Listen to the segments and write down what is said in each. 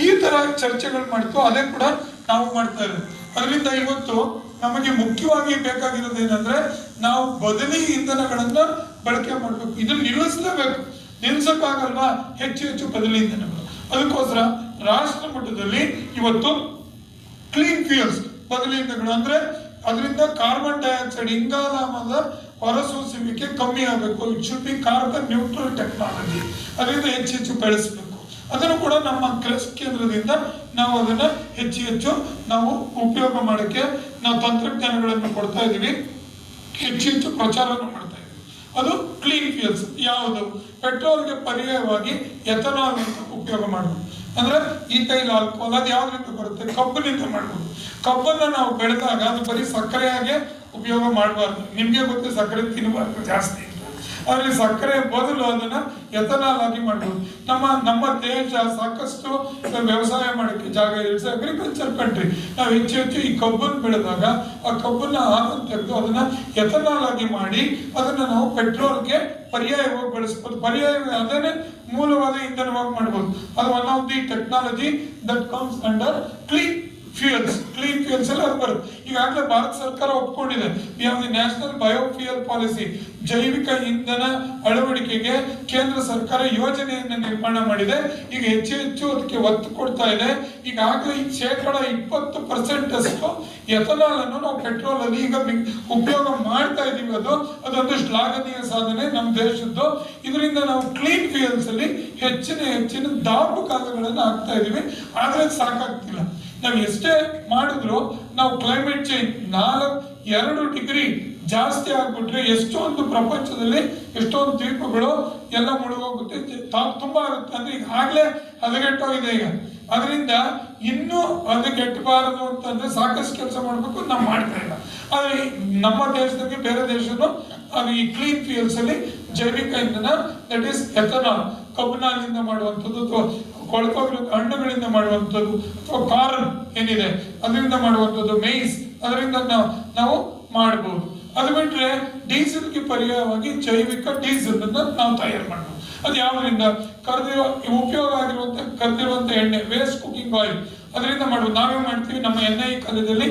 ಈ ತರ ಚರ್ಚೆಗಳು ಮಾಡ್ತು, ಅದೇ ಕೂಡ ನಾವು ಮಾಡ್ತಾ ಇರೋದು. ಅದರಿಂದ ಇವತ್ತು ನಮಗೆ ಮುಖ್ಯವಾಗಿ ಬೇಕಾಗಿರೋದು ಏನಂದ್ರೆ ನಾವು ಬದಲಿ ಇಂಧನಗಳನ್ನ ಬಳಕೆ ಮಾಡಬೇಕು. ಇದನ್ನ ನಿಲ್ಲಿಸಲೇಬೇಕು, ನಿಲ್ಸಕ್ಕಾಗಲ್ವಾ? ಹೆಚ್ಚು ಹೆಚ್ಚು ಬದಲಿ ಇಂಧನಗಳು. ಅದಕ್ಕೋಸ್ಕರ ರಾಷ್ಟ್ರ ಮಟ್ಟದಲ್ಲಿ ಇವತ್ತು ಕ್ಲೀನ್ ಫ್ಯೂಯಲ್ಸ್, ಬದಲಿ ಇಂಧನಗಳು ಅಂದ್ರೆ ಅದರಿಂದ ಕಾರ್ಬನ್ ಡೈಆಕ್ಸೈಡ್, ಇಂಗಾಲಾಮ್ಲದ ಹೊರಸೂಸುವಿಕೆ ಕಮ್ಮಿ ಆಗಬೇಕು. It should B carbon neutral technology. ಅದರಿಂದ ಹೆಚ್ಚು ಹೆಚ್ಚು ಬೆಳೆಸಬೇಕು. ಅದನ್ನು ಕೂಡ ನಮ್ಮ ಕೃಷಿ ಕೇಂದ್ರದಿಂದ ನಾವು ಅದನ್ನ ಹೆಚ್ಚು ಹೆಚ್ಚು ನಾವು ಉಪಯೋಗ ಮಾಡೋಕ್ಕೆ ನಾವು ತಂತ್ರಜ್ಞಾನಗಳನ್ನು ಕೊಡ್ತಾ ಇದ್ದೀವಿ, ಹೆಚ್ಚು ಹೆಚ್ಚು ಪ್ರಚಾರವನ್ನು ಮಾಡ್ತಾ ಇದ್ದೀವಿ. ಅದು ಕ್ಲೀನ್ ಫ್ಯೂಯಲ್ಸ್. ಯಾವುದು? ಪೆಟ್ರೋಲ್ಗೆ ಪರ್ಯಾಯವಾಗಿ ಎಥನಾಲ್ ಉಪಯೋಗ ಮಾಡಬಹುದು. ಅಂದ್ರೆ ಈಥೈಲ್ ಆಲ್ಕೋಹಾಲ್, ಅದು ಯಾವ್ದ್ರಿಂದ ಬರುತ್ತೆ? ಕಬ್ಬಿನಿಂದ ಮಾಡ್ಬೋದು. ಕಬ್ಬನ್ನ ನಾವು ಬೆಳೆದಾಗ ಅದು ಬರೀ ಸಕ್ಕರೆಯಾಗೆ ಉಪಯೋಗ ಮಾಡಬಾರ್ದು. ನಿಮ್ಗೆ ಗೊತ್ತು, ಸಕ್ಕರೆ ತಿನ್ನಬಾರ್ದು ಜಾಸ್ತಿ. ಅದರಲ್ಲಿ ಸಕ್ಕರೆ ಬದಲು ಅದನ್ನ ಎಥನಾಲ್ ಆಗಿ ಮಾಡ್ಬೋದು. ನಮ್ಮ ದೇಶ ಸಾಕಷ್ಟು ವ್ಯವಸಾಯ ಮಾಡೋಕ್ಕೆ ಜಾಗ ಇದೆ. It's agriculture country. ನಾವು ಹೆಚ್ಚು ಹೆಚ್ಚು ಈ ಕಬ್ಬನ್ನು ಬೆಳೆದಾಗ ಆ ಕಬ್ಬನ್ನ ಹಾಕನ್ನು ತೆಗೆದು ಅದನ್ನ ಎಥನಾಲ್ ಆಗಿ ಮಾಡಿ ಅದನ್ನ ನಾವು ಪೆಟ್ರೋಲ್ಗೆ ಪರ್ಯಾಯವಾಗಿ ಬಳಸ್ಬೋದು. ಪರ್ಯಾಯ ಅದನ್ನೇ ಮೂಲವಾದ ಇಂಧನವಾಗಿ ಮಾಡ್ಬೋದು. ಅದು one of the technology that comes under clean fuels. Clean fuels ಎಲ್ಲ ಅದು ಬರುತ್ತೆ. ಈಗಾಗಲೇ ಭಾರತ ಸರ್ಕಾರ ಒಪ್ಕೊಂಡಿದೆ. We have the national biofuel policy. ಜೈವಿಕ ಇಂಧನ ಅಳವಡಿಕೆಗೆ ಕೇಂದ್ರ ಸರ್ಕಾರ ಯೋಜನೆಯನ್ನು ನಿರ್ಮಾಣ ಮಾಡಿದೆ. ಈಗ ಹೆಚ್ಚು ಹೆಚ್ಚು ಅದಕ್ಕೆ ಒತ್ತು ಕೊಡ್ತಾ ಇದೆ. ಈಗಾಗಲೇ 20% ಅಷ್ಟು ಎಥನಾಲ್ ಅನ್ನು ನಾವು ಪೆಟ್ರೋಲ್ ಅಲ್ಲಿ ಈಗ ಉಪಯೋಗ ಮಾಡ್ತಾ ಇದೀವಿ. ಅದೊಂದು ಶ್ಲಾಘನೀಯ ಸಾಧನೆ ನಮ್ಮ ದೇಶದ್ದು. ಇದರಿಂದ ನಾವು ಕ್ಲೀನ್ ಫ್ಯೂಯಲ್ಸ್ ಅಲ್ಲಿ ಹೆಚ್ಚಿನ ದಾಪುಗಾಲುಗಳನ್ನು ಹಾಕ್ತಾ ಇದೀವಿ. ಆದ್ರೆ ಸಾಕಾಗ್ತಿಲ್ಲ. ನಾವು ಎಷ್ಟೇ ಮಾಡಿದ್ರು ನಾವು ಕ್ಲೈಮೇಟ್ ಚೇಂಜ್ 2 ಡಿಗ್ರಿ ಜಾಸ್ತಿ ಆಗ್ಬಿಟ್ರೆ ಎಷ್ಟೊಂದು ಪ್ರಪಂಚದಲ್ಲಿ ಎಷ್ಟೊಂದು ದ್ವೀಪಗಳು ಎಲ್ಲ ಮುಳುಗೋಗುತ್ತೆ, ತುಂಬಾ ಆಗುತ್ತೆ. ಅಂದ್ರೆ ಈಗಾಗಲೇ ಹದಗೆಟ್ಟೋಗಿದೆ ಈಗ. ಅದರಿಂದ ಇನ್ನೂ ಹದಗೆಟ್ಟಬಾರದು ಅಂತಂದ್ರೆ ಸಾಕಷ್ಟು ಕೆಲಸ ಮಾಡಬೇಕು. ನಾವು ಮಾಡ್ತಾ ಇಲ್ಲ. ಆದ್ರೆ ನಮ್ಮ ದೇಶದಲ್ಲಿ ಬೇರೆ ದೇಶನು ಅದು ಈ ಕ್ಲೀನ್ ಫ್ಯೂಯಲ್ಸ್ ಅಲ್ಲಿ ಜೈವಿಕ ಇಂಧನ, ದಟ್ ಈಸ್ ಎಥನಾಲ್, ಕಬ್ಬಿನಿಂದ ಮಾಡುವಂಥದ್ದು ಅಥವಾ ಕೊಳ್ತೋಗಿರೋ ಹಣ್ಣುಗಳಿಂದ ಮಾಡುವಂಥದ್ದು ಅಥವಾ ಕಾರ್ನ್ ಏನಿದೆ ಅದರಿಂದ ಮಾಡುವಂಥದ್ದು, ಮೇಯ್ಸ್, ಅದರಿಂದ ನಾವು ಮಾಡಬಹುದು. ಅದು ಬಿಟ್ರೆ ಡೀಸೆಲ್ಗೆ ಪರ್ಯಾಯವಾಗಿ ಜೈವಿಕ ಡೀಸೆಲ್ ಅನ್ನು ನಾವು ತಯಾರು ಮಾಡಬಹುದು. ಅದು ಯಾವ್ದ್ರಿಂದ? ಉಪಯೋಗ ಕರೆದಿರುವಂತ ಎಣ್ಣೆ, ವೇಸ್ಟ್ ಕುಕಿಂಗ್ ಆಯಿಲ್, ಅದರಿಂದ ಮಾಡುವುದು. ನಾವೇ ಮಾಡ್ತೀವಿ. ನಮ್ಮ NIE ಕಾಲೇಜಲ್ಲಿ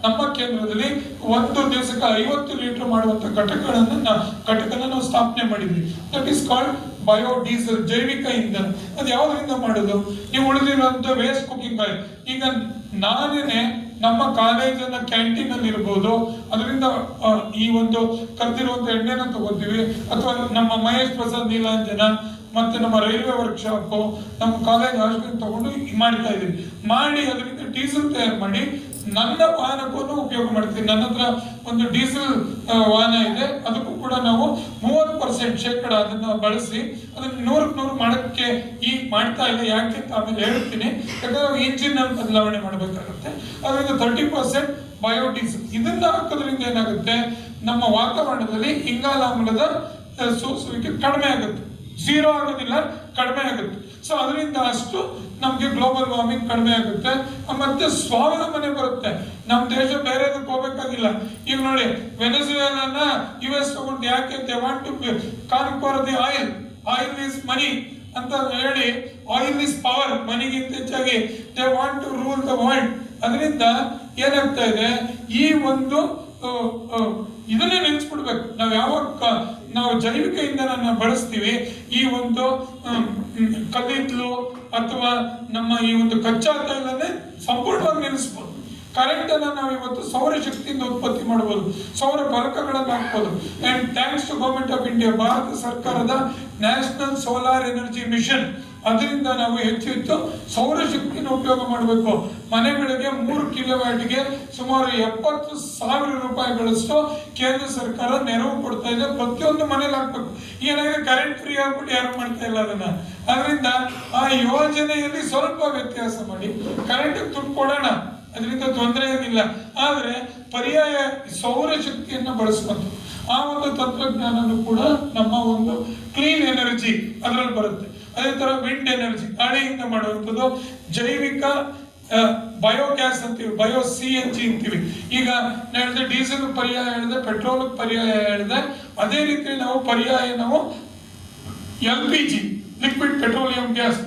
ನಮ್ಮ ಕೇಂದ್ರದಲ್ಲಿ ಒಂದು ದಿವಸಕ್ಕೆ 50 ಲೀಟರ್ ಮಾಡುವಂತ ಘಟಕನ ನಾವು ಸ್ಥಾಪನೆ ಮಾಡಿದ್ವಿ. ದಟ್ ಈಸ್ ಕಾಲ್ಡ್ ಬಯೋಡೀಸೆಲ್, ಜೈವಿಕ ಇಂಧನ. ಅದು ಯಾವ್ದ್ರಿಂದ ಮಾಡೋದು? ನೀವು ಉಳಿದಿರುವಂತ ವೇಸ್ಟ್ ಕುಕಿಂಗ್ ಆಯಿಲ್. ಈಗ ನಾನೇ ನಮ್ಮ ಕಾಲೇಜಿನ ಕ್ಯಾಂಟೀನ್ ಅಲ್ಲಿ ಇರ್ಬೋದು, ಅದರಿಂದ ಈ ಒಂದು ಕರೆದಿರುವಂತ ಎಣ್ಣೆನ ತಗೋತೀವಿ. ಅಥವಾ ನಮ್ಮ ಮಹೇಶ್ ಪ್ರಸಾದ್ ನೀಲಾಂಜನ ಮತ್ತೆ ನಮ್ಮ ರೈಲ್ವೆ ವರ್ಕ್ಶಾಪ್, ನಮ್ಮ ಕಾಲೇಜ್ ಹಾಸ್ಟೆಲ್ ತಗೊಂಡು ಮಾಡ್ತಾ ಇದೀವಿ. ಮಾಡಿ ಅದರಿಂದ ಡೀಸೆಲ್ ತಯಾರು ಮಾಡಿ ನನ್ನ ವಾಹನಕ್ಕೂ ಉಪಯೋಗ ಮಾಡ್ತೀವಿ. ನನ್ನ ಹತ್ರ ಒಂದು ಡೀಸೆಲ್ ವಾಹನ ಇದೆ. ಅದಕ್ಕೂ ಕೂಡ ನಾವು 30% ಅದನ್ನ ಬಳಸಿ ಅದನ್ನ 100% ಮಾಡಕ್ಕೆ ಈಗ ಮಾಡ್ತಾ ಇಲ್ಲ. ಯಾಕೆ ಅಂತ ಆಮೇಲೆ ಹೇಳ್ತೀನಿ. ಯಾಕಂದ್ರೆ ಇಂಜಿನ್ ಅಲ್ಲಿ ಬದಲಾವಣೆ ಮಾಡಬೇಕಾಗುತ್ತೆ. ಅದರಿಂದ 30% ಬಯೋಡೀಸೆಲ್ ಇದನ್ನ ಹಾಕೋದ್ರಿಂದ ಏನಾಗುತ್ತೆ? ನಮ್ಮ ವಾತಾವರಣದಲ್ಲಿ ಇಂಗಾಲಾಮ್ಲದ ಸೂಸುವಿಕೆ ಕಡಿಮೆ ಆಗುತ್ತೆ. 0 ಆಗೋದಿಲ್ಲ, ಕಡಿಮೆ ಆಗುತ್ತೆ. ಸೊ ಅದರಿಂದ ಅಷ್ಟು ನಮ್ಗೆ ಗ್ಲೋಬಲ್ ವಾರ್ಮಿಂಗ್ ಕಡಿಮೆ ಆಗುತ್ತೆ. ಮತ್ತೆ ಸ್ವಾವಲಂಬನೆ ಬರುತ್ತೆ. ನಮ್ಮ ದೇಶ ಬೇರೆದಕ್ಕೆ ಹೋಗ್ಬೇಕಾಗಿಲ್ಲ. ಈಗ ನೋಡಿ, ವೆನೆಜುವೆಲಾನ US ತಗೊಂಡು ಯಾಕೆ? They want to conquer the oil. Oil is money ಅಂತ ಹೇಳಿ, ಆಯಿಲ್ ಈಸ್ ಪವರ್, ಮನಿಗಿಂತ ಹೆಚ್ಚಾಗಿ they want to rule the world. ಅದರಿಂದ ಏನಾಗ್ತಾ ಇದೆ? ಈ ಒಂದು ಇದನ್ನೇ ನೆನೆಸ್ಬಿಡ್ಬೇಕು. ನಾವು ಜೈವಿಕ ಇಂಧನ ಬಳಸ್ತೀವಿ. ಈ ಒಂದು ಕಲ್ಲಿದ್ದಲು ಅಥವಾ ನಮ್ಮ ಈ ಒಂದು ಕಚ್ಚಾ ತೈಲನ್ನೇ ಸಂಪೂರ್ಣವಾಗಿ ನೆನೆಸ್ಬೋದು. ಕರೆಂಟ್ ಅನ್ನ ನಾವು ಇವತ್ತು ಸೌರಶಕ್ತಿಯಿಂದ ಉತ್ಪತ್ತಿ ಮಾಡಬಹುದು, ಸೌರ ಫಲಕಗಳನ್ನು ಹಾಕ್ಬೋದು. And thanks to government of India, Bharat ಸರ್ಕಾರದ ನ್ಯಾಷನಲ್ ಸೋಲಾರ್ ಎನರ್ಜಿ ಮಿಷನ್, ಅದರಿಂದ ನಾವು ಹೆಚ್ಚು ಸೌರಶಕ್ತಿನ ಉಪಯೋಗ ಮಾಡಬೇಕು. ಮನೆಗಳಿಗೆ 3 ಕಿಲೋವ್ಯಾಟ್ಗೆ ಸುಮಾರು 70,000 ರೂಪಾಯಿಗಳಷ್ಟು ಕೇಂದ್ರ ಸರ್ಕಾರ ನೆರವು ಕೊಡ್ತಾ ಇದೆ. ಪ್ರತಿಯೊಂದು ಮನೇಲಿ ಹಾಕ್ಬೇಕು. ಏನಾಗಿದೆ? ಕರೆಂಟ್ ಫ್ರೀ ಆಗ್ಬಿಟ್ಟು ಯಾರು ಮಾಡ್ತಾ ಇಲ್ಲ ಅದನ್ನ. ಅದರಿಂದ ಆ ಯೋಜನೆಯಲ್ಲಿ ಸ್ವಲ್ಪ ವ್ಯತ್ಯಾಸ ಮಾಡಿ ಕರೆಂಟ್ ದುಡ್ಡು ಕೊಡೋಣ, ಅದರಿಂದ ತೊಂದರೆ ಏನಿಲ್ಲ. ಆದ್ರೆ ಪರ್ಯಾಯ ಸೌರಶಕ್ತಿಯನ್ನ ಬಳಸಬಹುದು. ಆ ಒಂದು ತಂತ್ರಜ್ಞಾನನೂ ಕೂಡ ನಮ್ಮ ಒಂದು ಕ್ಲೀನ್ ಎನರ್ಜಿ ಅದರಲ್ಲಿ ಬರುತ್ತೆ. ಅದೇ ತರ ವಿಂಡ್ ಎನರ್ಜಿ, ಗಾಳಿಯಿಂದ ಮಾಡುವಂಥದ್ದು, ಜೈವಿಕ ಬಯೋಗ್ಯಾಸ್ ಅಂತೀವಿ, ಬಯೋ CNG ಅಂತೀವಿ. ಈಗ ಹೇಳಿದೆ ಡೀಸೆಲ್ ಪರ್ಯಾಯ ಹೇಳಿದೆ, ಪೆಟ್ರೋಲ್ ಪರ್ಯಾಯ ಹೇಳಿದೆ. ಅದೇ ರೀತಿ ನಾವು LPG, ಲಿಕ್ವಿಡ್ ಪೆಟ್ರೋಲಿಯಂ ಗ್ಯಾಸ್,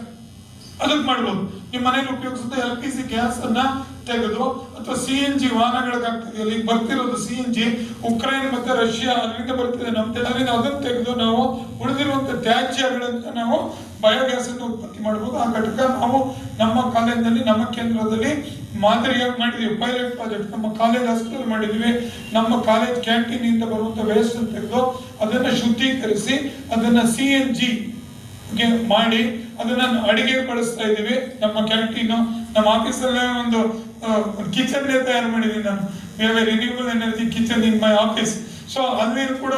ಅದಕ್ಕೆ ಮಾಡ್ಬೋದು. ನಿಮ್ಮ ಮನೇಲಿ ಉಪಯೋಗಿಸಿದ LPG ಗ್ಯಾಸ್ ಅನ್ನ ತೆಗೆದು, ಅಥವಾ CNG ವಾಹನಗಳಿಗಾಗ್ತದೆ, ಈಗ ಬರ್ತಿರೋದು CNG ಉಕ್ರೇನ್ ಮತ್ತೆ ರಷ್ಯಾ ಅಲ್ಲಿಂದ ಬರ್ತಿದೆ ನಮ್ಮ ಅದರಿಂದ ಅದನ್ನು ತೆಗೆದು ನಾವು ಉಳಿದಿರುವಂತ ತ್ಯಾಜ್ಯಗಳಿಂದ ನಾವು ಬಯೋಗ್ಯಾಸ್ ಅನ್ನು ಉತ್ಪತ್ತಿ ಮಾಡಬಹುದು. ಆ ಘಟಕ ನಾವು ನಮ್ಮ ಕಾಲೇಜಿನಲ್ಲಿ, ನಮ್ಮ ಕೇಂದ್ರದಲ್ಲಿ ಮಾದರಿಯಾಗಿ ಮಾಡಿದೀವಿ. ಪೈಲಟ್ ಪ್ರಾಜೆಕ್ಟ್ ನಮ್ಮ ಕಾಲೇಜ್ ಹಾಸ್ಟೆಲ್ ಮಾಡಿದೀವಿ. ನಮ್ಮ ಕಾಲೇಜ್ ಕ್ಯಾಂಟೀನ್ ಇಂದ ಬರುವಂತ ವೇಸ್ಟ್ ಅನ್ನು ತೆಗೆದು ಅದನ್ನ ಶುದ್ಧೀಕರಿಸಿ ಅದನ್ನ CNG ಮಾಡಿ ಅದನ್ನ ಅಡಿಗೆ ಬಳಸ್ತಾ ಇದೀವಿ. ನಮ್ಮ ಕ್ಯಾಂಟೀನ್, ನಮ್ಮ ಆಫೀಸಲ್ಲೇ ಒಂದು ಕಿಚನ್ ತಯಾರು ಮಾಡಿದೀನಿ ನಾನು. Renewable energy kitchen in my office. So ಅಲ್ಲಿ ಕೂಡ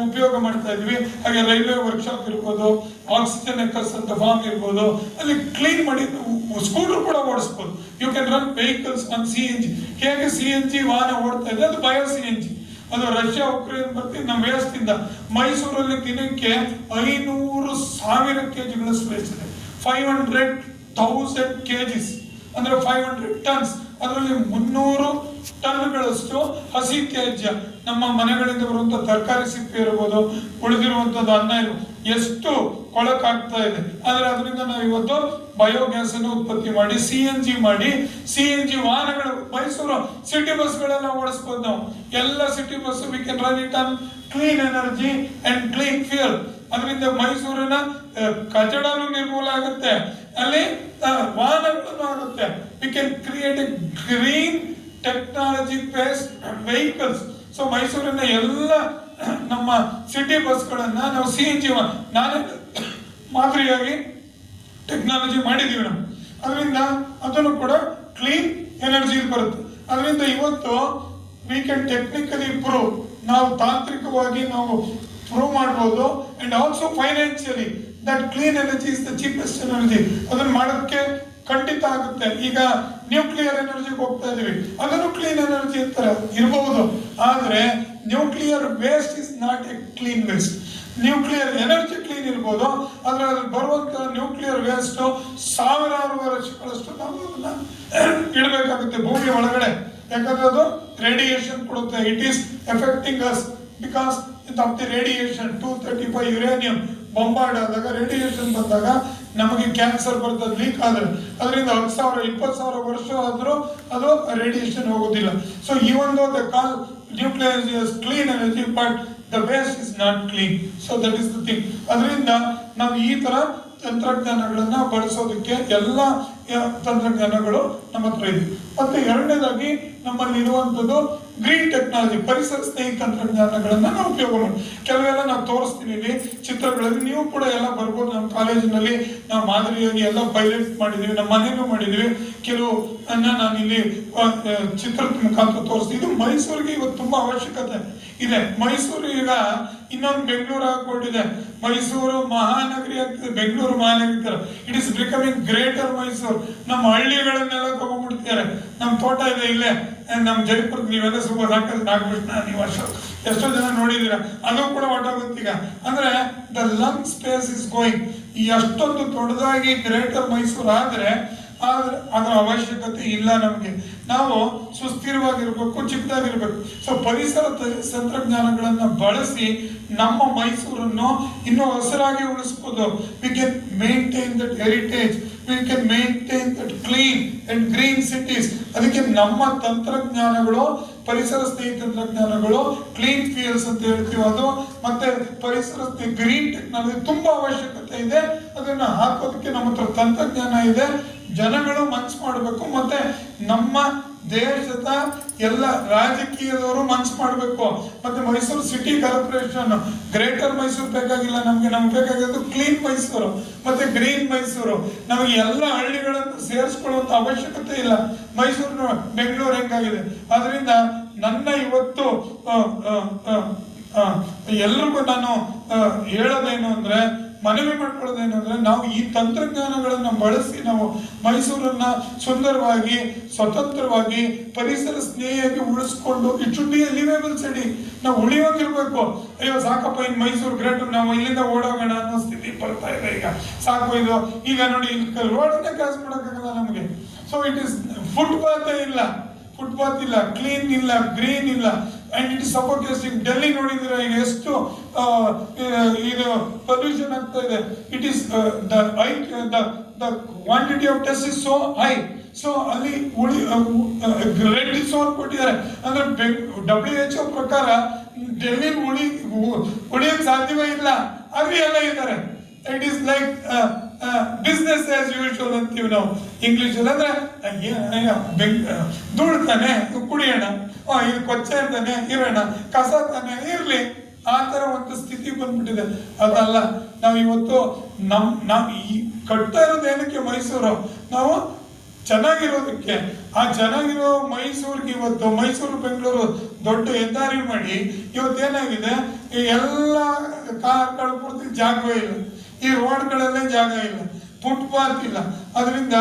ಉಪಯೋಗ ಮಾಡ್ತಾ ಇದೀವಿ. ಹಾಗೆ ರೈಲ್ವೆ ವರ್ಕ್ಶಾಪ್ ಇರ್ಬೋದು, ಆಕ್ಸಿಜನ್ ಎಕರ್ಸ್ ಅಂತ ಫಾರ್ಮ್ ಇರ್ಬೋದು, ಅಲ್ಲಿ ಕ್ಲೀನ್ ಮಾಡಿ ಸ್ಕೂಟರ್ ಕೂಡ ಓಡಿಸ್ಬೋದು. You can run vehicles on CNG. ಹೇಗೆ CNG ವಾಹನ ಓಡ್ತಾ ಇದೆ, ಅದು ಬಯೋ CNG. ಅದು ರಷ್ಯಾ ಉಕ್ರೇನ್ ಬರ್ತೀವಿ ನಮ್ಮ ವೇಸ್ಟ್ ಇಂದ. ಮೈಸೂರಲ್ಲಿ ದಿನಕ್ಕೆ 500,000 kgಗಳಷ್ಟು ವೇಸ್ಟ್ ಇದೆ. 500,000 kgs ಅಂದ್ರೆ 500 ಟನ್ಸ್. ಅದರಲ್ಲಿ 300 ಟನ್ಗಳಷ್ಟು ಹಸಿ ತ್ಯಾಜ್ಯ, ನಮ್ಮ ಮನೆಗಳಿಂದ ಬರುವಂತ ತರಕಾರಿ ಸಿಪ್ಪೆ ಇರ್ಬೋದು, ಉಳಿದಿರುವಂತದ್ದು ಅನ್ನ ಇರ್ಬೋದು, ಎಷ್ಟು ಕೊಳಕಾಗ್ತಾ ಇದೆ. ಆದ್ರೆ ಅದರಿಂದ ನಾವು ಇವತ್ತು ಬಯೋಗ್ಯಾಸ್ ಅನ್ನು ಉತ್ಪತ್ತಿ ಮಾಡಿ CNG ವಾಹನಗಳು, ಮೈಸೂರು ಸಿಟಿ ಬಸ್ಗಳೆಲ್ಲ ಓಡಿಸ್ಬೋದು ನಾವು. ಎಲ್ಲ city bus we can run it on clean energy and clean fuel. ಅದರಿಂದ ಮೈಸೂರಿನ ಕಚಡನು ನಿರ್ಮೂಲ ಆಗುತ್ತೆ, ಅಲ್ಲಿ ವಾಹನಗಳನ್ನು ಆಗುತ್ತೆ. We can create A green technology based vehicles. So ಮೈಸೂರಿನ ಎಲ್ಲ ನಮ್ಮ ಸಿಟಿ ಬಸ್ಗಳನ್ನ ನಾವು CNG ನಾನೇ ಮಾದರಿಯಾಗಿ ಟೆಕ್ನಾಲಜಿ ಮಾಡಿದೀವಿ ನಾವು. ಅದರಿಂದ ಅದನ್ನು ಕೂಡ ಕ್ಲೀನ್ ಎನರ್ಜಿ ಬರುತ್ತೆ. ಅದರಿಂದ ಇವತ್ತು ವಿ ಕ್ಯಾನ್ ಟೆಕ್ನಿಕಲಿ ಪ್ರೂವ್, ನಾವು ತಾಂತ್ರಿಕವಾಗಿ ನಾವು ಪ್ರೂವ್ ಮಾಡ್ಬೋದು. And also financially that clean energy is the cheapest energy. ಅದನ್ನ ಮಾಡೋದಕ್ಕೆ ಖಂಡಿತ ಆಗುತ್ತೆ. ಈಗ ನ್ಯೂಕ್ಲಿಯರ್ ಎನರ್ಜಿಗೆ ಹೋಗ್ತಾ ಇದೀವಿ, ಅದನ್ನು ಕ್ಲೀನ್ ಎನರ್ಜಿ ಅಂತಾರೆ ಇರಬಹುದು. ಆದ್ರೆ nuclear waste is not A clean waste. Nuclear energy clean ಇರ್ಬೋದು, ಆದ್ರೆ ಅದ್ರಲ್ಲಿ ಬರುವಂತ ನ್ಯೂಕ್ಲಿಯರ್ ವೇಸ್ಟ್ ಸಾವಿರಾರು ವರ್ಷಗಳಷ್ಟು ನಾವು ಅದನ್ನ ಇಡಬೇಕಾಗುತ್ತೆ ಭೂಮಿ ಒಳಗಡೆ. ಯಾಕಂದ್ರೆ ಅದು ರೇಡಿಯೇಷನ್ ಕೊಡುತ್ತೆ. It is effecting us because of the radiation. 235 uranium bombard ಆದಾಗ, ರೇಡಿಯೇಷನ್ ಬಂದಾಗ ನಮಗೆ ಕ್ಯಾನ್ಸರ್ ಬರ್ತದೆ ಲೀಕ್ ಆದ್ರೆ. ಅದರಿಂದ 10,000 20,000 ವರ್ಷ ಆದ್ರೂ ಅದು ರೇಡಿಯೇಷನ್ ಹೋಗೋದಿಲ್ಲ. So even though the call nuclear is clean energy, but the waste is not clean. So that is the thing. ಅದರಿಂದ ನಾವು ಈ ತರ ತಂತ್ರಜ್ಞಾನಗಳನ್ನ ಬಳಸೋದಕ್ಕೆ ಎಲ್ಲ ತಂತ್ರಜ್ಞಾನಗಳು ನಮ್ಮ ಹತ್ರ ಇದೆ. ಮತ್ತೆ ಎರಡನೇದಾಗಿ ನಮ್ಮಲ್ಲಿ ಇರುವಂತದ್ದು ಗ್ರೀನ್ ಟೆಕ್ನಾಲಜಿ, ಪರಿಸರ ಸ್ನೇಹಿ ತಂತ್ರಜ್ಞಾನಗಳನ್ನ ನಾವು ಉಪಯೋಗ ಮಾಡಿ. ಕೆಲವೆಲ್ಲ ನಾವು ತೋರಿಸ್ತೀನಿ ಇಲ್ಲಿ ಚಿತ್ರಗಳಲ್ಲಿ, ನೀವು ಕೂಡ ಎಲ್ಲ ಬರ್ಬೋದು. ನಮ್ಮ ಕಾಲೇಜಿನಲ್ಲಿ ನಾವು ಮಾದರಿಯಾಗಿ ಎಲ್ಲ ಪೈಲಟ್ ಮಾಡಿದೀವಿ, ನಮ್ಮ ಮನೇಲೂ ಮಾಡಿದೀವಿ. ಕೆಲವು ನಾನು ಇಲ್ಲಿ ಚಿತ್ರದ ಮುಖಾಂತರ ತೋರಿಸ್ತೀನಿ. ಇದು ಮೈಸೂರಿಗೆ ಇವತ್ತು ತುಂಬಾ ಅವಶ್ಯಕತೆ ಇದೆ. ಮೈಸೂರು ಈಗ ಇನ್ನೊಂದು ಬೆಂಗಳೂರು ಆಗಿಕೊಂಡಿದೆ. ಮೈಸೂರು ಮಹಾನಗರಿ ಆಗ್ತದೆ, Bengaluru Mahanagari. It is becoming greater Mysuru. ನಮ್ಮ ಹಳ್ಳಿಗಳನ್ನೆಲ್ಲ ತಗೊಂಡ್ಬಿಡ್ತಾರೆ. ನಮ್ಮ ತೋಟ ಇದೆ ಇಲ್ಲೇ ನಮ್ಮ ಜೈಪುರ, ನೀವೆಲ್ಲ ಸುಮಾರು ಸಾಕಷ್ಟು ನಾಗಕೃಷ್ಣ ನಿವಾಸ ಎಷ್ಟೋ ಜನ ನೋಡಿದೀರ, ಅದು ಕೂಡ ಹೊರಟೋಗುತ್ತೀಗ. ಅಂದ್ರೆ the lung space is going. ಈ ಅಷ್ಟೊಂದು ದೊಡ್ಡದಾಗಿ ಗ್ರೇಟರ್ ಮೈಸೂರು ಆದ್ರೆ ಅದರ ಅವಶ್ಯಕತೆ ಇಲ್ಲ ನಮಗೆ. ನಾವು ಸುಸ್ಥಿರವಾಗಿರ್ಬೇಕು, ಚಿಕ್ಕದಾಗಿರ್ಬೇಕು. ಸೊ ಪರಿಸರ ತಂತ್ರಜ್ಞಾನಗಳನ್ನ ಬಳಸಿ ನಮ್ಮ ಮೈಸೂರನ್ನು ಇನ್ನೂ ಹಸಿರಾಗಿ ಉಳಿಸ್ಬೋದು. We can maintain that heritage, we can maintain that clean and green cities. ಅದಕ್ಕೆ ನಮ್ಮ ತಂತ್ರಜ್ಞಾನಗಳು, ಪರಿಸರ ಸ್ನೇಹಿ ತಂತ್ರಜ್ಞಾನಗಳು, ಕ್ಲೀನ್ ಫ್ಯೂಯಲ್ಸ್ ಅಂತ ಹೇಳ್ತೀವಿ ಅದು, ಮತ್ತೆ ಪರಿಸರ ಗ್ರೀನ್ ಟೆಕ್ನಾಲಜಿ ತುಂಬಾ ಅವಶ್ಯಕತೆ ಇದೆ. ಅದನ್ನ ಹಾಕೋದಕ್ಕೆ ನಮ್ಮ ಹತ್ರ ತಂತ್ರಜ್ಞಾನ ಇದೆ. ಜನಗಳು ಮನ್ಸು ಮಾಡಬೇಕು, ಮತ್ತೆ ನಮ್ಮ ದೇಶದ ಎಲ್ಲ ರಾಜಕೀಯದವರು ಮನ್ಸು ಮಾಡಬೇಕು. ಮತ್ತೆ Mysuru city corporation, greater Mysuru ಬೇಕಾಗಿಲ್ಲ ನಮ್ಗೆ ಬೇಕಾಗಿರೋದು ಕ್ಲೀನ್ ಮೈಸೂರು ಮತ್ತೆ ಗ್ರೀನ್ ಮೈಸೂರು. ನಮಗೆ ಎಲ್ಲ ಹಳ್ಳಿಗಳನ್ನು ಸೇರಿಸ್ಕೊಳ್ಳುವಂತ ಅವಶ್ಯಕತೆ ಇಲ್ಲ. ಮೈಸೂರು ಬೆಂಗಳೂರು ಹೆಂಗಾಗಿದೆ. ಅದರಿಂದ ನನ್ನ ಇವತ್ತು ಎಲ್ರಿಗೂ ನಾನು ಹೇಳೋದೇನು ಅಂದ್ರೆ, ಮನವಿ ಮಾಡ್ಕೊಳ್ಳೋದೇನು ಅಂದ್ರೆ, ನಾವು ಈ ತಂತ್ರಜ್ಞಾನಗಳನ್ನ ಬಳಸಿ ನಾವು ಮೈಸೂರನ್ನ ಸುಂದರವಾಗಿ, ಸ್ವತಂತ್ರವಾಗಿ, ಪರಿಸರ ಸ್ನೇಹಿಯಾಗಿ ಉಳಿಸ್ಕೊಂಡು, it should be a liveable city. ನಾವು ಉಳಿಯೋಗಿರ್ಬೇಕು. ಅಯ್ಯೋ ಸಾಕಪ್ಪ ಇನ್ ಮೈಸೂರು ಗ್ರೇಟರ್, ನಾವು ಇಲ್ಲಿಂದ ಓಡೋಗೋಣ ಅನ್ನೋ ಸ್ಥಿತಿ ಬರ್ತಾ ಇದೆ ಈಗ. ಸಾಕು ಇದು. ಈಗ ನೋಡಿ ಇಲ್ಲಿ ರೋಡನ್ನೇ ಕ್ರಾಸ್ ಮಾಡೋಕ್ಕಾಗಲ್ಲ ನಮಗೆ. ಸೊ ಇಟ್ ಇಸ್ ಫುಟ್ಪಾತ್ ಇಲ್ಲ, ಕ್ಲೀನ್ ಇಲ್ಲ, ಗ್ರೀನ್ ಇಲ್ಲ, and it is suffocating. Delhi ನೋಡಿದ್ರೆ ಈಗ ಎಷ್ಟು ಇದು ಪೊಲ್ಯೂಷನ್ ಆಗ್ತಾ ಇದೆ. It is the the quantity of tests is so high. So ಅಲ್ಲಿ ರೆಡ್ ಝೋನ್ ಕೊಟ್ಟಿದ್ದಾರೆ. ಅಂದ್ರೆ WHO ಪ್ರಕಾರ ಡೆಲ್ಲಿ ಉಳಿಯಕ್ಕೆ ಸಾಧ್ಯವೇ ಇಲ್ಲ, ಅಲ್ಲಿ ಎಲ್ಲ ಇದ್ದಾರೆ. It is like business as usual ಅಂತೀವಿ ನಾವು ಇಂಗ್ಲಿಷ್ ಅಲ್ಲಿ. ಅಂದ್ರೆ ಧೂಳು ತಾನೆ ಕುಡಿಯೋಣ, ಇದು ಕೊಚ್ಚೆ ಅಂತಾನೆ ಇರೋಣ, ಕಸ ತಾನೆ ಇರ್ಲಿ, ಆ ತರ ಒಂದು ಸ್ಥಿತಿ ಬಂದ್ಬಿಟ್ಟಿದೆ. ಅದಲ್ಲ, ನಾವು ಇವತ್ತು ನಾವು ಈ ಕಟ್ತಾ ಇರೋದು ಏನಕ್ಕೆ ಮೈಸೂರು, ನಾವು ಚೆನ್ನಾಗಿರೋದಕ್ಕೆ. ಆ ಚೆನ್ನಾಗಿರೋ ಮೈಸೂರಿಗೆ ಇವತ್ತು ಮೈಸೂರು ಬೆಂಗಳೂರು ದೊಡ್ಡ ಹೆದ್ದಾರಿ ಮಾಡಿ ಇವತ್ತೇನಾಗಿದೆ, ಈ ಎಲ್ಲ ಕಾರ್ಗಳು ಪೂರ್ತಿ ಜಾಗವೇ ಇಲ್ಲ, ಈ ರೋಡ್ಗಳಲ್ಲೇ ಜಾಗ ಇಲ್ಲ, ಫುಟ್ಪಾತ್ ಇಲ್ಲ. ಅದರಿಂದ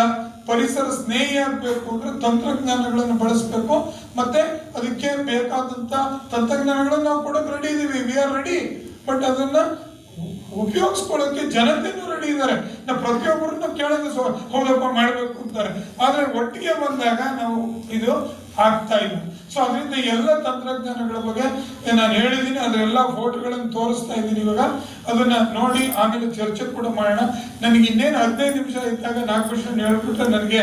ಪರಿಸರ ಸ್ನೇಹಿ ಆಗ್ಬೇಕು ಅಂದ್ರೆ ತಂತ್ರಜ್ಞಾನಗಳನ್ನು ಬಳಸಬೇಕು. ಮತ್ತೆ ಅದಕ್ಕೆ ಬೇಕಾದಂತ ತಂತ್ರಜ್ಞಾನಗಳನ್ನು ನಾವು ಕೊಡೋಕೆ ರೆಡಿ ಇದೀವಿ, ವಿ ಆರ್ ರೆಡಿ. ಬಟ್ ಅದನ್ನ ಉಪಯೋಗಿಸ್ಕೊಳ್ಳೋಕೆ ಜನತೆನೂ ರೆಡಿ ಇದ್ದಾರೆ. ನಾವು ಪ್ರತಿಯೊಬ್ಬರನ್ನು ಕೇಳೋದು ಹೌದಪ್ಪ ಮಾಡಬೇಕು ಅಂತಾರೆ, ಆದ್ರೆ ಒಟ್ಟಿಗೆ ಬಂದಾಗ ನಾವು ಇದು ಆಗ್ತಾ ಇಲ್ಲ. ಸೊ ಅದರಿಂದ ಎಲ್ಲ ತಂತ್ರಜ್ಞಾನಗಳ ಬಗ್ಗೆ ನಾನು ಹೇಳಿದ್ದೀನಿ, ಅದರೆಲ್ಲ ಫೋಟೋಗಳನ್ನು ತೋರಿಸ್ತಾ ಇದ್ದೀನಿ. ಇವಾಗ ಅದನ್ನ ನೋಡಿ ಆಮೇಲೆ ಚರ್ಚೆ ಕೂಡ ಮಾಡೋಣ. ನನಗೆ ಇನ್ನೇನು 15 ನಿಮಿಷ ಇದ್ದಾಗ 4 ವರ್ಷ ಹೇಳ್ಬಿಟ್ರೆ ನನಗೆ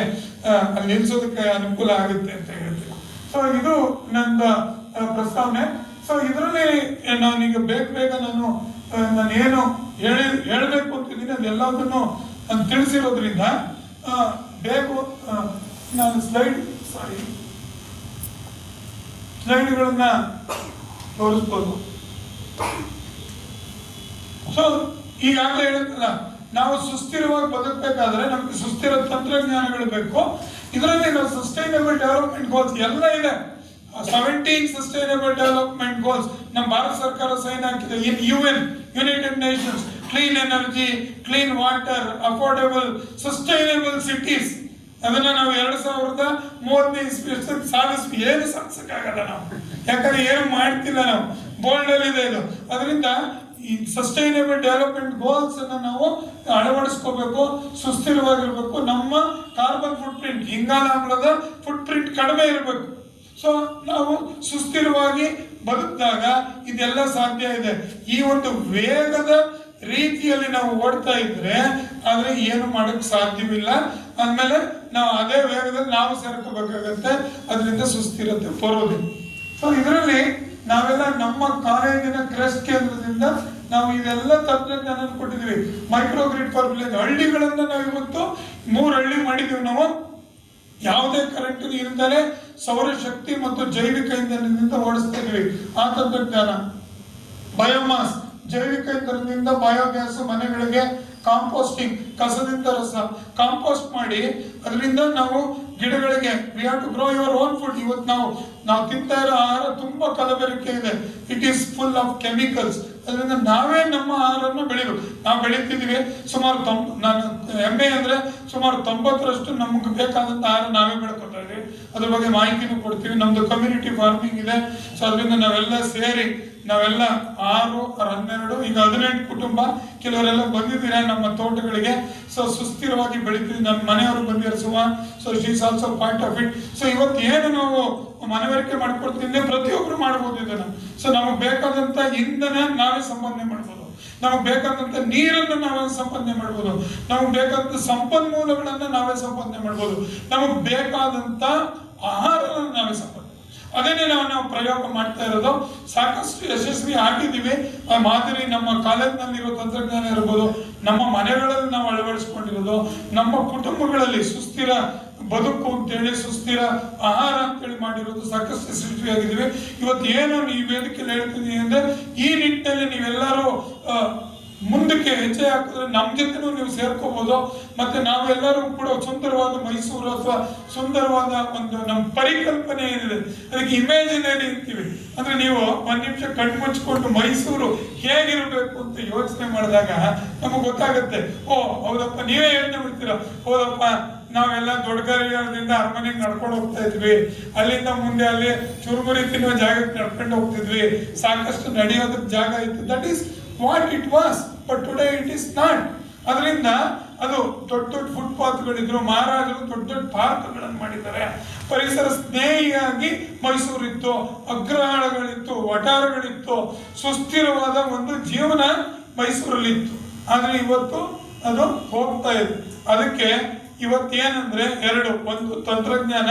ಅಲ್ಲಿ ನಿಲ್ಸೋದಕ್ಕೆ ಅನುಕೂಲ ಆಗುತ್ತೆ ಅಂತ ಹೇಳ್ತೀನಿ. ಸೊ ಇದು ನನ್ನ ಪ್ರಸ್ತಾವನೆ. ಸೊ ಇದರಲ್ಲಿ ನಾನೀಗ ಬೇಗ ನಾನು ಏನು ಹೇಳಬೇಕು ಅಂತಿದ್ದೀನಿ ಅದೆಲ್ಲದನ್ನು ನಾನು ತಿಳಿಸಿರೋದ್ರಿಂದ ಬೇಗ ನಾನು ಸ್ಲೈಡ್ಗಳನ್ನ ತೋರಿಸ್ಬೋದು. ಸೊ ಈಗಾಗಲೇ ಹೇಳಿದ್ನಲ್ಲ, ನಾವು ಸುಸ್ಥಿರವಾಗಿ ಬದುಕಬೇಕಾದ್ರೆ ನಮ್ಗೆ ಸುಸ್ಥಿರ ತಂತ್ರಜ್ಞಾನಗಳು ಬೇಕು. ಇದರಲ್ಲಿ ನಾವು ಸಸ್ಟೈನಬಲ್ ಡೆವಲಪ್ಮೆಂಟ್ ಗೋಲ್ಸ್ ಎಲ್ಲ ಇದೆ. 17 ಸಸ್ಟೈನಬಲ್ ಡೆವಲಪ್ಮೆಂಟ್ ಗೋಲ್ಸ್ ನಮ್ಮ ಭಾರತ ಸರ್ಕಾರ ಸೈನ್ ಹಾಕಿದೆ. ಇನ್ UN, United Nations, clean energy, clean water, affordable, sustainable cities. ಅದನ್ನ ನಾವು 2030 ಸಾಧಿಸ್ವಿ. ಏನು ಸಾಧಿಸಕ್ಕಾಗಲ್ಲ ನಾವು, ಯಾಕಂದ್ರೆ ಏನು ಮಾಡ್ತಿಲ್ಲ ನಾವು, ಬೋಲ್ಡ್ ಅಲ್ಲಿ ಇದೆ ಇದು. ಅದರಿಂದ ಈ ಸಸ್ಟೈನಬಲ್ ಡೆವಲಪ್ಮೆಂಟ್ ಗೋಲ್ಸ್ ಅನ್ನ ನಾವು ಅಳವಡಿಸ್ಕೋಬೇಕು, ಸುಸ್ಥಿರವಾಗಿರ್ಬೇಕು. ನಮ್ಮ ಕಾರ್ಬನ್ ಫುಟ್ ಪ್ರಿಂಟ್, ಇಂಗಾಲಾಮ್ಲದ ಫುಟ್ ಪ್ರಿಂಟ್ ಕಡಿಮೆ ಇರಬೇಕು. ಸೊ ನಾವು ಸುಸ್ಥಿರವಾಗಿ ಬದುಕಿದಾಗ ಇದೆಲ್ಲ ಸಾಧ್ಯ ಇದೆ. ಈ ಒಂದು ವೇಗದ ರೀತಿಯಲ್ಲಿ ನಾವು ಓಡ್ತಾ ಇದ್ರೆ ಆದ್ರೆ ಏನು ಮಾಡಕ್ ಸಾಧ್ಯವಿಲ್ಲ. ಅಂದ್ಮೇಲೆ ನಾವು ಅದೇ ವೇಗದಲ್ಲಿ ನಾವು ಸೇರ್ಕೋಬೇಕಾಗತ್ತೆ, ಅದರಿಂದ ಸುಸ್ಥಿರತೆ ಬರೋದು. ಸೊ ಇದರಲ್ಲಿ ನಾವೆಲ್ಲ ನಮ್ಮ ಕಾಲೇಜಿನ ಕ್ರೆಸ್ಟ್ ಕೇಂದ್ರದಿಂದ ನಾವು ಇದೆಲ್ಲ ತಂತ್ರಜ್ಞಾನ ಕೊಟ್ಟಿದ್ದೀವಿ. ಮೈಕ್ರೋಗ್ರಿಡ್ ಫಾರ್ ವಿಲೇಜ್, ಹಳ್ಳಿಗಳನ್ನ ನಾವು ಇವತ್ತು 3 ಹಳ್ಳಿ ಮಾಡಿದೀವಿ. ನಾವು ಯಾವುದೇ ಕರೆಂಟ್ ಇಲ್ದರೆ ಸೌರಶಕ್ತಿ ಮತ್ತು ಜೈವಿಕ ಇಂಧನದಿಂದ ಓಡಿಸ್ತಾ ಇದೀವಿ. ಆ ತಂತ್ರಜ್ಞಾನ ಬಯೋಮಾಸ್, ಜೈವಿಕ ಇಂಧನದಿಂದ ಬಯೋಗ್ಯಾಸ್ ಮನೆಗಳಿಗೆ, ಕಾಂಪೋಸ್ಟಿಂಗ್, ಕಸದಿಂದ ರಸ ಕಾಂಪೋಸ್ಟ್ ಮಾಡಿ ಅದರಿಂದ ನಾವು ಗಿಡಗಳಿಗೆ we have to grow your own food. ಇವತ್ತು ನಾವು ತಿಂತಾ ಇರೋ ಆಹಾರ ತುಂಬಾ ಕಲಬೆರಕೆ ಇದೆ, it is full of chemicals. ಅದರಿಂದ ನಾವೇ ನಮ್ಮ ಆಹಾರವನ್ನು ಬೆಳಿಬೇಕು. ನಾವು ಬೆಳೀತಿದ್ದೀವಿ ಸುಮಾರು ನಾನು ಹೆಮ್ಮೆ ಅಂದ್ರೆ ಸುಮಾರು 90% ನಮ್ಗೆ ಬೇಕಾದಂತ ಆಹಾರ ನಾವೇ ಬೆಳ್ಕೊತಾ ಇದೀವಿ. ಅದ್ರ ಬಗ್ಗೆ ಮಾಹಿತಿನೂ ಕೊಡ್ತೀವಿ. ನಮ್ದು ಕಮ್ಯುನಿಟಿ ಫಾರ್ಮಿಂಗ್ ಇದೆ. ಸೊ ಅದರಿಂದ ನಾವೆಲ್ಲ ಸೇರಿ ನಾವೆಲ್ಲ 6, 12, ಈಗ 18 ಕುಟುಂಬ ಕೆಲವರೆಲ್ಲ ಬಂದಿದ್ದೀರಾ ನಮ್ಮ ತೋಟಗಳಿಗೆ. ಸೊ ಸುಸ್ಥಿರವಾಗಿ ಬೆಳಿತೀವಿ. ನಮ್ಮ ಮನೆಯವರು ಬಂದಿದ್ದಾರೆ ಸುಮಾರು. So she is also part of it. So ಇವತ್ತು ಏನು ನಾವು ಮನವರಿಕೆ ಮಾಡ್ಕೊಡ್ತಿದ್ದೆ ಪ್ರತಿಯೊಬ್ರು ಮಾಡ್ಬೋದು ಇದನ್ನ. ಸೊ ನಮಗೆ ಬೇಕಾದಂತ ಇಂಧನ ನಾವೇ ಸಂಪಾದನೆ ಮಾಡ್ಬೋದು, ನಮಗೆ ಬೇಕಾದಂತ ನೀರನ್ನು ನಾವೇ ಸಂಪಾದನೆ ಮಾಡ್ಬೋದು, ನಮಗೆ ಬೇಕಾದಂತ ಸಂಪನ್ಮೂಲಗಳನ್ನ ನಾವೇ ಸಂಪಾದನೆ ಮಾಡ್ಬೋದು, ನಮಗೆ ಬೇಕಾದಂತ ಆಹಾರವನ್ನು ನಾವೇ ಸಂಪಾದನೆ. ಅದನ್ನೇ ನಾವು ಪ್ರಯೋಗ ಮಾಡ್ತಾ ಇರೋದು. ಸಾಕಷ್ಟು ಯಶಸ್ವಿ ಆಗಿದ್ದೀವಿ. ಆ ಮಾದರಿ ನಮ್ಮ ಕಾಲೇಜಿನಲ್ಲಿರೋ ತಂತ್ರಜ್ಞಾನ ಇರ್ಬೋದು, ನಮ್ಮ ಮನೆಗಳಲ್ಲಿ ನಾವು ಅಳವಡಿಸ್ಕೊಂಡಿರೋದು, ನಮ್ಮ ಕುಟುಂಬಗಳಲ್ಲಿ ಸುಸ್ಥಿರ ಬದುಕು ಅಂತೇಳಿ, ಸುಸ್ಥಿರ ಆಹಾರ ಅಂತೇಳಿ ಮಾಡಿರೋದು ಸಾಕಷ್ಟು ಯಶಸ್ವಿಯಾಗಿದ್ದೀವಿ. ಇವತ್ತು ಏನು ಈ ವೇದಿಕೆಯಲ್ಲಿ ಹೇಳ್ತಿದ್ದೀವಿ ಅಂದ್ರೆ ಈ ನಿಟ್ಟಿನಲ್ಲಿ ನೀವೆಲ್ಲರೂ ಮುಂದಕ್ಕೆ ಹೆಜ್ಜೆ ಹಾಕಿದ್ರೆ ನಮ್ಮ ಜೊತೆನೂ ನೀವು ಸೇರ್ಕೋಬಹುದು. ಮತ್ತೆ ನಾವೆಲ್ಲರೂ ಕೂಡ ಸುಂದರವಾದ ಮೈಸೂರು ಅಥವಾ ಸುಂದರವಾದ ಒಂದು ನಮ್ಮ ಪರಿಕಲ್ಪನೆ ಏನಿದೆ ಅದಕ್ಕೆ ಇಮ್ಯಾಜಿನರಿ ಅಂತೀವಿ. ಅಂದ್ರೆ ನೀವು 1 ನಿಮಿಷ ಕಣ್ಣು ಮುಚ್ಚಿಕೊಂಡು ಮೈಸೂರು ಹೇಗಿರಬೇಕು ಅಂತ ಯೋಚನೆ ಮಾಡಿದಾಗ ನಮಗೆ ಗೊತ್ತಾಗುತ್ತೆ. ಓ ಹೌದಪ್ಪ, ನೀವೇ ಯೋಚನೆ ಮಾಡ್ತೀರಾ, ಹೌದಪ್ಪ ನಾವೆಲ್ಲ ದೊಡ್ಡಗರಿಯಿಂದ ಅರಮನೆಗೆ ನಡ್ಕೊಂಡು ಹೋಗ್ತಾ ಇದ್ವಿ, ಅಲ್ಲಿಂದ ಮುಂದೆ ಅಲ್ಲಿ ಚುರುಮುರಿ ತಿನ್ನುವ ಜಾಗಕ್ಕೆ ನಡ್ಕೊಂಡು ಹೋಗ್ತಿದ್ವಿ, ಸಾಕಷ್ಟು ನಡೆಯೋದಕ್ಕೆ ಜಾಗ ಇತ್ತು. That is what it was, but today it is not. ಅದರಿಂದ ಅದು ದೊಡ್ಡ ಫುಟ್ಪಾತ್ಗಳಿದ್ರು, ಮಹಾರಾಜರು ದೊಡ್ಡ ಪಾರ್ಕ್ಗಳನ್ನು ಮಾಡಿದ್ದಾರೆ. ಪರಿಸರ ಸ್ನೇಹಿಯಾಗಿ ಮೈಸೂರಿತ್ತು, ಅಗ್ರಹಾರಗಳಿತ್ತು, ವಠಾರಗಳಿತ್ತು, ಸುಸ್ಥಿರವಾದ ಒಂದು ಜೀವನ ಮೈಸೂರಲ್ಲಿತ್ತು. ಆದ್ರೆ ಇವತ್ತು ಅದು ಹೋಗ್ತಾ ಇದೆ. ಅದಕ್ಕೆ ಇವತ್ತೇನಂದ್ರೆ ಎರಡು, ಒಂದು ತಂತ್ರಜ್ಞಾನ,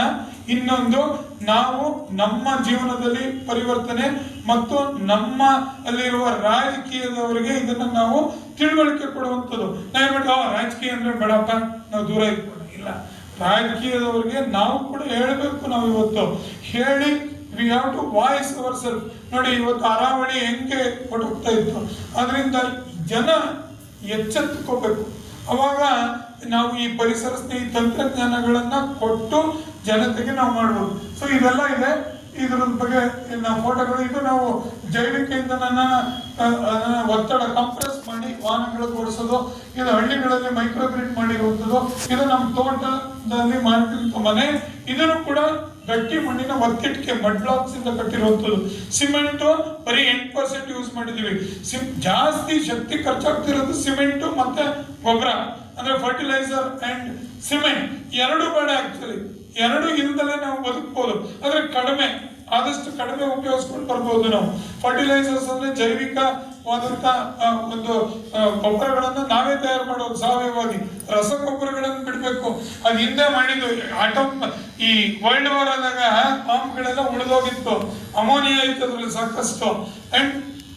ಇನ್ನೊಂದು ನಾವು ನಮ್ಮ ಜೀವನದಲ್ಲಿ ಪರಿವರ್ತನೆ ಮತ್ತು ನಮ್ಮ ಅಲ್ಲಿರುವ ರಾಜಕೀಯದವರಿಗೆ ಇದನ್ನ ನಾವು ತಿಳುವಳಿಕೆ ಕೊಡುವಂಥದ್ದು. ನಾವು ರಾಜಕೀಯ ಅಂದ್ರೆ ಬೇಡಪ್ಪ ನಾವು ದೂರ ಇಟ್ಕೊಂಡು ಇಲ್ಲ, ರಾಜಕೀಯದವರಿಗೆ ನಾವು ಕೂಡ ಹೇಳಬೇಕು. ನಾವು ಇವತ್ತು ಹೇಳಿ we have to voice our self. ನೋಡಿ ಇವತ್ತು ಅರಾವಳಿ ಹೆಂಗೆ ಹೊರಟೋಗ್ತಾ ಇತ್ತು, ಅದರಿಂದ ಜನ ಎಚ್ಚೆತ್ತುಕೋಬೇಕು. ಅವಾಗ ನಾವು ಈ ಪರಿಸರ ಸ್ನೇಹಿ ತಂತ್ರಜ್ಞಾನಗಳನ್ನ ಕೊಟ್ಟು ಜನತೆಗೆ ನಾವು ಮಾಡ್ಬೋದು. ಸೊ ಇದೆಲ್ಲ ಇದೆ, ಇದ್ರ ಬಗ್ಗೆ ನಾವು ಫೋಟೋಗಳು, ಇದು ನಾವು ಜೈವಿಕ ಇಂಧನ ಒತ್ತಡ ಕಂಪ್ರೆಸ್ ಮಾಡಿ ವಾಹನಗಳಿಗೆ ಓಡಿಸೋದು, ಇದು ಹಳ್ಳಿಗಳಲ್ಲಿ ಮೈಕ್ರೋಗ್ರಿಡ್ ಮಾಡಿರುವಂಥದ್ದು, ಇದು ನಮ್ಮ ತೋಟದಲ್ಲಿ ಮಾಡಿರುವಂಥ ಮನೆ, ಇದನ್ನು ಕೂಡ ಗಟ್ಟಿ ಮಣ್ಣಿನ ಒತ್ತಿಟ್ಟಿಗೆ ಮಡ್ ಬ್ಲಾಕ್ಸ್ ಇಂದ ಕಟ್ಟಿರುವಂಥದ್ದು. ಸಿಮೆಂಟ್ ಬರೀ 8% ಯೂಸ್ ಮಾಡಿದೀವಿ. ಜಾಸ್ತಿ ಶಕ್ತಿ ಖರ್ಚಾಗ್ತಿರೋದು ಸಿಮೆಂಟ್ ಮತ್ತೆ ಗೊಬ್ಬರ, ಅಂದ್ರೆ ಫರ್ಟಿಲೈಸರ್ ಅಂಡ್ ಸಿಮೆಂಟ್ ಎರಡು ಬೇಡ. ಆಕ್ಚುಲಿ ಎರಡು ಇಲ್ದಲೇ ನಾವು ಬದುಕಬಹುದು, ಆದ್ರೆ ಆದಷ್ಟು ಕಡಿಮೆ ಉಪಯೋಗಿಸ್ಕೊಂಡು ಬರ್ಬೋದು. ನಾವು ಫರ್ಟಿಲೈಸರ್ಸ್ ಅಂದ್ರೆ ಜೈವಿಕವಾದಂತ ಒಂದು ಗೊಬ್ಬರಗಳನ್ನ ನಾವೇ ತಯಾರು ಮಾಡೋದು, ಸಾವಯವವಾಗಿ ರಸಗೊಬ್ಬರಗಳನ್ನು ಬಿಡ್ಬೇಕು. ಅದು ಹಿಂದೆ ಮಾಡಿದ್ದು ಈ ವರ್ಲ್ಡ್ ವಾರ್ ಆದಾಗ ಬಾಂಬ್ಗಳೆಲ್ಲ ಉಳಿದೋಗಿತ್ತು, ಅಮೋನಿಯಾ ಇತ್ತು ಅದ್ರಲ್ಲಿ ಸಾಕಷ್ಟು. ಅಂಡ್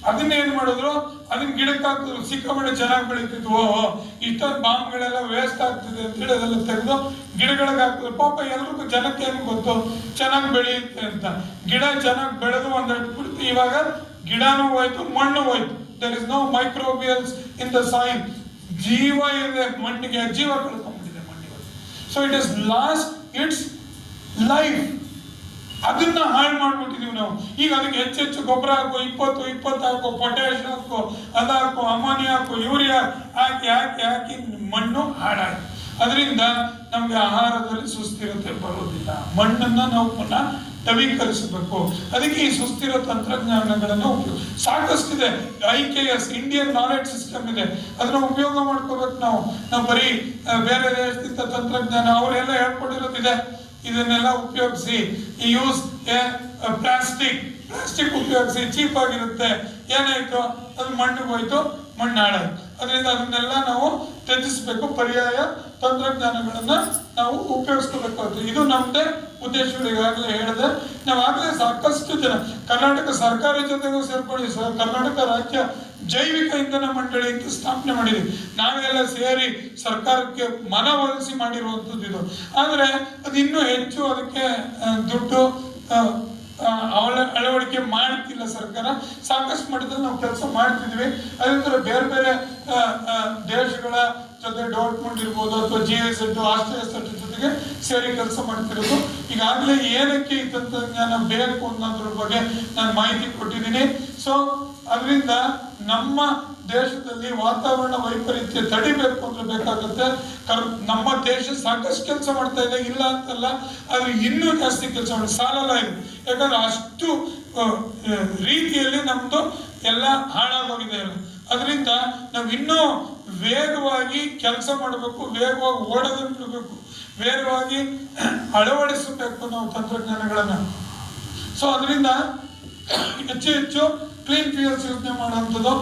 ಅದನ್ನ ಏನ್ ಮಾಡಿದ್ರು, ಅದನ್ನ ಗಿಡಕ್ಕೆ ಹಾಕಿದ್ರು, ಸಿಕ್ಕಾಪಟ್ಟೆ ಚೆನ್ನಾಗಿ ಬೆಳೀತಿತ್ತು. ಓಹೋ ಇಷ್ಟೊಂದು ಬಾಂಬ್ಗಳೆಲ್ಲ ವೇಸ್ಟ್ ಆಗ್ತಿದೆ ಅಂತ ಹೇಳಿ ಅದೆಲ್ಲ ತೆಗೆದು ಗಿಡಗಳಿಗೆ ಹಾಕಿದ್ರು. ಪಾಪ ಎಲ್ರಿಗೂ ಜನಕ್ಕೆ ಏನು ಗೊತ್ತು ಚೆನ್ನಾಗಿ ಬೆಳೆಯುತ್ತೆ ಅಂತ. ಗಿಡ ಚೆನ್ನಾಗಿ ಬೆಳೆದು ಒಂದಷ್ಟು ಬಿಡ್ತು. ಇವಾಗ ಗಿಡನೂ ಹೋಯ್ತು, ಮಣ್ಣು ಹೋಯ್ತು. There is no microbials in the soil. ಜೀವ ಇದೆ ಮಣ್ಣಿಗೆ, ಜೀವ ಕಳ್ಕೊಂಡ್ಬಿಟ್ಟಿದೆ ಮಣ್ಣಿಗೆ. So it is lost its life. ಅದನ್ನ ಹಾಳು ಮಾಡ್ಬಿಟ್ಟಿದೀವಿ ನಾವು. ಈಗ ಅದಕ್ಕೆ ಹೆಚ್ಚೆಚ್ಚು ಗೊಬ್ಬರ ಹಾಕೋ, 20 ಹಾಕೋ, ಪೊಟ್ಯಾಶ್ ಹಾಕೋ, ಅದಾಕೋ, ಅಮೋನಿಯಾ ಹಾಕೋ, ಯೂರಿಯಾ ಹಾಕಿ ಮಣ್ಣು ಹಾಳಾಗಿ. ಅದರಿಂದ ನಮ್ಗೆ ಆಹಾರದಲ್ಲಿ ಸುಸ್ಥಿರತೆ ಬರೋದಿಲ್ಲ. ಮಣ್ಣನ್ನ ನಾವು ಪುನಃ ನವೀಕರಿಸಬೇಕು. ಅದಕ್ಕೆ ಈ ಸುಸ್ಥಿರ ತಂತ್ರಜ್ಞಾನಗಳನ್ನು ಉಪಯೋಗ ಸಾಕಷ್ಟಿದೆ. IKS ಇಂಡಿಯನ್ ನಾಲೆಡ್ಜ್ ಸಿಸ್ಟಮ್ ಇದೆ, ಅದನ್ನ ಉಪಯೋಗ ಮಾಡ್ಕೋಬೇಕು. ನಾವು ಬರೀ ಬೇರೆ ದೇಶದಿಂದ ತಂತ್ರಜ್ಞಾನ ಅವರೆಲ್ಲ ಹೇಳ್ಕೊಂಡಿರೋದಿದೆ, ಇದನ್ನೆಲ್ಲ ಉಪಯೋಗಿಸಿ. ಯೂಸ್ ಪ್ಲಾಸ್ಟಿಕ್ ಉಪಯೋಗಿಸಿ, ಚೀಪ್ ಆಗಿರುತ್ತೆ. ಏನಾಯ್ತು, ಅದು ಮಣ್ಣಿಗೆ ಹೋಯ್ತು, ಮಣ್ಣು ಹಾಳಾಯ್ತು. ಅದರಿಂದ ಅದನ್ನೆಲ್ಲ ನಾವು ತ್ಯಜಿಸಬೇಕು. ಪರ್ಯಾಯ ತಂತ್ರಜ್ಞಾನಗಳನ್ನ ನಾವು ಉಪಯೋಗಿಸ್ಕೋಬೇಕಾಗುತ್ತೆ. ಇದು ನಮ್ದೇ ಉದ್ದೇಶಗಳು. ಈಗಾಗಲೇ ಹೇಳಿದೆ, ನಾವಾಗಲೇ ಸಾಕಷ್ಟು ಜನ ಕರ್ನಾಟಕ ಸರ್ಕಾರ ಜೊತೆಗೂ ಸೇರ್ಕೊಳ್ಳಿ, ಕರ್ನಾಟಕ ರಾಜ್ಯ ಜೈವಿಕ ಇಂಧನ ಮಂಡಳಿ ಅಂತ ಸ್ಥಾಪನೆ ಮಾಡಿದ್ವಿ. ನಾವೆಲ್ಲ ಸೇರಿ ಸರ್ಕಾರಕ್ಕೆ ಮನವೊಲಿಸಿ ಮಾಡಿರುವಂಥದ್ದು ಇದು. ಆದ್ರೆ ಅದು ಇನ್ನೂ ಹೆಚ್ಚು ಅದಕ್ಕೆ ದುಡ್ಡು ಅಳವಡಿಕೆ ಮಾಡ್ತಿಲ್ಲ ಸರ್ಕಾರ. ಸಾಕಷ್ಟು ಮಟ್ಟದಲ್ಲಿ ನಾವು ಕೆಲಸ ಮಾಡ್ತಿದ್ವಿ. ಅದರಿಂದ ಬೇರೆ ಬೇರೆ ದೇಶಗಳ ಜೊತೆ ಡೆವಲಪ್ಮೆಂಟ್ ಇರ್ಬೋದು, ಅಥವಾ GIZ ಆಸ್ಟ್ರೇಲಿಯಾ ಜೊತೆಗೆ ಸೇರಿ ಕೆಲಸ ಮಾಡ್ತಿರೋದು. ಈಗಾಗಲೇ ಏನಕ್ಕೆ ಈ ತಂತ್ರಜ್ಞಾನ ಬೇಕು ಅನ್ನೋದ್ರ ಬಗ್ಗೆ ನಾನು ಮಾಹಿತಿ ಕೊಟ್ಟಿದ್ದೀನಿ. ಸೊ ಅದರಿಂದ ನಮ್ಮ ದೇಶದಲ್ಲಿ ವಾತಾವರಣ ವೈಪರೀತ್ಯ ತಡಿಬೇಕು ಅಂದ್ರೆ ಬೇಕಾಗುತ್ತೆ. ನಮ್ಮ ದೇಶ ಸಾಕಷ್ಟು ಕೆಲಸ ಮಾಡ್ತಾ ಇದೆ, ಇಲ್ಲ ಅಂತಲ್ಲ, ಆದ್ರೆ ಇನ್ನೂ ಜಾಸ್ತಿ ಕೆಲಸ ಮಾಡಿ ಸಾಲಲ್ಲ ಇದೆ. ಯಾಕಂದ್ರೆ ಅಷ್ಟು ರೀತಿಯಲ್ಲಿ ನಮ್ದು ಎಲ್ಲ ಹಾಳಾಗೋಗಿದೆ. ಅದರಿಂದ ನಾವು ಇನ್ನೂ ವೇಗವಾಗಿ ಕೆಲಸ ಮಾಡಬೇಕು, ವೇಗವಾಗಿ ಓಡೋದನ್ನು ಬಿಡಬೇಕು, ವೇಗವಾಗಿ ಅಳವಡಿಸಬೇಕು ನಾವು ತಂತ್ರಜ್ಞಾನಗಳನ್ನ. ಸೊ ಅದರಿಂದ ಹೆಚ್ಚು ಕ್ಲೀನ್ ಫ್ಯೂಯಲ್ಸ್ ಯೋಜನೆ ಮಾಡುವಂಥದ್ದು.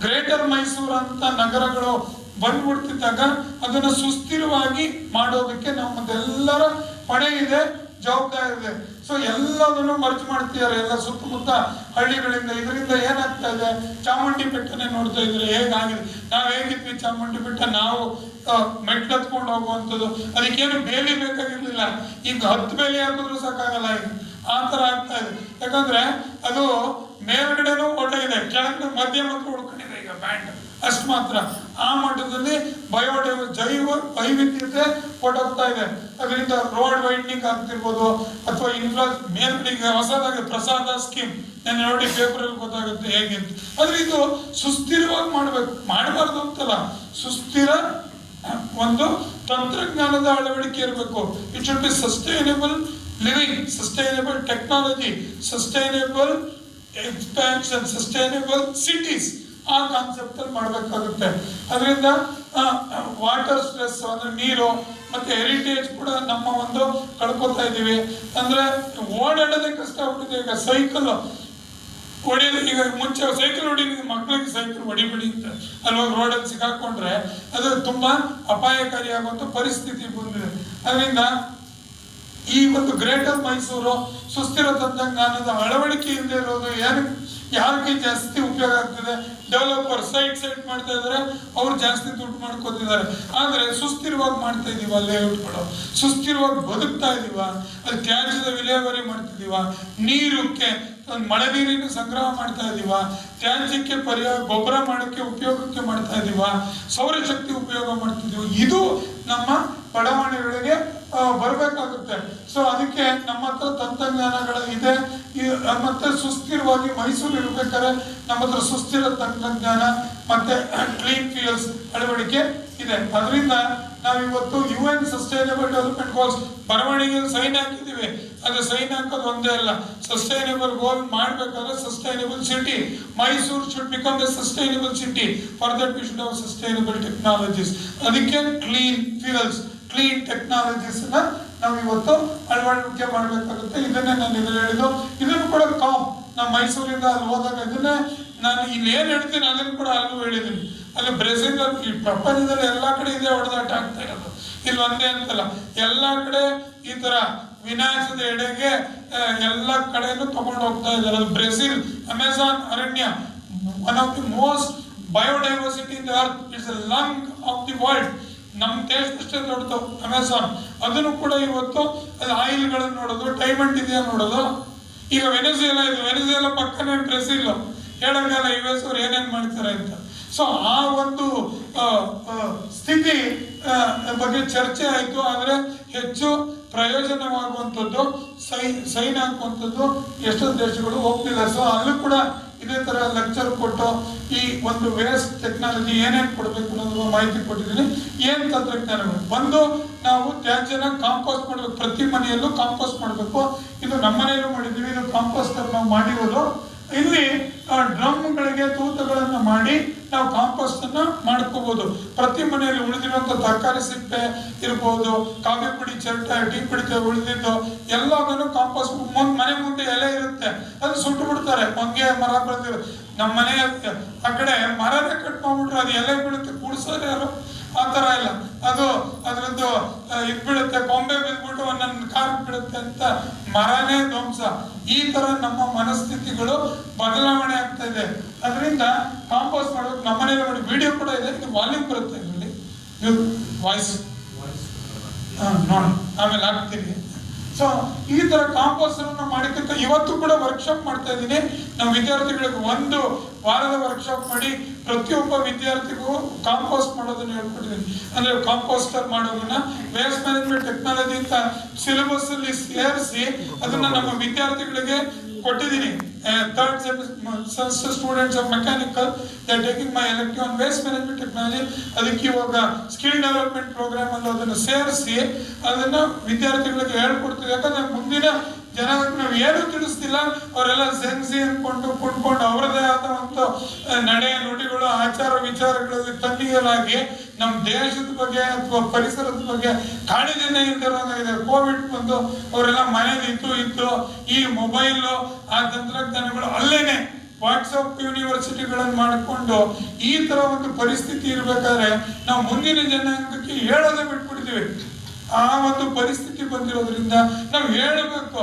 ಗ್ರೇಟರ್ ಮೈಸೂರು ಅಂತ ನಗರಗಳು ಬಂದ್ಬಿಡ್ತಿದ್ದಾಗ ಅದನ್ನು ಸುಸ್ಥಿರವಾಗಿ ಮಾಡೋದಕ್ಕೆ ನಮ್ಮದೆಲ್ಲರ ಹೊಣೆ ಇದೆ, ಜವಾಬ್ದಾರಿ ಇದೆ. ಸೊ ಎಲ್ಲದನ್ನು ಮರ್ಜ್ ಮಾಡ್ತಿದ್ದಾರೆ ಎಲ್ಲ ಸುತ್ತಮುತ್ತ ಹಳ್ಳಿಗಳಿಂದ. ಇದರಿಂದ ಏನಾಗ್ತಾ ಇದೆ, ಚಾಮುಂಡಿ ಬೆಟ್ಟನೇ ನೋಡ್ತಾ ಇದ್ರೆ ಹೇಗಾಗಿದೆ. ನಾವು ಹೇಗಿದ್ವಿ ಚಾಮುಂಡಿ ಬೆಟ್ಟ, ನಾವು ಮೆಟ್ಲತ್ಕೊಂಡು ಹೋಗುವಂಥದ್ದು, ಅದಕ್ಕೇನು ಬೇಲಿ ಬೇಕಾಗಿರ್ಲಿಲ್ಲ. ಈಗ 10 ಬೇಲಿ ಹಾಕಿದ್ರು ಸಾಕಾಗಲ್ಲ, ಈಗ ಆ ಥರ ಆಗ್ತಾ ಇದೆ. ಯಾಕಂದ್ರೆ ಅದು ಮೇಲ್ಗಡೆನೂ ಒಳ್ಳೆಯಿದೆ, ಕೆಳಗಡೆ ಮಧ್ಯ ಮಾತ್ರ ಉಳ್ಕೊಂಡಿದೆ ಈಗ ಬ್ಯಾಂಡ್ ಅಷ್ಟು ಮಾತ್ರ. ಆ ಮಟ್ಟದಲ್ಲಿ ಜೈವ ವೈವಿಧ್ಯತೆ ಹೊರಟೋಗ್ತಾ ಇದೆ. ಅದರಿಂದ ರೋಡ್ ವೈಡ್ನಿಂಗ್ ಆಗ್ತಿರ್ಬೋದು, ಅಥವಾ ಮೇಲ್ಗಡೆಗೆ ಹೊಸದಾಗಿ ಪ್ರಸಾದ ಸ್ಕೀಮ್ ನಾನು ನೋಡಿ ಪೇಪರಲ್ಲಿ ಗೊತ್ತಾಗುತ್ತೆ ಹೇಗೆ ಅಂತ. ಆದ್ರೆ ಇದು ಸುಸ್ಥಿರವಾಗಿ ಮಾಡಬಾರ್ದು ಅಂತಲ್ಲ, ಸುಸ್ಥಿರ ಒಂದು ತಂತ್ರಜ್ಞಾನದ ಅಳವಡಿಕೆ ಇರಬೇಕು. It should B sustainable living, sustainable technology, sustainable expansion, sustainable cities, ಆ ಕಾನ್ಸೆಪ್ಟ್ ಅಲ್ಲಿ ಮಾಡಬೇಕಾಗುತ್ತೆ. ಅದರಿಂದ ವಾಟರ್ ಸ್ಟ್ರೆಸ್ ಅಂದ್ರೆ ನೀರು ಮತ್ತೆ ಹೆರಿಟೇಜ್ ಕೂಡ ನಮ್ಮ ಒಂದು ಕಳ್ಕೊತಾ ಇದೀವಿ. ಅಂದ್ರೆ ಓಡಾಡೋದೇ ಕಷ್ಟ ಆಗ್ಬಿಟ್ಟಿದೆ. ಈಗ ಸೈಕಲ್ ಹೊಡಿಯೋದು. ಈಗ ಮುಂಚೆ ಸೈಕಲ್ ಹೊಡಿಲಿಕ್ಕೆ ಮಕ್ಕಳಿಗೆ ಸೈಕಲ್ ಹೊಡಿಬೇಡಿ ಅಂತ ಅಲ್ವಾಗ ರೋಡಲ್ಲಿ ಸಿಕ್ಕಾಕೊಂಡ್ರೆ ಅದು ತುಂಬಾ ಅಪಾಯಕಾರಿಯಾಗುವಂತ ಪರಿಸ್ಥಿತಿ ಬಂದಿದೆ. ಅದರಿಂದ ಈ ಒಂದು ಗ್ರೇಟರ್ ಮೈಸೂರು ಸುಸ್ಥಿರ ತಂತ್ರಜ್ಞಾನದ ಅಳವಡಿಕೆ ಇಲ್ಲದೆ ಇರೋದು ಯಾರಿಗೆ ಜಾಸ್ತಿ ಉಪಯೋಗ ಆಗ್ತದೆ? ಡೆವಲಪರ್ ಸೈಟ್ ಮಾಡ್ತಾ ಇದಾರೆ, ಅವ್ರು ಜಾಸ್ತಿ ದುಡ್ಡು ಮಾಡ್ಕೋತಿದ್ದಾರೆ. ಆದ್ರೆ ಸುಸ್ಥಿರವಾಗಿ ಮಾಡ್ತಾ ಇದೀವ, ಲೇಔಟ್ಗಳು ಸುಸ್ಥಿರವಾಗಿ ಬದುಕ್ತಾ ಇದೀವ, ಅದು ತ್ಯಾಜ್ಯದ ವಿಲೇವಾರಿ ಮಾಡ್ತಿದೀವ, ನೀರಕ್ಕೆ ಮಳೆ ನೀರಿನ ಸಂಗ್ರಹ ಮಾಡ್ತಾ ಇದೀವ, ತ್ಯಾಜ್ಯಕ್ಕೆ ಗೊಬ್ಬರ ಮಾಡೋಕ್ಕೆ ಉಪಯೋಗಕ್ಕೆ ಮಾಡ್ತಾ ಇದೀವ, ಸೌರಶಕ್ತಿ ಉಪಯೋಗ ಮಾಡ್ತಿದೀವಿ. ಇದು ನಮ್ಮ ಬಡಾವಣೆಗಳಿಗೆ ಬರ್ಬೇಕಾಗುತ್ತೆ. ಸೊ ಅದಕ್ಕೆ ನಮ್ಮ ಹತ್ರ ತಂತ್ರಜ್ಞಾನಗಳು ಇದೆ. ಮತ್ತೆ ಸುಸ್ಥಿರವಾಗಿ ಮೈಸೂರು ಇರ್ಬೇಕಾದ್ರೆ ನಮ್ಮ ಹತ್ರ ಸುಸ್ಥಿರ ತಂತ್ರಜ್ಞಾನ ಮತ್ತೆ ಕ್ಲೀನ್ ಫ್ಯೂಯಲ್ಸ್ ಅಳವಡಿಕೆ ಇದೆ. ಅದರಿಂದ ನಾವಿವತ್ತು UN ಸಸ್ಟೈನಬಲ್ ಡೆವಲಪ್ಮೆಂಟ್ ಗೋಲ್ಸ್ ಬರವಣಿಗೆ ಸೈನ್ ಹಾಕಿದೀವಿ. ಅದು ಸೈನ್ ಹಾಕೋದು ಒಂದೇ ಅಲ್ಲ, ಸಸ್ಟೈನಬಲ್ ಗೋಲ್ ಮಾಡ್ಬೇಕಾದ್ರೆ sustainable city Mysuru should become A sustainable city. For that we should have sustainable technologies. ಅದಕ್ಕೆ ಕ್ಲೀನ್ ಫ್ಯೂಯಲ್ಸ್ ಕ್ಲೀನ್ ಟೆಕ್ನಾಲಜೀಸ್ ನಾವು ಇವತ್ತು ಅಳವಡಿಕೆ ಮಾಡ್ಬೇಕಾಗುತ್ತೆ. ಇದನ್ನೇ ನಾನು ಇಲ್ಲಿ ಹೇಳಿದ್ದು. ಇದನ್ನು ಕೂಡ ನಾವು ಮೈಸೂರಿಂದ ಅಲ್ಲಿ ಹೋದಾಗ ಇದನ್ನೇ ನಾನು ಇಲ್ಲಿ ಏನ್ ಹೇಳ್ತೀನಿ ಅದನ್ನು ಕೂಡ ಅಲ್ಲೂ ಹೇಳಿದ್ದೀನಿ. ಅಲ್ಲಿ ಬ್ರೆಜಿಲ್ ಈ ಪ್ರಪಂಚದಲ್ಲಿ ಎಲ್ಲಾ ಕಡೆ ಇದೇ ಹೊಡೆದಾಟ ಆಗ್ತಾ ಇರೋದು. ಇಲ್ಲಿ ಒಂದೇ ಅಂತಲ್ಲ, ಎಲ್ಲಾ ಕಡೆ ಈ ತರ ವಿನಾಶದ ಎಡೆಗೆ ಎಲ್ಲಾ ಕಡೆನೂ ತಗೊಂಡು ಹೋಗ್ತಾ ಇದ್ದಾರೆ. ಅದು ಬ್ರೆಜಿಲ್ ಅಮೆಜಾನ್ ಅರಣ್ಯ, one of the most biodiversity in the earth, it's the lung of the world. ನಮ್ಮ ದೇಶದಷ್ಟೇ ದೊಡ್ಡದು ಅಮೆಜಾನ್. ಅದನ್ನು ಕೂಡ ಇವತ್ತು ಅದು ಆಯಿಲ್ಗಳನ್ನು ನೋಡೋದು, ಡೈಮಂಡ್ ಇದೆಯಾ ನೋಡೋದು. ಈಗ ವೆನೆಜುವೆಲಾ ಇದು, ವೆನೆಜುವೆಲಾ ಪಕ್ಕನೇ ಬ್ರೆಜಿಲ್. ಹೇಳಂಗಲ್ಲ US ಅವ್ರು ಏನೇನ್ ಮಾಡ್ತಾರೆ ಅಂತ. ಸೊ ಆ ಒಂದು ಸ್ಥಿತಿ ಬಗ್ಗೆ ಚರ್ಚೆ ಆಯ್ತು. ಆದ್ರೆ ಹೆಚ್ಚು ಪ್ರಯೋಜನವಾಗುವಂಥದ್ದು ಸೈನ್ ಹಾಕುವಂಥದ್ದು ಎಷ್ಟೋ ದೇಶಗಳು ಹೋಗ್ತಿಲ್ಲ. ಸೊ ಅಲ್ಲೂ ಕೂಡ ಇದೇ ತರ ಲೆಕ್ಚರ್ ಕೊಟ್ಟು ಈ ಒಂದು ವೇಸ್ಟ್ ಟೆಕ್ನಾಲಜಿ ಏನೇನ್ ಕೊಡ್ಬೇಕು ಅನ್ನೋದು ಮಾಹಿತಿ ಕೊಟ್ಟಿದ್ದೀನಿ. ಏನ್ ತಂತ್ರಜ್ಞಾನಗಳು ಒಂದು, ನಾವು ತ್ಯಾಜ್ಯನ ಕಾಂಪೋಸ್ಟ್ ಮಾಡ್ಬೇಕು. ಪ್ರತಿ ಮನೆಯಲ್ಲೂ ಕಾಂಪೋಸ್ಟ್ ಮಾಡ್ಬೇಕು. ಇದು ನಮ್ಮ ಮನೆಯಲ್ಲೂ ಮಾಡಿದ್ದೀವಿ. ಇದು ಕಾಂಪೋಸ್ಟ್ ನಾವು ಮಾಡಿರೋದು. ಇಲ್ಲಿ ಡ್ರಮ್ಗಳಿಗೆ ತೂತುಗಳನ್ನ ಮಾಡಿ ನಾವು ಕಾಂಪೋಸ್ಟ್ ಅನ್ನ ಮಾಡ್ಕೋಬಹುದು. ಪ್ರತಿ ಮನೆಯಲ್ಲಿ ಉಳಿದಿರುವಂತ ತರಕಾರಿ ಸಿಪ್ಪೆ ಇರ್ಬೋದು, ಕಾಫಿ ಪುಡಿ ಚರ್ಟ, ಟೀ ಪುಡಿ ಉಳಿದಿದ್ದು ಎಲ್ಲದನ್ನು ಕಾಂಪೋಸ್ಟ್. ಮನೆ ಮುಂದೆ ಎಲೆ ಇರುತ್ತೆ, ಅದು ಸುಟ್ಟು ಬಿಡ್ತಾರೆ. ಹೊಂಗೆ ಮರ ಬೆಳೆದಿರುತ್ತೆ. ನಮ್ಮ ಮನೆ ಆ ಕಡೆ ಮರನೇ ಕಟ್ ಮಾಡ್ಬಿಟ್ರೆ ಅದು ಎಲೆ ಬೀಳುತ್ತೆ, ಕೂಡ್ಸೋರು ಯಾರು? ಆ ತರ ಇಲ್ಲ, ಅದು ಅದ್ರದ್ದು ಇದ್ ಬೀಳುತ್ತೆ, ಕೊಂಬೆ ಬಿದ್ಬಿಟ್ಟು ನನ್ನ ಕಾರ್ ಬೀಳುತ್ತೆ ಅಂತ ಮರನೇ ಧ್ವಂಸ. ಈ ತರ ನಮ್ಮ ಮನಸ್ಥಿತಿಗಳು ಬದಲಾವಣೆ ಆಗ್ತಾ ಇದೆ. ಅದರಿಂದ ಕಾಂಪೋಸ್ಟ್ ಮಾಡ್ಬೇಕು. ನಮ್ಮ ಮನೇಲಿ ಮಾಡಿ ವಿಡಿಯೋ ಕೂಡ ಇದೆ, ಇದು ವಾಲ್ಯೂಮ್ ಬರುತ್ತೆ ಇದರಲ್ಲಿ, ವಾಯ್ಸ್ ನೋಡಿ ಆಮೇಲೆ ಹಾಕ್ತೀನಿ. ಸೊ ಈ ತರ ಕಾಂಪೋಸ್ಟ್ ಅನ್ನು ಮಾಡಿಕೊಂತ ಇವತ್ತು ಕೂಡ ವರ್ಕ್ಶಾಪ್ ಮಾಡ್ತಾ ಇದ್ದೀನಿ. ನಮ್ಮ ವಿದ್ಯಾರ್ಥಿಗಳಿಗೆ ಒಂದು ವಾರದ ವರ್ಕ್ಶಾಪ್ ಮಾಡಿ ಪ್ರತಿಯೊಬ್ಬ ವಿದ್ಯಾರ್ಥಿಗೂ ಕಾಂಪೋಸ್ಟ್ ಮಾಡೋದನ್ನ ಹೇಳ್ಕೊಟ್ಟಿದ್ದೀನಿ. ಅಂದ್ರೆ ಕಾಂಪೋಸ್ಟರ್ ಮಾಡೋದನ್ನ ವೇಸ್ಟ್ ಮ್ಯಾನೇಜ್ಮೆಂಟ್ ಟೆಕ್ನಾಲಜಿ ಅಂತ ಸಿಲೆಬಸ್ ಅಲ್ಲಿ ಸೇರಿಸಿ ಅದನ್ನ ನಮ್ಮ ವಿದ್ಯಾರ್ಥಿಗಳಿಗೆ ಕೊಟ್ಟಿದ್ದೀನಿ. Third semester students of mechanical they are taking my elective on waste management technology. ಅದಕ್ಕೆ ಇವಾಗ ಸ್ಕಿಲ್ ಡೆವಲಪ್ಮೆಂಟ್ ಪ್ರೋಗ್ರಾಮ್ ಅಲ್ಲಿ ಅದನ್ನು ಸೇರಿಸಿ ಅದನ್ನ ವಿದ್ಯಾರ್ಥಿಗಳಿಗೆ ಹೇಳ್ಕೊಡ್ತೀವಿ. ಯಾಕಂದ್ರೆ ಮುಂದಿನ ಜನರಿಗೆ ನಾವು ಏನು ತಿಳಿಸ್ತಿಲ್ಲ, ಅವರೆಲ್ಲ ಸೆನ್ಸಿ ಅನ್ಕೊಂಡು ಕೊಂಡ್ಕೊಂಡು ಅವರದೇ ಆದ ಒಂದು ನಡೆ ನುಡಿಗಳು ಆಚಾರ ವಿಚಾರಗಳಲ್ಲಿ ತಣ್ಣೀರಾಗಿ ನಮ್ಮ ದೇಶದ ಬಗ್ಗೆ ಅಥವಾ ಪರಿಸರದ ಬಗ್ಗೆ ಕಾಳಜಿನೇ ಇಲ್ದಿರೋದಾಗಿದೆ. ಕೋವಿಡ್ ಬಂದು ಅವರೆಲ್ಲ ಮನೇಲಿ ಇದ್ದು ಈ ಮೊಬೈಲು ಆ ತಂತ್ರಜ್ಞಾನಗಳು ಅಲ್ಲೇನೆ ವಾಟ್ಸಪ್ ಯೂನಿವರ್ಸಿಟಿಗಳನ್ನು ಮಾಡಿಕೊಂಡು ಈ ತರ ಒಂದು ಪರಿಸ್ಥಿತಿ ಇರ್ಬೇಕಾದ್ರೆ ನಾವು ಮುಂದಿನ ಜನಾಂಗಕ್ಕೆ ಹೇಳೋದೇ ಬಿಟ್ಬಿಡ್ತೀವಿ. ಆ ಒಂದು ಪರಿಸ್ಥಿತಿ ಬಂದಿರೋದ್ರಿಂದ ನಾವು ಹೇಳಬೇಕು,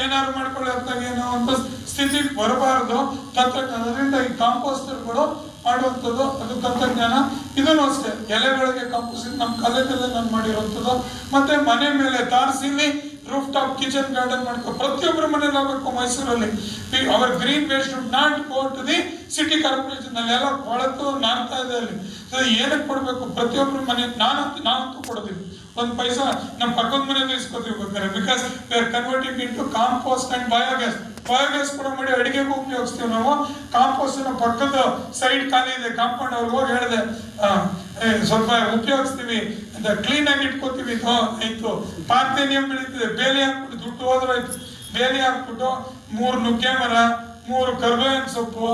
ಏನಾದ್ರು ಮಾಡ್ಕೊಳ್ಳೋದಾಗ ಏನೋ ಅಂತ ಸ್ಥಿತಿ ಬರಬಾರದು. ತಂತ್ರಜ್ಞಾನದಿಂದ ಈ ಕಾಂಪೋಸ್ಟರ್ಗಳು ಮಾಡುವಂಥದ್ದು ಅದು ತಂತ್ರಜ್ಞಾನ. ಇದನ್ನು ಅಷ್ಟೇ ಎಲೆಗಳಿಗೆ ಕಾಂಪೋಸ್ಟ್ ನಮ್ಮ ಕಾಲೇಜಲ್ಲೇ ನಾನು ಮಾಡಿರುವಂಥದ್ದು. ಮತ್ತೆ ಮನೆ ಮೇಲೆ ತಾರಸಿಲಿ ರೂಫ್ ಟಾಪ್ ಕಿಚನ್ ಗಾರ್ಡನ್ ಮಾಡ್ಕೊ ಪ್ರತಿಯೊಬ್ಬರ ಮನೇಲಿ ಆಗಬೇಕು ಮೈಸೂರಲ್ಲಿ. Our green waste should not go to the city corporation. ಅಲ್ಲೆಲ್ಲ ಕೊಳತು ನಾಡ್ತಾ ಇದೆ ಅಲ್ಲಿ. ಏನಕ್ಕೆ ಕೊಡ್ಬೇಕು? ಪ್ರತಿಯೊಬ್ಬರ ಮನೆ ನಾನಂತೂ ಕೊಡೋದಿಲ್ಲ ಒಂದು ಪೈಸಾ. ನಮ್ಮ ಪಕ್ಕದ ಮನೆಯಲ್ಲಿ ಇಸ್ಕೊತೀವಿ ಬೇಕಾದ್ರೆ. Because we are converting into compost and biogas. Biogas ಕೂಡ ಮಾಡಿ ಅಡಿಗೆಗೂ ಉಪಯೋಗಿಸ್ತೀವಿ ನಾವು. ಕಾಂಪೋಸ್ಟ್ ಪಕ್ಕದ ಸೈಡ್ ಖಾಲಿ ಇದೆ ಕಾಂಪೌಂಡ್, ಅವ್ರಿಗೆ ಹೋಗಿ ಹೇಳಿದೆ ಸ್ವಲ್ಪ ಉಪಯೋಗಿಸ್ತೀವಿ ಅಂತ, ಕ್ಲೀನ್ ಆಗಿ ಇಟ್ಕೋತೀವಿ. ಆಯ್ತು, ಪಾರ್ಥೇನಿಯಂ ಬೆಳೀತಿದೆ, ಬೇಲಿ ಹಾಕ್ಬಿಟ್ಟು ದುಡ್ಡು ಹೋದ್ರಾಯ್ತು. ಬೇಲಿ ಹಾಕ್ಬಿಟ್ಟು 3 ನುಗ್ಗೆ ಮರ, 3 ಕರ್ಬೇವಿನ ಸೊಪ್ಪು,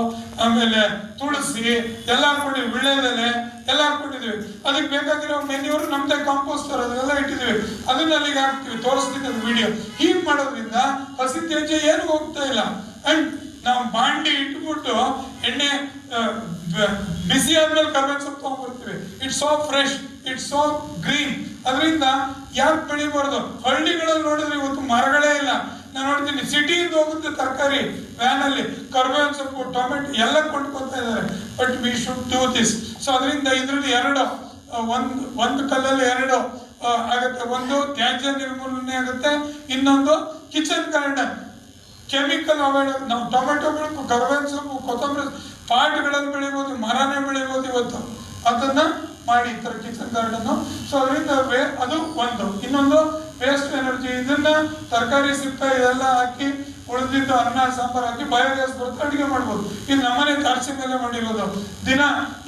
ಆಮೇಲೆ ತುಳಸಿ ಎಲ್ಲ ಹಾಕೊಂಡಿದ್ವಿ, ವಿಳ್ಳೆದೆಲೆ ಎಲ್ಲ ಹಾಕೊಂಡಿದ್ವಿ. ಅದಕ್ಕೆ ಬೇಕಾಗಿರೋ ಮೆನ್ಯೂರು ನಮ್ದೇ ಕಾಂಪೋಸ್ಟರ್ ಅದೆಲ್ಲ ಇಟ್ಟಿದ್ವಿ. ಅದನ್ನ ಅಲ್ಲಿಗೆ ಹಾಕ್ತಿವಿ, ತೋರಿಸ್ತೀನಿ ಅದು ವಿಡಿಯೋ. ಹೀಗೆ ಮಾಡೋದ್ರಿಂದ ಹಸಿ ತ್ಯಾಜ್ಯ ಏನು ಹೋಗ್ತಾ ಇಲ್ಲ. ಅಂಡ್ ನಾವು ಬಾಂಡಿ ಇಟ್ಬಿಟ್ಟು ಎಣ್ಣೆ ಬಿಸಿ ಆದ್ಮೇಲೆ ಕರ್ಬೇವಿನ ಸೊಪ್ಪು ತಗೊಂಡ್ಬರ್ತೀವಿ. It's so fresh, it's so green. ಅದರಿಂದ ಯಾಕೆ ಬೆಳಿಬಾರ್ದು? ಹಳ್ಳಿಗಳಲ್ಲಿ ನೋಡಿದ್ರೆ ಇವತ್ತು ಮರಗಳೇ ಇಲ್ಲ. ನಾನು ನೋಡ್ತೀನಿ ಸಿಟಿಯಿಂದ ಹೋಗುತ್ತೆ ತರಕಾರಿ ವ್ಯಾನ್ ಅಲ್ಲಿ, ಕರ್ಬೇವಿನ ಸೊಪ್ಪು, ಟೊಮೆಟೊ ಎಲ್ಲ ಕೊಂಡ್ಕೊತಾ ಇದ್ದಾರೆ. But we should do this. So ಅದರಿಂದ ಇದರಲ್ಲಿ ಎರಡು, ಒಂದು ಕಲ್ಲಲ್ಲಿ ಎರಡು ಆಗುತ್ತೆ. ಒಂದು ತ್ಯಾಜ್ಯ ನಿರ್ಮೂಲನೆ ಆಗುತ್ತೆ, ಇನ್ನೊಂದು ಕಿಚನ್ ಗಾರ್ಡನ್ ಕೆಮಿಕಲ್ ಅವಾಯ್ಡ್. ನಾವು ಟೊಮೆಟೊಗಳು, ಕರ್ಬೇವಿನ ಸೊಪ್ಪು, ಕೊತ್ತಂಬರಿ ಪಾಟ್ಗಳಲ್ಲಿ ಬೆಳಿಬೋದು, ಮರನೇ ಬೆಳಿಬೋದು ಇವತ್ತು. ಅದನ್ನ ಮಾಡಿ ಈ ಥರ ಕಿಚನ್ ಗಾರ್ಡನ್ನು. ಸೊ ಅದರಿಂದ ಅದು ಒಂದು. ಇನ್ನೊಂದು ವೇಸ್ಟ್ ಎನರ್ಜಿ. ಇದನ್ನ ತರಕಾರಿ ಸಿಪ್ಪೆ ಇದೆಲ್ಲ ಹಾಕಿ ಉಳಿದಿದ್ದು ಅನ್ನ ಸಾಂಬಾರು ಹಾಕಿ ಬಯೋಗ್ಯಾಸ್ ಬರುತ್ತೆ, ಅಡುಗೆ ಮಾಡ್ಬೋದು. ಇದು ನಮ್ಮನೆ ತಾರಸಿ ಮೇಲೆ ಮಾಡಿರೋದು. ದಿನ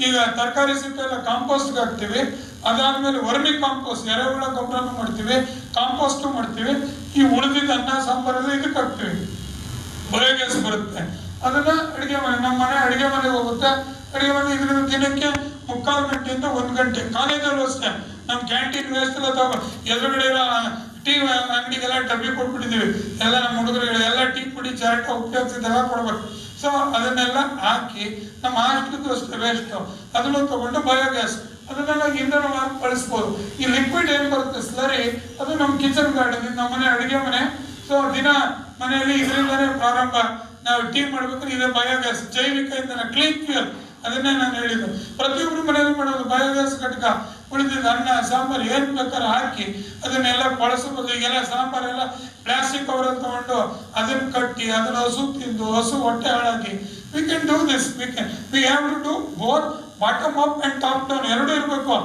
ಈಗ ತರಕಾರಿ ಸಿಪ್ಪೆ ಎಲ್ಲ ಕಾಂಪೋಸ್ಟ್ಗೆ ಹಾಕ್ತಿವಿ. ಅದಾದ್ಮೇಲೆ ವರ್ಮಿ ಕಾಂಪೋಸ್ಟ್, ಎರೆಹುಳ ಗೊಬ್ಬರನೂ ಮಾಡ್ತೀವಿ, ಕಾಂಪೋಸ್ಟು ಮಾಡ್ತೀವಿ. ಈ ಉಳಿದಿದ್ದು ಅನ್ನ ಸಾಂಬಾರೆಲ್ಲ ಇದಕ್ಕೆ ಹಾಕ್ತಿವಿ, ಬಯೋಗ್ಯಾಸ್ ಬರುತ್ತೆ. ಅದನ್ನ ಅಡುಗೆ ಮನೆ, ನಮ್ಮ ಮನೆ ಅಡುಗೆ ಮನೆಗೆ ಹೋಗುತ್ತೆ. ಅಡುಗೆ ಮನೆ ಇದರಿಂದ ದಿನಕ್ಕೆ 3/4 ಗಂಟೆಯಿಂದ 1 ಗಂಟೆ. ಕಾಲೇಜಲ್ಲೂ ಅಷ್ಟೇ ನಮ್ಮ ಕ್ಯಾಂಟೀನ್ ವೇಸ್ಟ್ ಎಲ್ಲ ಎದುರುಗಡೆ ಇರೋ ಟೀ ಅಂಗಡಿಗೆಲ್ಲ ಡಬ್ಬಿ ಕೊಟ್ಬಿಟ್ಟಿದ್ದೀವಿ. ಎಲ್ಲ ನಮ್ಮ ಹುಡುಗರುಗಳು ಎಲ್ಲ ಟೀ ಪುಡಿ ಚಾಟ ಉಪಯೋಗಿಸಿದೆಲ್ಲ ಕೊಡ್ಬೇಕು. ಸೊ ಅದನ್ನೆಲ್ಲ ಹಾಕಿ ನಮ್ಮ ಹಾಸ್ಟೆಲ್ದು ಅಷ್ಟೇ ವೇಸ್ಟು ಅದನ್ನು ತಗೊಂಡು ಬಯೋಗ್ಯಾಸ್ ಅದನ್ನೆಲ್ಲ ಇಂಧನವಾಗಿ ಬಳಸ್ಬೋದು. ಈ ಲಿಕ್ವಿಡ್ ಏನು ಬರುತ್ತೆ ಸ್ಲರಿ, ಅದು ನಮ್ಮ ಕಿಚನ್ ಗಾರ್ಡನ್, ನಮ್ಮ ಮನೆ ಅಡುಗೆ ಮನೆ. ಸೊ ದಿನ ಮನೆಯಲ್ಲಿ ಇದರಿಂದನೇ ಪ್ರಾರಂಭ. ನಾವು ಟೀ ಮಾಡ್ಬೇಕಾದ್ರೆ ಇದೆ ಬಯೋಗ್ಯಾಸ್, ಜೈವಿಕ ಇಂಧನ, ಕ್ಲೀನ್ ಫ್ಯೂಯಲ್. ಅದನ್ನೇ ನಾನು ಹೇಳಿದ್ದು. ಪ್ರತಿಯೊಬ್ಬರು ಮನೆಯಲ್ಲಿ ಮಾಡೋದು ಬಯೋಗ್ಯಾಸ್ ಘಟಕ. ಉಳಿದಿದ್ದು ಅನ್ನ ಸಾಂಬಾರು ಏನು ಬೇಕಾದ್ರೆ ಹಾಕಿ ಅದನ್ನೆಲ್ಲ ಬಳಸಬಹುದು. ಈಗೆಲ್ಲ ಸಾಂಬಾರೆಲ್ಲ ಪ್ಲಾಸ್ಟಿಕ್ ಕವರಲ್ಲಿ ತಗೊಂಡು ಅದನ್ನು ಕಟ್ಟಿ ಅದನ್ನ ಹಸು ತಿಂದು ಹಸು ಹೊಟ್ಟೆ ಹಾಳಾಗಿ. We can do this. We have to do both bottom up and top down ಎರಡೂ ಇರಬೇಕು.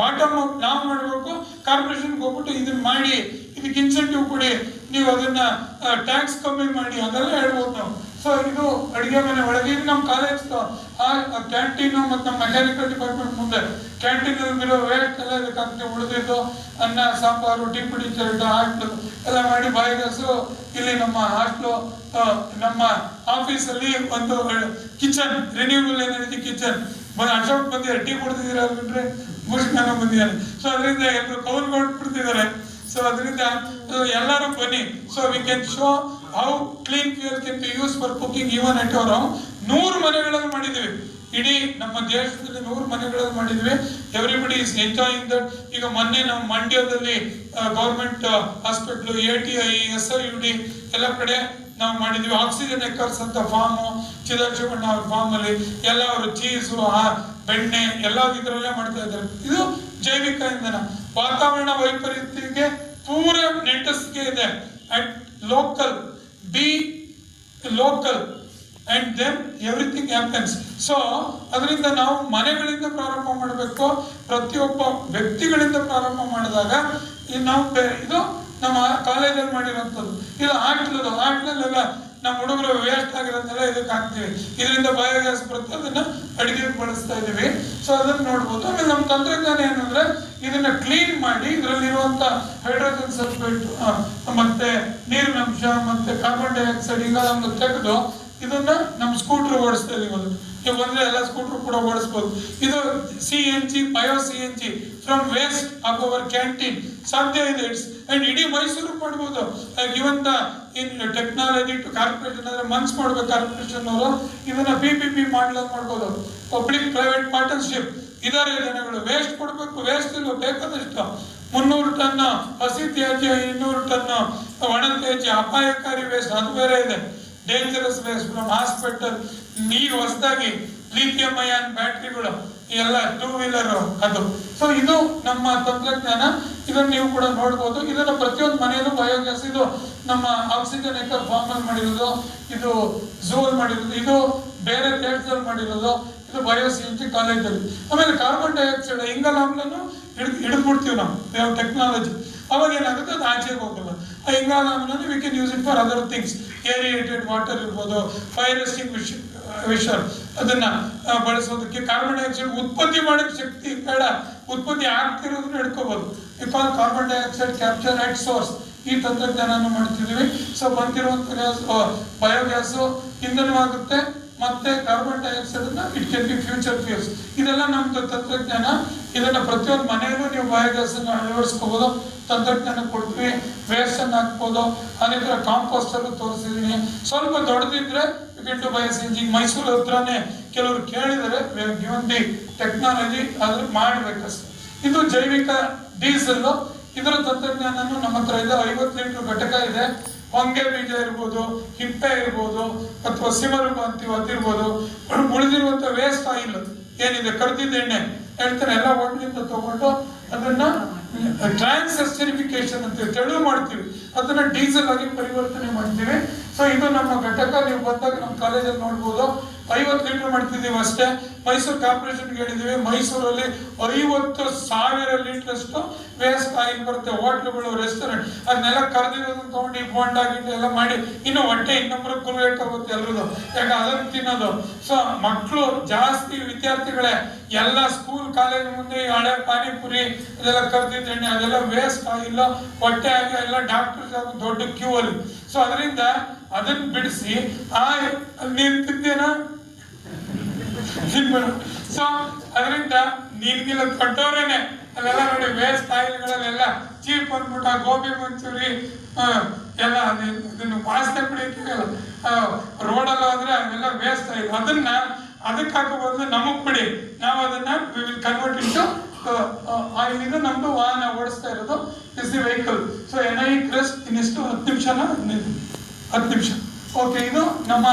ಬಾಟಮ್ ಅಪ್ ನಾವು ಮಾಡಬೇಕು, ಕಾರ್ಪೊರೇಷನ್ಗೆ ಹೋಗ್ಬಿಟ್ಟು ಇದನ್ನ ಮಾಡಿ, ಇದಕ್ಕೆ ಇನ್ಸೆಂಟಿವ್ ಕೊಡಿ, ನೀವು ಅದನ್ನ ಟ್ಯಾಕ್ಸ್ ಕಮ್ಮಿ ಮಾಡಿ, ಅದೆಲ್ಲ ಹೇಳ್ಬೋದು ನಾವು. ಸೊ ಇದು ಅಡುಗೆ ಮನೆ ಒಳಗೆ. ಇದು ನಮ್ಮ ಕಾಲೇಜ್ ಕ್ಯಾಂಟೀನು ಮತ್ತು ನಮ್ಮ ಮೆಕ್ಯಾನಿಕಲ್ ಡಿಪಾರ್ಟ್ಮೆಂಟ್ ಮುಂದೆ ಕ್ಯಾಂಟೀನಲ್ಲಿ ಇರೋ ವೇಸ್ಟ್ ಎಲ್ಲ ಇದಕ್ಕೆ ಹಾಕ್ತೀವಿ. ಉಳಿದಿದ್ದು ಅನ್ನ ಸಾಂಬಾರು, ಟೀ ಪುಡಿ ಚರಟ ಹಾಸ್ಟ್ಲು ಎಲ್ಲ ಮಾಡಿ ಬಯೋಗ್ಯಾಸು. ಇಲ್ಲಿ ನಮ್ಮ ಹಾಸ್ಟ್ಲು, ನಮ್ಮ ಆಫೀಸಲ್ಲಿ ಒಂದು kitchen, renewable energy kitchen. Ashok ಬಂದಿದ್ದಾರೆ, ಟೀ ಕೊಡ್ತಿದ್ದೀರಾ ಬಿಟ್ರೆ ಮುಗಿಸ್ಕೊಂಡು ಬಂದಿದ್ದಾರೆ. ಸೊ ಅದರಿಂದ ಎಲ್ಲರೂ ಕೌಲ್ ಕೊಟ್ಬಿಡ್ತಿದ್ದಾರೆ. ಸೊ ಅದರಿಂದ ಎಲ್ಲರೂ ಬನ್ನಿ. So we can show how clean fuel can be use for cooking even at our home. 100 ಮನೆಗಳಲ್ಲಿ ಮಾಡಿದ್ದೀವಿ. ಇಡೀ ನಮ್ಮ ದೇಶದಲ್ಲಿ 100 ಮನೆಗಳಲ್ಲಿ ಮಾಡಿದ್ವಿ. Everybody is enjoying that. ಈಗ ಮೊನ್ನೆ ನಮ್ಮ ಮಂಡ್ಯದಲ್ಲಿ ಗೌರ್ಮೆಂಟ್ ಹಾಸ್ಪಿಟ್ಲು, ATI, SIUD ಎಲ್ಲ ಕಡೆ ನಾವು ಮಾಡಿದ್ವಿ. ಆಕ್ಸಿಜನ್ ಎಕ್ಕರ್ಸ್ ಅಂತ ಫಾರ್ಮು, ಚಿದಾಕ್ಷಿಮಣ್ಣ ಅವ್ರ ಫಾರ್ಮಲ್ಲಿ ಎಲ್ಲ ಅವರು ಚೀಸು, ಬೆಣ್ಣೆ ಎಲ್ಲ ಇದರಲ್ಲೇ ಮಾಡ್ತಾ ಇದ್ದಾರೆ. ಇದು ಜೈವಿಕ ಇಂಧನ. ವಾತಾವರಣ ವೈಪರೀತ್ಯಕ್ಕೆ ಪೂರ ನೆಂಟಸ್ಗೆ ಇದೆ. At local, be local and then everything happens. So ಅದರಿಂದ ನಾವು ಮನೆಗಳಿಂದ ಪ್ರಾರಂಭ ಮಾಡಬೇಕು, ಪ್ರತಿಯೊಬ್ಬ ವ್ಯಕ್ತಿಗಳಿಂದ ಪ್ರಾರಂಭ ಮಾಡಿದಾಗ ನಾವು ಇದು ನಮ್ಮ ಕಾಲೇಜಲ್ಲಿ ಮಾಡಿರೋಂಥದ್ದು. ಇದು ಹಾಟ್ಲಲ್ಲೆಲ್ಲ ನಮ್ಮ ಹುಡುಗರು ವೇಸ್ಟ್ ಆಗಿರೋದನ್ನೆಲ್ಲ ಇದಕ್ಕೆ ಹಾಕ್ತೀವಿ. ಇದರಿಂದ ಬಯೋಗ್ಯಾಸ್ ಬರುತ್ತೆ, ಅದನ್ನ ಅಡುಗೆಗೆ ಬಳಸ್ತಾ ಇದ್ದೀವಿ. ಸೊ ಅದನ್ನ ನೋಡ್ಬೋದು. ಆಮೇಲೆ ನಮ್ಮ ತಂತ್ರಜ್ಞಾನ ಏನಂದ್ರೆ ಇದನ್ನ ಕ್ಲೀನ್ ಮಾಡಿ ಇದರಲ್ಲಿರುವಂತ ಹೈಡ್ರೋಜನ್ ಸಲ್ಫೇಟ್ ಮತ್ತೆ ನೀರಿನ ಅಂಶ ಮತ್ತೆ ಕಾರ್ಬನ್ ಡೈಆಕ್ಸೈಡ್ ಹಿಂಗೆಲ್ಲ ತೆಗೆದು ಇದನ್ನ ನಮ್ಮ ಸ್ಕೂಟರ್ ಓಡಿಸ್ತಾ ಇದೀವಿ. ಈಗ ಬಂದ್ರೆ ಎಲ್ಲ ಸ್ಕೂಟರ್ ಕೂಡ ಓಡಿಸ್ಬೋದು. ಇದು CNG, bio CNG from waste of our canteen ಸಾಧ್ಯ ಇದೆ. ಅಂಡ್ ಇಡೀ ಮೈಸೂರು ಮಾಡ್ಬೋದು. Given the in technology to corporation ಅಂದ್ರೆ ಮನ್ಸ್ ಮಾಡ್ಬೇಕು ಕಾರ್ಪೊರೇಷನ್ ಅವರು. ಇದನ್ನ PPP ಮಾಡಲ್ ಮಾಡ್ಬೋದು, ಪಬ್ಲಿಕ್ ಪ್ರೈವೇಟ್ ಪಾರ್ಟ್ನರ್ಶಿಪ್. ಇದಾರೆ ಜನಗಳು ವೇಸ್ಟ್ ಕೊಡ್ಬೇಕು, ವೇಸ್ಟ್ ಇಲ್ಲ ಬೇಕಾದಷ್ಟು. 300 ಟನ್ ಹಸಿ ತ್ಯಾಜ್ಯ, 200 ಟನ್ ಒಣ ತ್ಯಾಜ್ಯ, ಅಪಾಯಕಾರಿ ವೇಸ್ಟ್ ಅದು ಬೇರೆ ಇದೆ. Dangerous waste from hospital. ಈಗ ಹೊಸದಾಗಿ ಲಿಥಿಯಂ ಅಯಾನ್ ಬ್ಯಾಟ್ರಿಗಳು ಎಲ್ಲ 2 ವೀಲರ್ ಅದು. ಸೊ ಇದು ನಮ್ಮ ತಂತ್ರಜ್ಞಾನ. ಇದನ್ನು ನೀವು ಕೂಡ ನೋಡ್ಬೋದು. ಇದನ್ನು ಪ್ರತಿಯೊಂದು ಮನೆಯಲ್ಲೂ ಬಯೋಗ್ಯಾಸ್. ಇದು ನಮ್ಮ ಆಕ್ಸಿಜನ್ ಎಕರ್ ಫಾರ್ಮ್ ಅಲ್ಲಿ ಮಾಡಿರೋದು, ಇದು ಝೂ ಅಲ್ಲಿ ಮಾಡಿರೋದು, ಇದು ಬೇರೆ ದೇಶದಲ್ಲಿ ಮಾಡಿರೋದು, ಇದು ಬಯೋ CNG ಕಾಲೇಜಲ್ಲಿ. ಆಮೇಲೆ ಕಾರ್ಬನ್ ಡೈಆಕ್ಸೈಡ್, ಇಂಗಾಲ ಆಮ್ಲನು ಹಿಡಿದ್ಬಿಡ್ತೀವಿ ನಾವು ಟೆಕ್ನಾಲಜಿ. ಅವಾಗ ಏನಾಗುತ್ತೆ, ಅದು ಆಚೆಗೆ ಹೋಗಲ್ಲ. ಆ ಇಂಗಾಲ ಆಮ್ಲನ we can use it for other things. Aerated water ಇರ್ಬೋದು, ಫೈರ್ ಎಕ್ಸ್ಟಿಂಗ್ವಿಷರ್ ಅದನ್ನ ಬಳಸೋದಕ್ಕೆ. ಕಾರ್ಬನ್ ಡೈಆಕ್ಸೈಡ್ ಉತ್ಪತ್ತಿ ಮಾಡೋಕ್ಕೆ ಶಕ್ತಿ ಬೇಡ, ಉತ್ಪತ್ತಿ ಆಗ್ತಿರೋದನ್ನ ಹಿಡ್ಕೋಬಹುದು. Because carbon dioxide capture at source. ಈ ತಂತ್ರಜ್ಞಾನ ಮಾಡ್ತಿದ್ದೀವಿ. ಸೊ ಬಂದಿರುವಂತ ಬಯೋಗ್ಯಾಸು ಇಂಧನವಾಗುತ್ತೆ, ಮತ್ತೆ ಕಾರ್ಬನ್ ಡೈಆಕ್ಸೈಡ್ ಅನ್ನ it can be future fuels. ಇದೆಲ್ಲ ನಮ್ದು ತಂತ್ರಜ್ಞಾನ. ಇದನ್ನ ಪ್ರತಿಯೊಂದು ಮನೆಯಲ್ಲೂ ನೀವು ಬಯೋಗ್ಯಾಸ್ ಅನ್ನು ಅಳವಡಿಸ್ಕೋಬಹುದು. ತಂತ್ರಜ್ಞಾನ ಕೊಡ್ತೀವಿ, ವೇಸ್ಟ್ ಅನ್ನು ಹಾಕ್ಬೋದು. ಅದೇ ತರ ಕಾಂಪೋಸ್ಟ್ ಅಲ್ಲೂ ತೋರಿಸಿದೀನಿ. ಸ್ವಲ್ಪ ದೊಡ್ಡದಿದ್ರೆ ಟು ಬಯೋಸಿಂಜಿಂಗ್ ಮೈಸೂರು ಹತ್ರನೇ ಕೆಲವರು ಕೇಳಿದರೆ ಗಿವನ್ ದಿ ಟೆಕ್ನಾಲಜಿ ಆದ್ರೆ ಮಾಡ್ಬೇಕಷ್ಟೆ. ಇದು ಜೈವಿಕ ಡೀಸೆಲ್. ಇದರ ತಂತ್ರಜ್ಞಾನನು ನಮ್ಮ ಹತ್ರ ಇದೆ. 50 ಲೀಟರ್ ಘಟಕ ಇದೆ. ಹೊಂಗೆ ಬೀಜ ಇರ್ಬೋದು, ಹಿಪ್ಪೆ ಇರ್ಬೋದು, ಅಥವಾ ಸಿಮರುಗು ಅಂತೀವಿ ಅದಿರ್ಬೋದು. ಉಳಿದಿರುವಂತ ವೇಸ್ಟ್ ಆಯಿಲ್ ಏನಿದೆ, ಕರ್ದಿದ್ದ ಎಣ್ಣೆ ಹೇಳ್ತಾರೆ, ಎಲ್ಲ ಒಟ್ಟಿನಿಂದ ತಗೊಂಡು ಅದನ್ನ ಟ್ರಾನ್ಸ್ಎಸ್ಟರಿಫಿಕೇಶನ್ ಅಂತ ತೆಳು ಮಾಡ್ತೀವಿ, ಅದನ್ನ ಡೀಸೆಲ್ ಆಗಿ ಪರಿವರ್ತನೆ ಮಾಡ್ತೀವಿ. ಸೊ ಇದು ನಮ್ಮ ಘಟಕ. ನೀವು ಬಂದಾಗ ನಮ್ಮ ಕಾಲೇಜಲ್ಲಿ ನೋಡ್ಬೋದು. 50 ಲೀಟರ್ ಮಾಡ್ತಿದ್ದೀವಿ ಅಷ್ಟೇ. ಮೈಸೂರು ಕಾರ್ಪೊರೇಷನ್ಗೆ ಹೇಳಿದೀವಿ, ಮೈಸೂರಲ್ಲಿ 50,000 ಲೀಟರ್ ಅಷ್ಟು ವೇಸ್ಟ್ ಆಯಿಲ್ ಬರುತ್ತೆ. ಹೋಟ್ಲುಗಳು, ರೆಸ್ಟೋರೆಂಟ್ ಅದನ್ನೆಲ್ಲ ಕರೆದಿರೋದನ್ನ ತಗೊಂಡು ಬೋಂಡ ಗಿಂಡ ಎಲ್ಲ ಮಾಡಿ ಇನ್ನು ಹೊಟ್ಟೆ ಇನ್ನೊಬ್ಬರು ಕುಲ್ವೇಟ್ ಹೋಗುತ್ತೆ ಎಲ್ರದು, ಯಾಕೆ ಅದನ್ನು ತಿನ್ನೋದು. ಸೊ ಮಕ್ಕಳು ಜಾಸ್ತಿ ವಿದ್ಯಾರ್ಥಿಗಳೇ ಎಲ್ಲ ಸ್ಕೂಲ್ ಕಾಲೇಜ್ ಮುಂದೆ ಹಳೆ ಪಾನಿಪುರಿ ಅದೆಲ್ಲ ಕರೆದಿದ್ದ ಎಣ್ಣೆ ಅದೆಲ್ಲ ವೇಸ್ಟ್ ಆಗಿಲ್ಲ, ಹೊಟ್ಟೆ ಆಗಿ ಎಲ್ಲ ಡಾಕ್ಟರ್ಸ್ ದೊಡ್ಡ ಕ್ಯೂ ಅಲ್ಲಿ. ಸೊ ಅದರಿಂದ ಅದನ್ನ ಬಿಡಿಸಿ ನೀನ್ ತಿಂತೇನಾ. ಸೊ ಅದರಿಂದ ನೀನ್ಗಿಲ್ಲ ದೊಡ್ಡವರೇನೆ ಅಲ್ಲೆಲ್ಲ ನೋಡಿ ವೇಸ್ಟ್ ಆಯಿಲ್ಗಳಲ್ಲೆಲ್ಲ ಚೀಪ್ ಅಂದ್ಬಿಟ್ಟು ಗೋಬಿ ಮಂಚೂರಿ ಎಲ್ಲ ಅದನ್ನ ವಾಸನೆ ಕುಡಿಯಲ್ಲ ರೋಡಲ್ಲ ಹೋದ್ರೆ ಅವೆಲ್ಲ ವೇಸ್ಟ್ ಆಯಿಲ್. ಅದನ್ನ ಅದಕ್ಕೆ ಹಾಕೋ ಬದಲು ನಮಗ್ ಬಿಡಿ, ನಾವು ಅದನ್ನ we will convert into oil. ಇದು ನಮ್ದು ವಾಹನ ಓಡಿಸ್ತಾ ಇರೋದು is the vehicle. So NI crest ಇನ್ನಿಷ್ಟು 10 ನಿಮಿಷನ 10 ನಿಮಿಷ. ಓಕೆ, ಇದು ನಮ್ಮ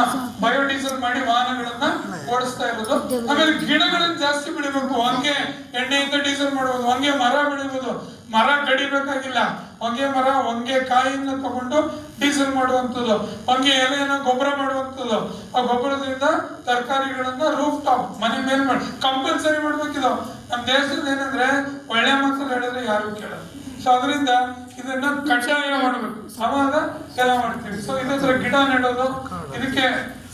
ಬಯೋಡೀಸೆಲ್ ಮಾಡಿ ವಾಹನಗಳನ್ನ ಓಡಿಸ್ತಾ ಇರೋದು. ಆಮೇಲೆ ಗಿಡಗಳನ್ನ ಜಾಸ್ತಿ ಬೆಳಿಬೇಕು. ಹೊಂಗೆ ಎಣ್ಣೆಯಿಂದ ಡೀಸೆಲ್ ಮಾಡಬಹುದು. ಹೊಂಗೆ ಮರ ಬೆಳಿಬಹುದು. ಮರ ಕಡಿಬೇಕಾಗಿಲ್ಲ. ಹೊಂಗೆ ಮರ, ಹೊಂಗೆ ಕಾಯಿನ ತಗೊಂಡು ಡೀಸೆಲ್ ಮಾಡುವಂಥದ್ದು, ಹೊಂಗೆ ಎಲೆಯನ್ನ ಗೊಬ್ಬರ ಮಾಡುವಂಥದ್ದು. ಆ ಗೊಬ್ಬರದಿಂದ ತರಕಾರಿಗಳನ್ನ ರೂಫ್ ಟಾಪ್ ಮನೆ ಮೇಲೆ ಮಾಡಿ ಕಂಪಲ್ಸರಿ ಮಾಡ್ಬೇಕಿದು. ನಮ್ಮ ದೇಶದಲ್ಲಿ ಏನಂದ್ರೆ ಒಳ್ಳೆ ಮಕ್ಕಳು ಹೇಳಿದ್ರೆ ಯಾರು ಕೇಳಲ್ಲ. ಸೊ ಅದರಿಂದ ಇದನ್ನ ಕಡ್ಡಾಯ ಮಾಡಬೇಕು, ಅವಾಗ ಎಲ್ಲ ಮಾಡ್ತೀವಿ. ಸೊ ಇದೇ ತರ ಗಿಡ ನೆಡೋದು, ಇದಕ್ಕೆ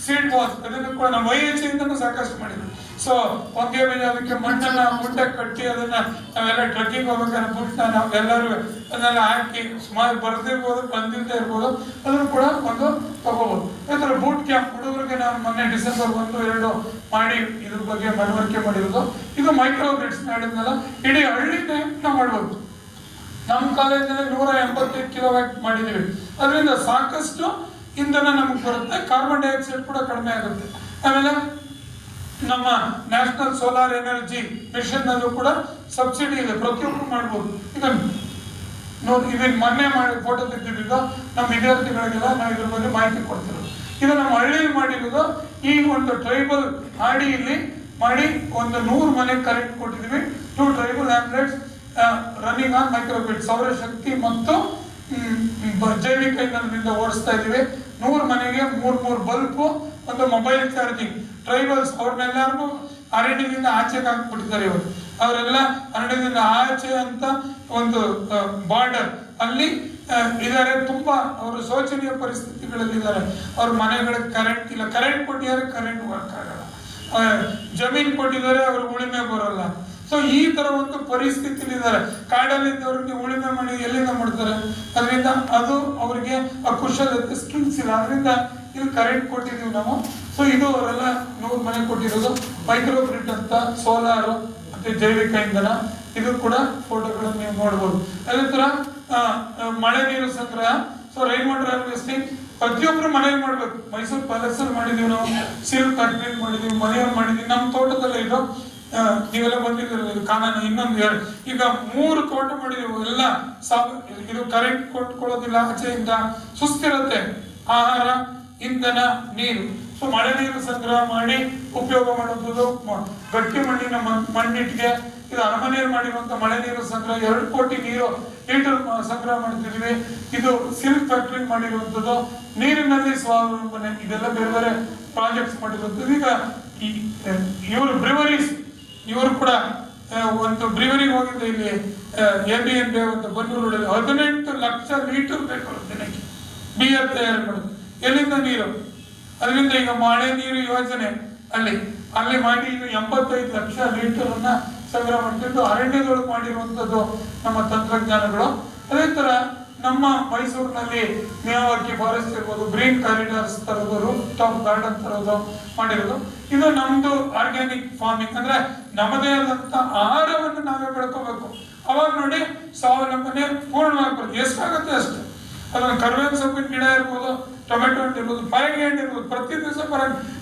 ಸೀಡ್ ಬಾಲ್ ಅದನ್ನು ಕೂಡ ನಮ್ಮ ಇಂದನೂ ಸಾಕಷ್ಟು ಮಾಡಿದ್ವಿ. ಸೊ ಹೊಂಗೆ ಬೀಜ ಅದಕ್ಕೆ ಮಣ್ಣನ್ನ ಮುಂಡೆ ಕಟ್ಟಿ ಅದನ್ನ ನಾವೆಲ್ಲ ಟ್ರೆಕ್ಕಿಂಗ್ ಹೋಗ್ಬೇಕಾದ್ರೆ ಬುಟ್ನ ನಾವೆಲ್ಲರೂ ಅದನ್ನೆಲ್ಲ ಹಾಕಿ ಸುಮಾರು ಬರ್ದಿರ್ಬೋದು, ಬಂದಿಲ್ಲದೆ ಇರ್ಬೋದು, ಅದನ್ನು ಕೂಡ ಒಂದು ತಗೋಬಹುದು. ಈ ತರ ಬೂಟ್ ಕ್ಯಾಂಪ್ ಹುಡುಗರಿಗೆ ನಾನು ಮೊನ್ನೆ ಡಿಸೆಂಬರ್ 1-2 ಮಾಡಿ ಇದ್ರ ಬಗ್ಗೆ ಮನವರಿಕೆ ಮಾಡಿರೋದು. ಇದು ಮೈಕ್ರೋ ಗ್ರಿಡ್ಸ್ ಮಾಡಿದ್ನಲ್ಲ, ಇಡೀ ಹಳ್ಳಿನೇ ನಾವು ಮಾಡ್ಬೋದು. ನಮ್ಮ ಕಾಲೇಜಿನಲ್ಲಿ 185 ಕಿಲೋವ್ಯಾಟ್ ಮಾಡಿದ್ದೀವಿ. ಅದರಿಂದ ಸಾಕಷ್ಟು ಇಂಧನ ನಮಗೆ ಬರುತ್ತೆ, ಕಾರ್ಬನ್ ಡೈಆಕ್ಸೈಡ್ ಕೂಡ ಕಡಿಮೆ ಆಗುತ್ತೆ. ಆಮೇಲೆ ನಮ್ಮ ನ್ಯಾಷನಲ್ ಸೋಲಾರ್ ಎನರ್ಜಿ ಮಿಷನ್ ನಲ್ಲೂ ಕೂಡ ಸಬ್ಸಿಡಿ ಇದೆ, ಪ್ರತಿಯೊಬ್ಬರು ಮಾಡ್ಬೋದು. ಇದನ್ನು ನೋಡಿ, ಇದನ್ನ ಮೊನ್ನೆ ಮಾಡಿ ಫೋಟೋ ತೆಗೆದಿದ್ದು ನಮ್ಮ ವಿದ್ಯಾರ್ಥಿಗಳಿಗೆಲ್ಲ ನಾವು ಇದ್ರ ಬಗ್ಗೆ ಮಾಹಿತಿ ಕೊಡ್ತಿರೋದು. ಇದು ನಮ್ಮ ಹಳ್ಳಿಯಲ್ಲಿ ಮಾಡಿರೋದು. ಈ ಒಂದು ಟ್ರೈಬಲ್ ಹಾಡಿಯಲ್ಲಿ ಮಾಡಿ ಒಂದು 100 ಮನೆಗೆ ಕರೆಂಟ್ ಕೊಟ್ಟಿದ್ದೀವಿ. 2 ಟ್ರೈಬಲ್ ಹ್ಯಾಮ್ಲೆಟ್ಸ್ ರನ್ನಿಂಗ್ ಆನ್ ಮೈಕ್ರೋಗ್ರಿಡ್, ಸೌರಶಕ್ತಿ ಮತ್ತು ಜೈವಿಕ ಇಂಧನದಿಂದ ಓಡಿಸ್ತಾ ಇದೀವಿ. 100 ಮನೆಗೆ 3 ಬಲ್ಬ್, ಒಂದು ಮೊಬೈಲ್ ಚಾರ್ಜಿಂಗ್. ಟ್ರೈಬಲ್ಸ್ ಅವ್ರನ್ನೆಲ್ಲರಿಗೂ ಅರಣ್ಯದಿಂದ ಆಚೆಗೆ ಹಾಕ್ಬಿಟ್ಟಿದ್ದಾರೆ. ಇವರು ಅವರೆಲ್ಲ ಅರಣ್ಯದಿಂದ ಆಚೆ ಅಂತ ಒಂದು ಬಾರ್ಡರ್ ಅಲ್ಲಿ ಇದ್ದಾರೆ. ತುಂಬಾ ಅವರು ಶೋಚನೀಯ ಪರಿಸ್ಥಿತಿಗಳಲ್ಲಿ ಇದ್ದಾರೆ. ಅವ್ರ ಮನೆಗಳಿಗೆ ಕರೆಂಟ್ ಇಲ್ಲ. ಕರೆಂಟ್ ಕೊಟ್ಟಿದ್ದಾರೆ, ಕರೆಂಟ್ ವರ್ಕ್ ಆಗಲ್ಲ. ಜಮೀನ್ ಕೊಟ್ಟಿದ್ದಾರೆ, ಅವ್ರಿಗೆ ಉಳಿಮೆ ಬರೋಲ್ಲ. ಸೊ ಈ ತರ ಒಂದು ಪರಿಸ್ಥಿತಿಲಿ ಇದ್ದಾರೆ. ಕಾಡಲ್ಲಿದ್ದವ್ರಿಗೆ ಉಳಿಮೆ ಮಾಡಿ ಎಲ್ಲಿಂದ ಮಾಡ್ತಾರೆ? ಅದರಿಂದ ಅದು ಅವರಿಗೆ ಆ ಕುಶಲತೆ ಸ್ಕಿಲ್ಸ್ ಇಲ್ಲ. ಅದರಿಂದ ಇಲ್ಲಿ ಕರೆಂಟ್ ಕೊಟ್ಟಿದ್ದೀವಿ ನಾವು. ಸೊ ಇದು ಅವರೆಲ್ಲ 100 ಮನೆ ಕೊಟ್ಟಿರೋದು. ಮೈಕ್ರೋ ಗ್ರಿಡ್ ಅಂತ ಸೋಲಾರು ಮತ್ತೆ ಜೈವಿಕ ಇಂಧನ, ಇದು ಕೂಡ ಫೋಟೋಗಳನ್ನು ನೀವು ನೋಡ್ಬೋದು. ಅದೇ ತರ ಮಳೆ ನೀರು ಸಂಗ್ರಹ. ಸೊ ರೈನ್ ವಾಟರ್ ಹಾರ್ವೆಸ್ಟಿಂಗ್ ಪ್ರತಿಯೊಬ್ಬರು ಮನೇಲಿ ಮಾಡ್ಬೇಕು. ಮೈಸೂರು ಪ್ಯಾಲೇಸ್ ಅಲ್ಲಿ ಮಾಡಿದೀವಿ ನಾವು, ಸಿಲ್ಕ್ ಫ್ಯಾಕ್ಟ್ರಿ ಮಾಡಿದೀವಿ, ಮನೆಯಲ್ಲಿ ಮಾಡಿದೀವಿ, ನಮ್ಮ ತೋಟದಲ್ಲೇ ಇದು. ನೀವೆಲ್ಲ ಬಂದಿದ್ದೀರ ಕಾನೂನು. ಇನ್ನೊಂದು ಈಗ 3 ತೋಟ ಮಾಡಿದೀವಿ. ಎಲ್ಲ ಇದು ಕರೆಂಟ್ ಕೊಟ್ಕೊಳ್ಳೋದಿಲ್ಲ ಆಚೆಯಿಂದ, ಸುಸ್ಥಿರತೆ, ಆಹಾರ, ಇಂಧನ, ನೀರು. ಸೊ ಮಳೆ ನೀರು ಸಂಗ್ರಹ ಮಾಡಿ ಉಪಯೋಗ ಮಾಡುವುದು. ಗಟ್ಟಿ ಮಣ್ಣಿನ ಮಣ್ಣಿಟ್ಟಿಗೆ ಇದು ಅರಮನೆಯಲ್ಲಿ ಮಾಡಿರುವಂತ ಮಳೆ ನೀರು ಸಂಗ್ರಹ 2 ಕೋಟಿ ಲೀಟರ್ ಸಂಗ್ರಹ ಮಾಡ್ತಿದೀವಿ. ಇದು ಸಿಲ್ಕ್ ಫ್ಯಾಕ್ಟ್ರಿ ಮಾಡಿರುವಂತದ್ದು. ನೀರಿನಲ್ಲಿ ಸ್ವಾವಲಂಬನೆ, ಇದೆಲ್ಲ ಬೇರೆ ಬೇರೆ ಪ್ರಾಜೆಕ್ಟ್ಸ್ ಮಾಡಿರುವಂತದ್ದು. ಈಗ ಇವರು ಬ್ರಿವರೀಸ್, ಇವರು ಕೂಡ ಒಂದು ಬ್ರಿವರಿಗೆ ಹೋಗಿದ್ದೆ ಇಲ್ಲಿ ABN ಅಂತ ಬನ್ನೂರಲ್ಲಿ. 18 ಲಕ್ಷ ಲೀಟರ್ ಬೇಕು ದಿನಕ್ಕೆ ಬಿಯರ್ ತಯಾರು ಮಾಡೋದು. ಎಲ್ಲಿಂದ ನೀರು? ಅದರಿಂದ ಈಗ ಮಳೆ ನೀರು ಯೋಜನೆ ಅಲ್ಲಿ ಮಾಡಿ ಈಗ 85 ಲಕ್ಷ ಲೀಟರ್ ಅನ್ನ ಸಂಗ್ರಹ ಮಾಡ್ತಿದ್ದು. ಅರಣ್ಯದೊಳಗೆ ಮಾಡಿರುವಂತದ್ದು ನಮ್ಮ ತಂತ್ರಜ್ಞಾನಗಳು. ಅದೇ ತರ ನಮ್ಮ ಮೈಸೂರಿನಲ್ಲಿ ಮಿಯಾವಾಕಿ ಫಾರೆಸ್ಟ್ ಇರ್ಬೋದು, ಗ್ರೀನ್ ಕಾರಿಡಾರ್ಸ್ ತರೋದು, ರೂಫ್ ಟಾಪ್ ಗಾರ್ಡನ್ ತರೋದು ಮಾಡಿರೋದು. ಇದು ನಮ್ದು ಆರ್ಗ್ಯಾನಿಕ್ ಫಾರ್ಮಿಂಗ್, ಅಂದ್ರೆ ನಮ್ಮದೇ ಆದಂತ ಆಹಾರವನ್ನು ನಾವೇ ಬೆಳ್ಕೋಬೇಕು. ಅವಾಗ ನೋಡಿ ಸ್ವಾವಲಂಬನೆ ಪೂರ್ಣವಾಗಿ ಬರುತ್ತೆ. ಎಷ್ಟಾಗುತ್ತೆ ಅಷ್ಟು. ಅದೊಂದು ಕರ್ಬೇವಿನ ಸೊಪ್ಪಿನ ಗಿಡ ಇರ್ಬೋದು, ಟೊಮೆಟೊ ಹಣ್ಣು ಇರ್ಬೋದು, ಪರಂಗಿ ಹಣ್ಣು ಇರ್ಬೋದು. ಪ್ರತಿ ದಿವಸ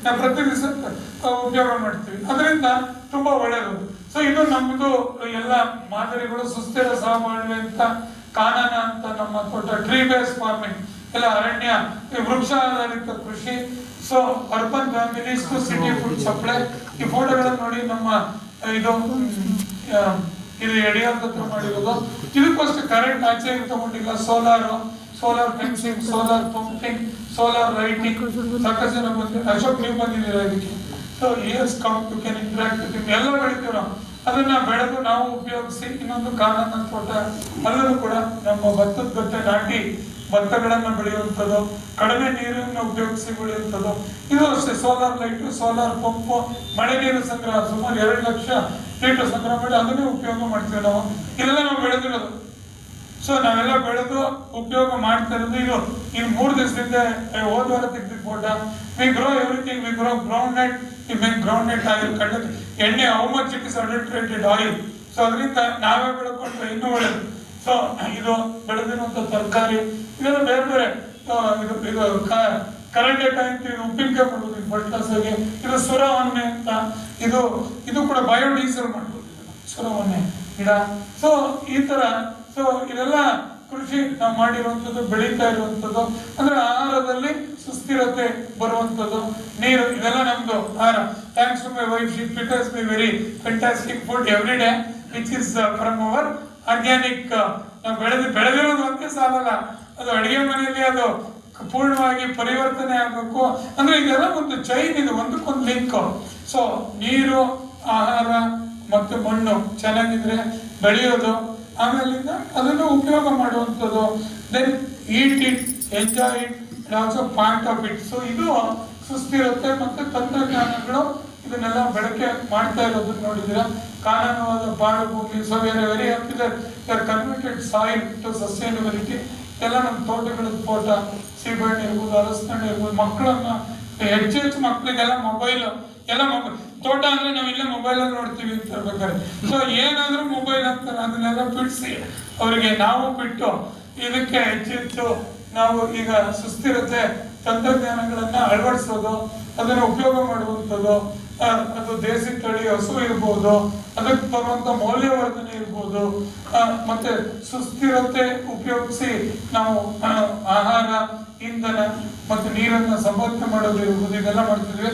ನಾವು ಪ್ರತಿ ದಿವಸ ಉಪಯೋಗ ಮಾಡ್ತೀವಿ. ಅದರಿಂದ ತುಂಬಾ ಒಳ್ಳೆಯದು. ಸೊ ಇದು ನಮ್ದು ಎಲ್ಲ ಮಾದರಿಗಳು. ಸುಸ್ಥಿರ ಸಾಗುವಳಿ ಅಂತ, ಕಾನನ ಅಂತ ನಮ್ಮ ತೋಟ, ಟ್ರೀ ಬೇಸ್ ಫಾರ್ಮಿಂಗ್ ಎಲ್ಲ ಅರಣ್ಯ, ವೃಕ್ಷ ಆಧಾರಿತ ಕೃಷಿ. So urban families to city food supply. ಈ ಫೋಟೋಗಳನ್ನು ನೋಡಿ. ನಮ್ಮ ಇದು ಯಡಿಯೂರ್ ಹತ್ರ ಮಾಡಿರೋದು. ಇದಕ್ಕೋಸ್ಕರ ಕರೆಂಟ್ ಆಚೆ ತಗೊಂಡಿಲ್ಲ. Solar fencing, solar pumping, solar lighting. ಸಾಕಷ್ಟು ಜನ ಬಂದಿದೆ. ಅಶೋಕ್ ನೀವು ಬಂದಿದ್ದೀರಾ ಇದಕ್ಕೆ. So years come you can interact with ಎಲ್ಲ ಬೆಳಿತೀವಿ ನಾವು. ಅದನ್ನ ಬೆಳೆದು ನಾವು ಉಪಯೋಗಿಸಿ. ಇನ್ನೊಂದು ಕಾನನ ತೋಟ, ಅಲ್ಲೂ ಕೂಡ ನಮ್ಮ ಭತ್ತದ ಗದ್ದೆ ನಾಟಿ ಭತ್ತಗಳನ್ನ ಬೆಳೆಯುವಂಥದ್ದು, ಕಡಿಮೆ ನೀರನ್ನು ಉಪಯೋಗಿಸಿ ಬೆಳೆಯುವಂಥದ್ದು. ಇದು ಅಷ್ಟೇ. ಸೋಲಾರ್ ಲೈಟ್, ಸೋಲಾರ್ ಪಂಪು, ಮಳೆ ನೀರು ಸಂಗ್ರಹ, ಸುಮಾರು 2 ಲಕ್ಷ ಲೀಟರ್ ಸಂಗ್ರಹ ಮಾಡಿ ಅದನ್ನೇ ಉಪಯೋಗ ಮಾಡ್ತೀವಿ ನಾವು. ಇದೆಲ್ಲ ನಾವು ಬೆಳೆದಿರೋದು. ಸೊ ನಾವೆಲ್ಲ ಬೆಳೆದು ಉಪಯೋಗ ಮಾಡ್ತಾ ಇರೋದು. ಇದು ಇನ್ನು 3 ದಿವಸದಿಂದ ಹೋದ ವಾರ ತೆಗೆದಿದ್ದ photo. We grow everything. We grow groundnut, we make groundnut oil. ಎಣ್ಣೆ how much it is adulterated oil. So ಅದರಿಂದ ನಾವೇ ಬೆಳ್ಕೊಂಡ್ರೆ ಇನ್ನೂ ಒಳ್ಳೆಯದು. ಸೊ ಇದು ಬೆಳೆದಿರುವಂತ ತರಕಾರಿ ಇದೆಲ್ಲ ಬೇರೆ ಬೇರೆ. ಇದು ಕರಂಡೆಕಾಯಿ ಅಂತ, ಇದು ಉಪ್ಪಿನಕಾಯಿ ಮಾಡ್ಬೋದು ಫರ್ಟಿಲೈಸರ್ಗೆ. ಇದು ಸುರವನ್ನೆ ಅಂತ, ಇದು ಕೂಡ ಬಯೋಡೀಸೆಲ್ ಮಾಡ್ಬೋದು, ಸುರವನ್ನೆ ಗಿಡ. ಸೊ ಈ ತರ. ಸೊ ಇದೆಲ್ಲ ಕೃಷಿ ನಾವು ಮಾಡಿರುವಂಥದ್ದು, ಬೆಳೀತಾ ಇರುವಂಥದ್ದು. ಅಂದ್ರೆ ಆಹಾರದಲ್ಲಿ ಸುಸ್ಥಿರತೆ ಬರುವಂಥದ್ದು. ನೀರು, ಇದೆಲ್ಲ ನಮ್ದು ಆಹಾರ. Thanks to my wife, she prepares me very fantastic food every day, which is from our organic. ನಾವು ಬೆಳೆದಿರೋದು ಒಂದೇ ಸಾಲಲ್ಲ, ಅದು ಅಡಿಗೆ ಮನೆಯಲ್ಲಿ ಅದು ಪೂರ್ಣವಾಗಿ ಪರಿವರ್ತನೆ ಆಗಬೇಕು. ಅಂದ್ರೆ ಇದೆಲ್ಲ ಒಂದು ಚೈನ್ ಇದೆ, ಒಂದಕ್ಕೊಂದು ಲಿಂಕ್. ಸೊ ನೀರು, ಆಹಾರ ಮತ್ತು ಮಣ್ಣು ಚೆನ್ನಾಗಿದ್ರೆ ಬೆಳೆಯೋದು, ಆಮೇಲಿಂದ ಅದನ್ನು ಉಪಯೋಗ ಮಾಡುವಂಥದ್ದು. Then eat it, enjoy it, and also part of it. So ಇದು ಸುಸ್ಥಿರತೆ ಮತ್ತು ತಂತ್ರಜ್ಞಾನಗಳು ಇದನ್ನೆಲ್ಲ ಬಳಕೆ ಮಾಡ್ತಾ ಇರೋದು ನೋಡಿದಿರ. ಕಾನೂನುವಾದ ಬಾಳು ಭೂಮಿ. So we are very happy that we are converted soil to sustainability. ಎಲ್ಲ ನಮ್ಮ ತೋಟಗಳ ಫೋಟೋ, ಸೀಬೆಹಣ್ಣು ಇರ್ಬೋದು, ಹಲಸಿನಹಣ್ಣು ಇರ್ಬೋದು. ಮಕ್ಕಳನ್ನ ಹೆಚ್ಚು ಮಕ್ಕಳಿಗೆಲ್ಲ ಮೊಬೈಲ್, ಎಲ್ಲ ಮೊಬೈಲ್. ತೋಟ ಅಂದ್ರೆ ನಾವು ಇಲ್ಲೇ ಮೊಬೈಲ್ ಅಲ್ಲಿ ನೋಡ್ತೀವಿ ಅಂತ ಹೇಳ್ಬೇಕಾದ್ರೆ. ಸೊ ಏನಾದ್ರೂ ಮೊಬೈಲ್ ಅಂತಾರೆ, ಅದನ್ನೆಲ್ಲ ಬಿಡಿಸಿ ಅವರಿಗೆ ನಾವು ಬಿಟ್ಟು ಇದಕ್ಕೆ ಹೆಚ್ಚು ನಾವು ಈಗ ಸುಸ್ಥಿರತೆ ತಂತ್ರಜ್ಞಾನಗಳನ್ನ ಅಳವಡಿಸೋದು, ಅದನ್ನು ಉಪಯೋಗ ಮಾಡುವಂಥದ್ದು. ಅದು ದೇಸಿ ತಳಿ ಹಸು ಇರ್ಬೋದು, ಅದಕ್ಕೆ ಬರುವಂತ ಮೌಲ್ಯವರ್ಧನೆ ಇರ್ಬೋದು, ಮತ್ತೆ ಸುಸ್ಥಿರತೆ ಉಪಯೋಗಿಸಿ ನಾವು ಆಹಾರ, ಇಂಧನ ಮತ್ತು ನೀರನ್ನ ಸಂಪಾದನೆ ಮಾಡೋದು ಇರ್ಬೋದು. ಇದೆಲ್ಲ ಮಾಡ್ತಿದ್ವಿ.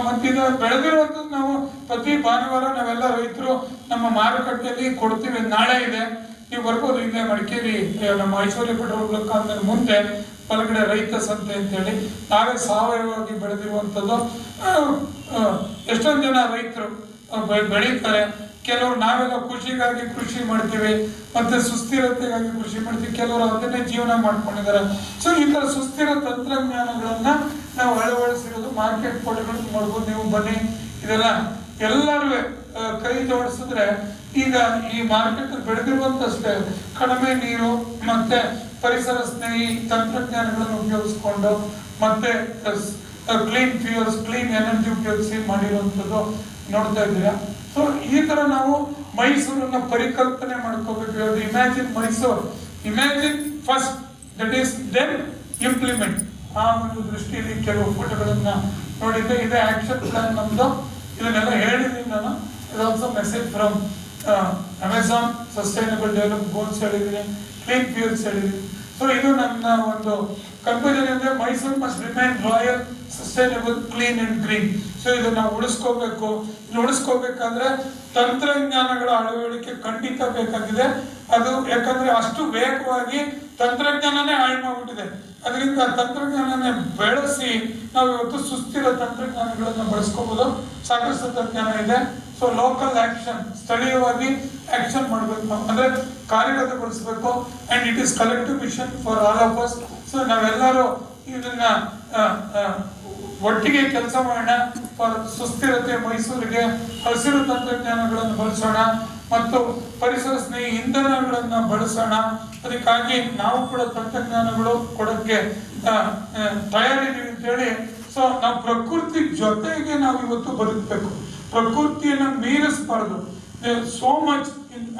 ಮತ್ತೆ ಇದು ಬೆಳೆದಿರುವಂಥದ್ದು ನಾವು ಪ್ರತಿ ಭಾನುವಾರ ನಾವೆಲ್ಲ ರೈತರು ನಮ್ಮ ಮಾರುಕಟ್ಟೆಯಲ್ಲಿ ಕೊಡ್ತೀವಿ. ನಾಳೆ ಇದೆ, ನೀವು ಬರ್ಬೋದು. ಇಲ್ಲೇ ಮಡಿಕೇರಿ ನಮ್ಮ ಐಶ್ವರ್ಯ ಪೆಟ್ರೋಲ್ ಬಂಕ್ ಆದ್ಮೇಲೆ ಮುಂದೆ ಬಲಗಡೆ ರೈತ ಸಂತೆ ಅಂತೇಳಿ ನಾವೇ ಸಾವಯವವಾಗಿ ಬೆಳೆದಿರುವಂಥದ್ದು. ಎಷ್ಟೊಂದು ಜನ ರೈತರು ಬೆಳೀತಾರೆ. ಕೆಲವರು ನಾವೆಲ್ಲ ಖುಷಿಗಾಗಿ ಕೃಷಿ ಮಾಡ್ತೀವಿ, ಮತ್ತೆ ಸುಸ್ಥಿರತೆಗಾಗಿ ಕೃಷಿ ಮಾಡ್ತೀವಿ. ಕೆಲವರು ಅದನ್ನೇ ಜೀವನ ಮಾಡ್ಕೊಂಡಿದ್ದಾರೆ. ಸೊ ಈ ತರ ಸುಸ್ಥಿರ ತಂತ್ರಜ್ಞಾನಗಳನ್ನ ನಾವು ಅಳವಡಿಸಿರೋದು ಮಾರ್ಕೆಟ್ ಪಡೆಗಳು ಮಾಡ್ಬೋದು. ನೀವು ಬನ್ನಿ, ಇದೆಲ್ಲ ಎಲ್ಲರೂ ಕೈ ಜೋಡಿಸಿದ್ರೆ ಈಗ ಈ ಮಾರ್ಕೆಟ್ ಬೆಳೆದಿರುವಂತಷ್ಟೇ ಕಡಿಮೆ ನೀರು ಮತ್ತೆ ಪರಿಸರ ಸ್ನೇಹಿ ತಂತ್ರಜ್ಞಾನಗಳನ್ನು ಉಪಯೋಗಿಸ್ಕೊಂಡು ಮತ್ತೆ ಕ್ಲೀನ್ ಫ್ಯೂಯಲ್ಸ್, ಕ್ಲೀನ್ ಎನರ್ಜಿ ಉಪಯೋಗಿಸಿ ಮಾಡಿರುವಂಥದ್ದು ನೋಡ್ತಾ ಇದ್ದೀರಾ. ಸೊ ಈ ತರ ನಾವು ಮೈಸೂರನ್ನ ಪರಿಕಲ್ಪನೆ ಮಾಡ್ಕೋಬೇಕು. Imagine Mysuru, imagine first, that is then implement. ಆ ಒಂದು ದೃಷ್ಟಿಯಲ್ಲಿ ಕೆಲವು ಫೋಟೋಗಳನ್ನ ನೋಡಿದ್ದೆ. ಇದೇ ಆಕ್ಷನ್ ಪ್ಲಾನ್ ನಮ್ದು. ಇದನ್ನೆಲ್ಲ ಹೇಳಿದ್ದೀನಿ ನಾನು. ಇದು also message from Amazon sustainable develop goals ಹೇಳಿದ್ದೀನಿ, ಕ್ಲೀನ್ ಫ್ಯೂಯಲ್ಸ್ ಹೇಳಿದ್ದೀನಿ. ಸೊ ಇದು ನನ್ನ ಒಂದು ಕನ್ಕ್ಲೂಷನ್ ಅಂದ್ರೆ Mysuru must remain royal, sustainable, clean and green. So ಇದು ನಾವು ಉಳಿಸ್ಕೋಬೇಕು. ಉಳಿಸ್ಕೋಬೇಕಾದ್ರೆ ತಂತ್ರಜ್ಞಾನಗಳ ಅಳವಡಿಕೆ ಖಂಡಿತ ಬೇಕಾಗಿದೆ. ಅದು ಯಾಕಂದ್ರೆ ಅಷ್ಟು ವೇಗವಾಗಿ ತಂತ್ರಜ್ಞಾನನೇ ಹಾಳು ಮಾಡ್ಬಿಟ್ಟಿದೆ. ಅದರಿಂದ ತಂತ್ರಜ್ಞಾನನೇ ಬೆಳೆಸಿ ನಾವು ಇವತ್ತು ಸುಸ್ಥಿರ ತಂತ್ರಜ್ಞಾನಗಳನ್ನ ಬಳಸ್ಕೋಬಹುದು. ಸಾಕಷ್ಟು ತಂತ್ರಜ್ಞಾನ ಇದೆ. ಸೊ ಲೋಕಲ್ ಆಕ್ಷನ್, ಸ್ಥಳೀಯವಾಗಿ ಆಕ್ಷನ್ ಮಾಡಬೇಕು ನಾವು, ಅಂದ್ರೆ ಕಾರ್ಯಗತಗೊಳಿಸಬೇಕು. And it is collective mission for all of us. So ನಾವೆಲ್ಲರೂ ಇದನ್ನ ಒಟ್ಟಿಗೆ ಕೆಲಸ ಮಾಡೋಣ. ಸುಸ್ಥಿರತೆ ಮೈಸೂರಿಗೆ ಹಸಿರು ತಂತ್ರಜ್ಞಾನಗಳನ್ನು ಬಳಸೋಣ. ಮತ್ತು ಪರಿಸರ ಸ್ನೇಹಿ ಇಂಧನಗಳನ್ನ ಬಳಸೋಣ. ಅದಕ್ಕಾಗಿ ನಾವು ಕೂಡ ತಂತ್ರಜ್ಞಾನಗಳು ಕೊಡಕ್ಕೆ ತಯಾರಿದ್ದೀವಿ ಅಂತೇಳಿ. ಸೊ ನಾವು ಪ್ರಕೃತಿ ಜೊತೆಗೆ ನಾವು ಇವತ್ತು ಬದುಕಬೇಕು, ಪ್ರಕೃತಿಯನ್ನ ಮೀರಿಸಬಾರ್ದು. ಸೋ ಮಚ್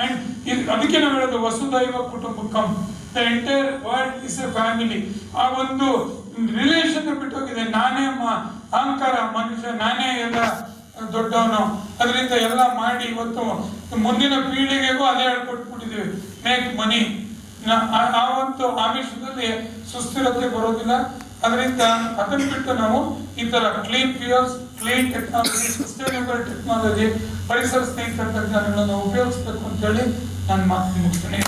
ಅಂಡ್ ಅದಕ್ಕೆ ನಾವು ಹೇಳೋದು ವಸುದೈವ ಕುಟುಂಬಕಂ, the entire world is a family. ಆ ಒಂದು ರಿಲೇಷನ್ ಬಿಟ್ಟೋಗಿದೆ. ನಾನೇ ಅಹಂಕಾರ, ಮನುಷ್ಯ ನಾನೇ ಎಲ್ಲ ದೊಡ್ಡವನು, ಅದರಿಂದ ಎಲ್ಲ ಮಾಡಿ ಇವತ್ತು ಮುಂದಿನ ಪೀಳಿಗೆಗೂ ಅದೇ ಹೇಳ್ಕೊಟ್ಬಿಟ್ಟಿದ್ದೀವಿ, ಮೇಕ್ ಮನಿ. ಆ ಒಂದು ಆಮಿಷದಲ್ಲಿ ಸುಸ್ಥಿರತೆ ಬರೋದಿಲ್ಲ. ಅದರಿಂದ ಅದನ್ನು ಬಿಟ್ಟು ನಾವು ಈ ತರ clean fuels, clean technology, sustainable technology, ಪರಿಸರ ಸ್ನೇಹಿ ತಂತ್ರಜ್ಞಾನಗಳನ್ನು ಉಪಯೋಗಿಸಬೇಕು ಅಂತ ಹೇಳಿ ನಾನು ಮಾತು ಮುಗಿಸ್ತೇನೆ.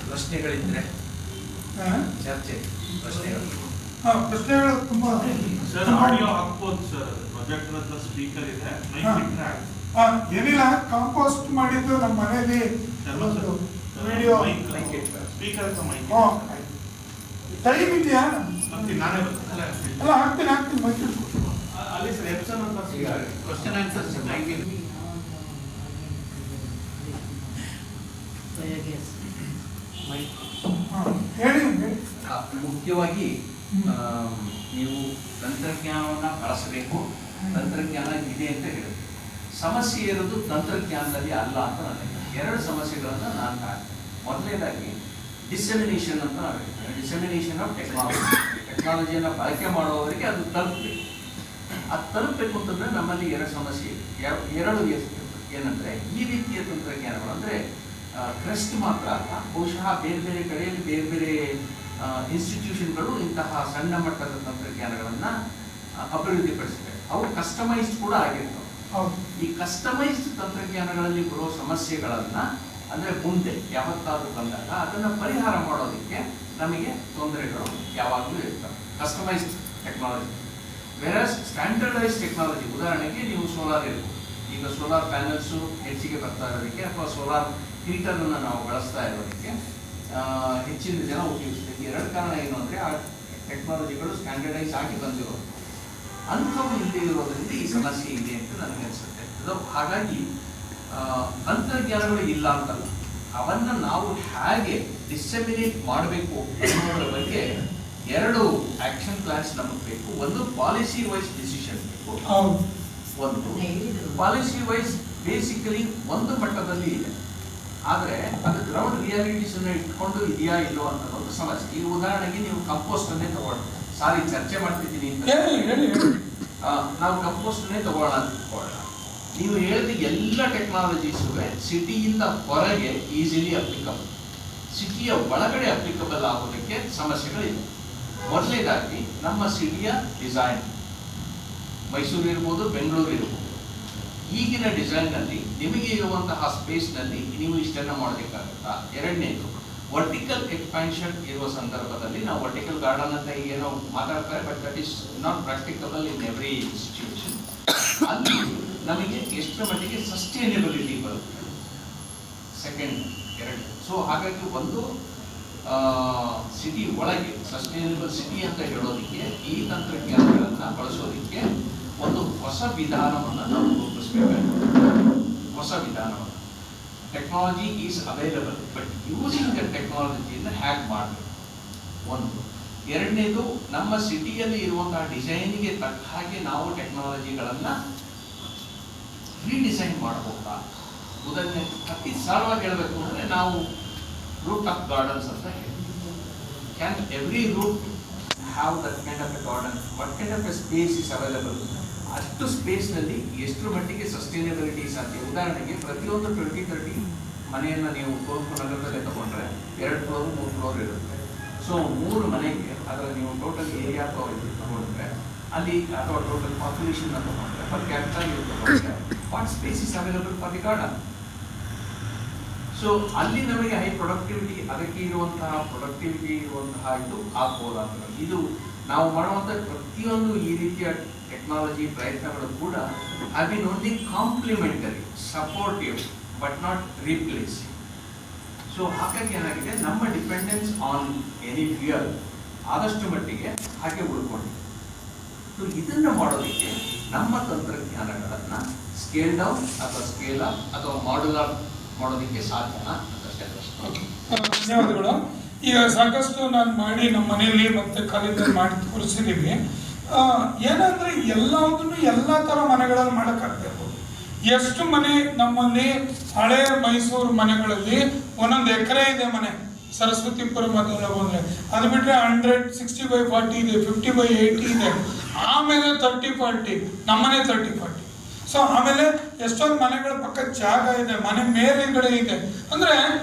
ಪ್ರಶ್ನೆಗಳಿದ್ರೆ ಚರ್ಚೆ, ಪ್ರಶ್ನೆಗಳು ತುಂಬಾ ಸರ್. ಆಡಿಯೋ ಹಾಕ್ಬೋದು ಸರ್, ಪ್ರೊಜೆಕ್ಟರ್ ಹತ್ರ ಸ್ಪೀಕರ್ ಇದೆ, ಮೈಕ್ ಇಟ್ರೆ ಏನಿಲ್ಲ. ಕಾಂಪೋಸ್ಟ್ ಮಾಡಿದ್ದು ನಮ್ಮ ಮನೆಯಲ್ಲಿ ವಿಡಿಯೋ ಸ್ಪೀಕರ್ ಹತ್ರ ಮೈಕ್ ಟೈಮ್ ಇದೆಯಾ? ನಾನೇ ಅಲ್ಲ ಹಾಕ್ತೀನಿ ಮೈಕ್ ಅಲ್ಲಿ ಸರ್ ಎಪ್ಸನ್ ಅಂತ ಕ್ವಶನ್ ಆನ್ಸರ್ ಸರ್. ಹೇಳಿ. ಮುಖ್ಯವಾಗಿ ನೀವು ತಂತ್ರಜ್ಞಾನವನ್ನ ಬಳಸಬೇಕು, ತಂತ್ರಜ್ಞಾನ ಇದೆ ಅಂತ ಹೇಳಿ. ಸಮಸ್ಯೆ ಇರೋದು ತಂತ್ರಜ್ಞಾನದಲ್ಲಿ ಅಲ್ಲ ಅಂತ ನನಗೆ ಎರಡು ಸಮಸ್ಯೆಗಳನ್ನು ನಾನು ಕಾಣ್ತೇನೆ. ಮೊದಲನೇದಾಗಿ ಡಿಸೆಮಿನೇಷನ್ ಅಂತ ನಾವು ಹೇಳ್ತೇವೆ, ಡಿಸೆಮಿನೇಷನ್ ಆಫ್ ಟೆಕ್ನಾಲಜಿಯನ್ನು ಬಳಕೆ ಮಾಡುವವರಿಗೆ ಅದು ತಲುಪಬೇಕು. ಅದು ತಲುಪಬೇಕು ಅಂತಂದ್ರೆ ನಮ್ಮಲ್ಲಿ ಎರಡು ಸಮಸ್ಯೆ ಎರಡು ಏನಂದ್ರೆ, ಈ ರೀತಿಯ ತಂತ್ರಜ್ಞಾನಗಳು ಅಂದ್ರೆ ಕ್ರೆಸ್ಟ್ ಮಾತ್ರ ಅಲ್ಲ, ಬಹುಶಃ ಬೇರೆ ಬೇರೆ ಕಡೆಯಲ್ಲಿ ಬೇರೆ ಬೇರೆ ಇನ್ಸ್ಟಿಟ್ಯೂಷನ್ಗಳು ಇಂತಹ ಸಣ್ಣ ಮಟ್ಟದ ತಂತ್ರಜ್ಞಾನಗಳನ್ನ ಅಭಿವೃದ್ಧಿಪಡಿಸಿವೆ. ಅವು ಕಸ್ಟಮೈಸ್ಡ್ ಕೂಡ ಆಗಿರ್ತವೆ. ಈ ಕಸ್ಟಮೈಸ್ಡ್ ತಂತ್ರಜ್ಞಾನಗಳಲ್ಲಿ ಬರುವ ಸಮಸ್ಯೆಗಳನ್ನ ಅಂದ್ರೆ ಮುಂದೆ ಯಾವತ್ತಾದ್ರೂ ಬಂದಾಗ ಅದನ್ನ ಪರಿಹಾರ ಮಾಡೋದಕ್ಕೆ ನಮಗೆ ತೊಂದರೆಗಳು ಯಾವಾಗಲೂ ಇರ್ತವೆ. ಕಸ್ಟಮೈಸ್ಡ್ ಟೆಕ್ನಾಲಜಿ ಬೇರೆ ಸ್ಟ್ಯಾಂಡರ್ಡೈಸ್ ಟೆಕ್ನಾಲಜಿ, ಉದಾಹರಣೆಗೆ ನೀವು ಸೋಲಾರ್ ಇರ್ಬೋದು. ಈಗ ಸೋಲಾರ್ ಪ್ಯಾನಲ್ಸು ಹೆಚ್ಚಿಗೆ ಬರ್ತಾ ಇರೋದಕ್ಕೆ ಅಥವಾ ಸೋಲಾರ್ ಹೀಟರ್ ಅನ್ನು ನಾವು ಬಳಸ್ತಾ ಇರೋದಕ್ಕೆ ಹೆಚ್ಚಿನ ಜನ ಉಪಯೋಗಿಸ್ತೀವಿ. ಎರಡು ಕಾರಣ ಏನು ಅಂದ್ರೆ, ಆ ಟೆಕ್ನಾಲಜಿಗಳು ಸ್ಟ್ಯಾಂಡರ್ಡೈಸ್ ಆಗಿ ಬಂದಿರೋದು. ಅಂಥವು ಇಲ್ಲದೆ ಇರೋದ್ರಿಂದ ಈ ಸಮಸ್ಯೆ ಇದೆ ಅಂತ ನನಗೆ ಅನಿಸುತ್ತೆ. ಹಾಗಾಗಿ ತಂತ್ರಜ್ಞಾನಗಳು ಇಲ್ಲ ಅಂತಲ್ಲ, ಅವನ್ನ ನಾವು ಹೇಗೆ ಡಿಸೆಮಿನೇಟ್ ಮಾಡಬೇಕು ಅನ್ನೋದ್ರ ಬಗ್ಗೆ ಎರಡು ಆಕ್ಷನ್ ಪ್ಲಾನ್ಸ್ ನಮಗೆ ಬೇಕು. ಒಂದು ಪಾಲಿಸಿ ವೈಸ್ ಡಿಸಿಷನ್ ಬೇಕು. ಒಂದು ಪಾಲಿಸಿ ವೈಸ್ ಬೇಸಿಕಲಿ ಒಂದು ಮಟ್ಟದಲ್ಲಿ ಇದೆ, ಆದರೆ ಅದು ಗ್ರೌಂಡ್ ರಿಯಾಲಿಟೀಸ್ ಅನ್ನು ಇಟ್ಕೊಂಡು ಇದೆಯಾ ಇಲ್ಲೋ ಅಂತ ಒಂದು ಸಮಸ್ಯೆ. ಈ ಉದಾಹರಣೆಗೆ ನೀವು ಕಂಪೋಸ್ಟ್ ಅನ್ನೇ ತಗೊಳ್ಳಿ. ಸಾರಿ, ಚರ್ಚೆ ಮಾಡ್ತಿದ್ದೀನಿ ಅಂತ. ನಾವು ಕಂಪೋಸ್ಟ್ ಅನ್ನೇ ತಗೊಳ್ಳೋಣ ಅಂತ ತಗೊಳ್ಳೋಣ. ನೀವು ಹೇಳಿದ ಎಲ್ಲ ಟೆಕ್ನಾಲಜೀಸು ಸಿಟಿಯಿಂದ ಹೊರಗೆ ಈಸಿಲಿ ಅಪ್ಲಿಕಬಲ್, ಸಿಟಿಯ ಒಳಗಡೆ ಅಪ್ಲಿಕಬಲ್ ಆಗೋದಕ್ಕೆ ಸಮಸ್ಯೆಗಳಿದೆ. ಮೊದಲನೇದಾಗಿ ನಮ್ಮ ಸಿಟಿಯ ಡಿಸೈನ್, ಮೈಸೂರು ಇರ್ಬೋದು, ಬೆಂಗಳೂರು ಇರ್ಬೋದು, ಈಗಿನ ಡಿಸೈನ್ ನಲ್ಲಿ ನಿಮಗೆ ಇರುವಂತಹ ಸ್ಪೇಸ್ ನಲ್ಲಿ ನೀವು ಇಷ್ಟನ್ನ ಮಾಡಬೇಕಾಗುತ್ತಾ? ಎರಡನೇದು, ವರ್ಟಿಕಲ್ ಎಕ್ಸ್ಪಾನ್ಷನ್ ಇರುವ ಸಂದರ್ಭದಲ್ಲಿ ನಾವು ವರ್ಟಿಕಲ್ ಗಾರ್ಡನ್ ಅಂತ ಏನೋ ಮಾತಾಡ್ತಾರೆ, but that is not practicable in every situation. ಅಲ್ಲಿ ನಮಗೆ ಎಷ್ಟರ ಮಟ್ಟಿಗೆ ಸಸ್ಟೈನಬಿಲಿಟಿ ಬರುತ್ತೆ, ಸೆಕೆಂಡ್ ಎರಡು. ಸೊ ಹಾಗಾಗಿ ಒಂದು ಸಿಟಿ ಒಳಗೆ ಸಸ್ಟೈನಬಲ್ ಸಿಟಿ ಅಂತ ಹೇಳೋದಕ್ಕೆ ಈ ತಂತ್ರಜ್ಞಾನಗಳನ್ನು ಬಳಸೋದಕ್ಕೆ ಒಂದು ಹೊಸ ವಿಧಾನವನ್ನು ನಾವು ರೂಪಿಸಬೇಕಾಗಿದೆ. ಹೊಸ ವಿಧಾನವನ್ನು, technology is available, but using the ಟೆಕ್ನಾಲಜಿಯನ್ನು ಹ್ಯಾಕ್ ಮಾಡಬೇಕು ಒಂದು. ಎರಡನೇದು, ನಮ್ಮ ಸಿಟಿಯಲ್ಲಿ ಇರುವಂತಹ ಡಿಸೈನ್ಗೆ ತಕ್ಕ ಹಾಗೆ ನಾವು ಟೆಕ್ನಾಲಜಿಗಳನ್ನು ರೀಡಿಸೈನ್ ಮಾಡಬಹುದಾ? ಉದಾಹರಣೆ ಅತಿ ಸರಳವಾಗಿ ಹೇಳಬೇಕು ಅಂದರೆ, ನಾವು ರೂಟ್ ಆಫ್ ಗಾರ್ಡನ್ಸ್ ಅಂತ ಹೇಳ್ತೀವಿ. Can every root have that kind of a garden? What kind of a space is available? ಅಷ್ಟು ಸ್ಪೇಸ್ನಲ್ಲಿ ಎಷ್ಟು ಮಟ್ಟಿಗೆ ಸಸ್ಟೈನಬಿಲಿಟಿ ಸಾಧ್ಯ? ಉದಾಹರಣೆಗೆ ಪ್ರತಿಯೊಂದು 20-30 ಮನೆಯನ್ನು ನೀವು ಟೋಲ್ಕು ನಗರದಲ್ಲೇ ತಗೊಂಡ್ರೆ 2 ಫ್ಲೋರ್ 3 ಫ್ಲೋರ್ ಇರುತ್ತೆ. ಸೊ 3 ಮನೆಗೆ ಅದರ ನೀವು ಟೋಟಲ್ ಏರಿಯಾ ತಗೊಂಡ್ರೆ ಅಲ್ಲಿ, ಅಥವಾ ಟೋಟಲ್ ಪಾಪ್ಯುಲೇಷನ್ ತಗೊಂಡ್ರೆ ಪರ್ ಕ್ಯಾಪಿಟಲ್ ತಗೊಂಡ್ರೆ what space is available for the garden? So ಅಲ್ಲಿ ನಮಗೆ ಹೈ ಪ್ರೊಡಕ್ಟಿವಿಟಿ, ಅದಕ್ಕೆ ಇರುವಂತಹ ಪ್ರೊಡಕ್ಟಿವಿಟಿ ಇರುವಂತಹ ಇದು ಆಗ್ಬೋದಾಗ್ತದೆ. ಇದು ನಾವು ಮಾಡುವಂಥ ಪ್ರತಿಯೊಂದು ಈ ರೀತಿಯ ಟೆಕ್ನಾಲಜಿ ಪ್ರಯತ್ನಗಳು ಕೂಡ have been only complementary, supportive, but not replacing. So ಹಾಗಾಗಿ ಏನಾಗಿದೆ, ನಮ್ಮ ಡಿಪೆಂಡೆನ್ಸ್ ಆನ್ ಎನಿ ಫ್ಯೂಯಲ್ ಆದಷ್ಟು ಮಟ್ಟಿಗೆ ಹಾಗೆ ಉಳ್ಕೊಂಡಿದೆ. ಸೊ ಇದನ್ನು ಮಾಡೋದಕ್ಕೆ ನಮ್ಮ ತಂತ್ರಜ್ಞಾನಗಳನ್ನು ಸ್ಕೇಲ್ ಡೌನ್ ಅಥವಾ ಸ್ಕೇಲ್ ಅಪ್ ಅಥವಾ ಮಾಡ್ಯುಲರ್ ಮಾಡೋದಕ್ಕೆ ಸಾಧ್ಯನಾ ಅಂತಷ್ಟೇ ಪ್ರಶ್ನೆ. ಓಕೆ, ಧನ್ಯವಾದಗಳು. ಈಗ ಸಾಕಷ್ಟು ನಾನು ಮಾಡಿ ನಮ್ಮ ಮನೆಯಲ್ಲಿ ಮತ್ತೆ ಕಾಲೇಜಲ್ಲಿ ಮಾಡಿ ತೋರಿಸಿದ್ದೀವಿ. ಏನಂದ್ರೆ ಎಲ್ಲದನ್ನು ಎಲ್ಲ ಥರ ಮನೆಗಳಲ್ಲಿ ಮಾಡೋಕ್ಕಾಗ್ತಿರ್ಬೋದು. ಎಷ್ಟು ಮನೆ ನಮ್ಮಲ್ಲಿ ಹಳೆ ಮೈಸೂರು ಮನೆಗಳಲ್ಲಿ ಒಂದೊಂದು ಎಕರೆ ಇದೆ ಮನೆ, ಸರಸ್ವತಿಪುರಂ ಅದೆಲ್ಲ ಬಂದರೆ ಅದು ಬಿಟ್ಟರೆ 160/40 ಇದೆ, 50/80 ಇದೆ, ಆಮೇಲೆ 30/40, ನಮ್ಮನೆ 30/40. ಸೊ ಆಮೇಲೆ ಎಷ್ಟೊಂದು ಮನೆಗಳ ಪಕ್ಕ ಜಾಗ ಇದೆ, ಮನೆ ಮೇಲ್ಗಡೆ ಇದೆ. ಅಂದರೆ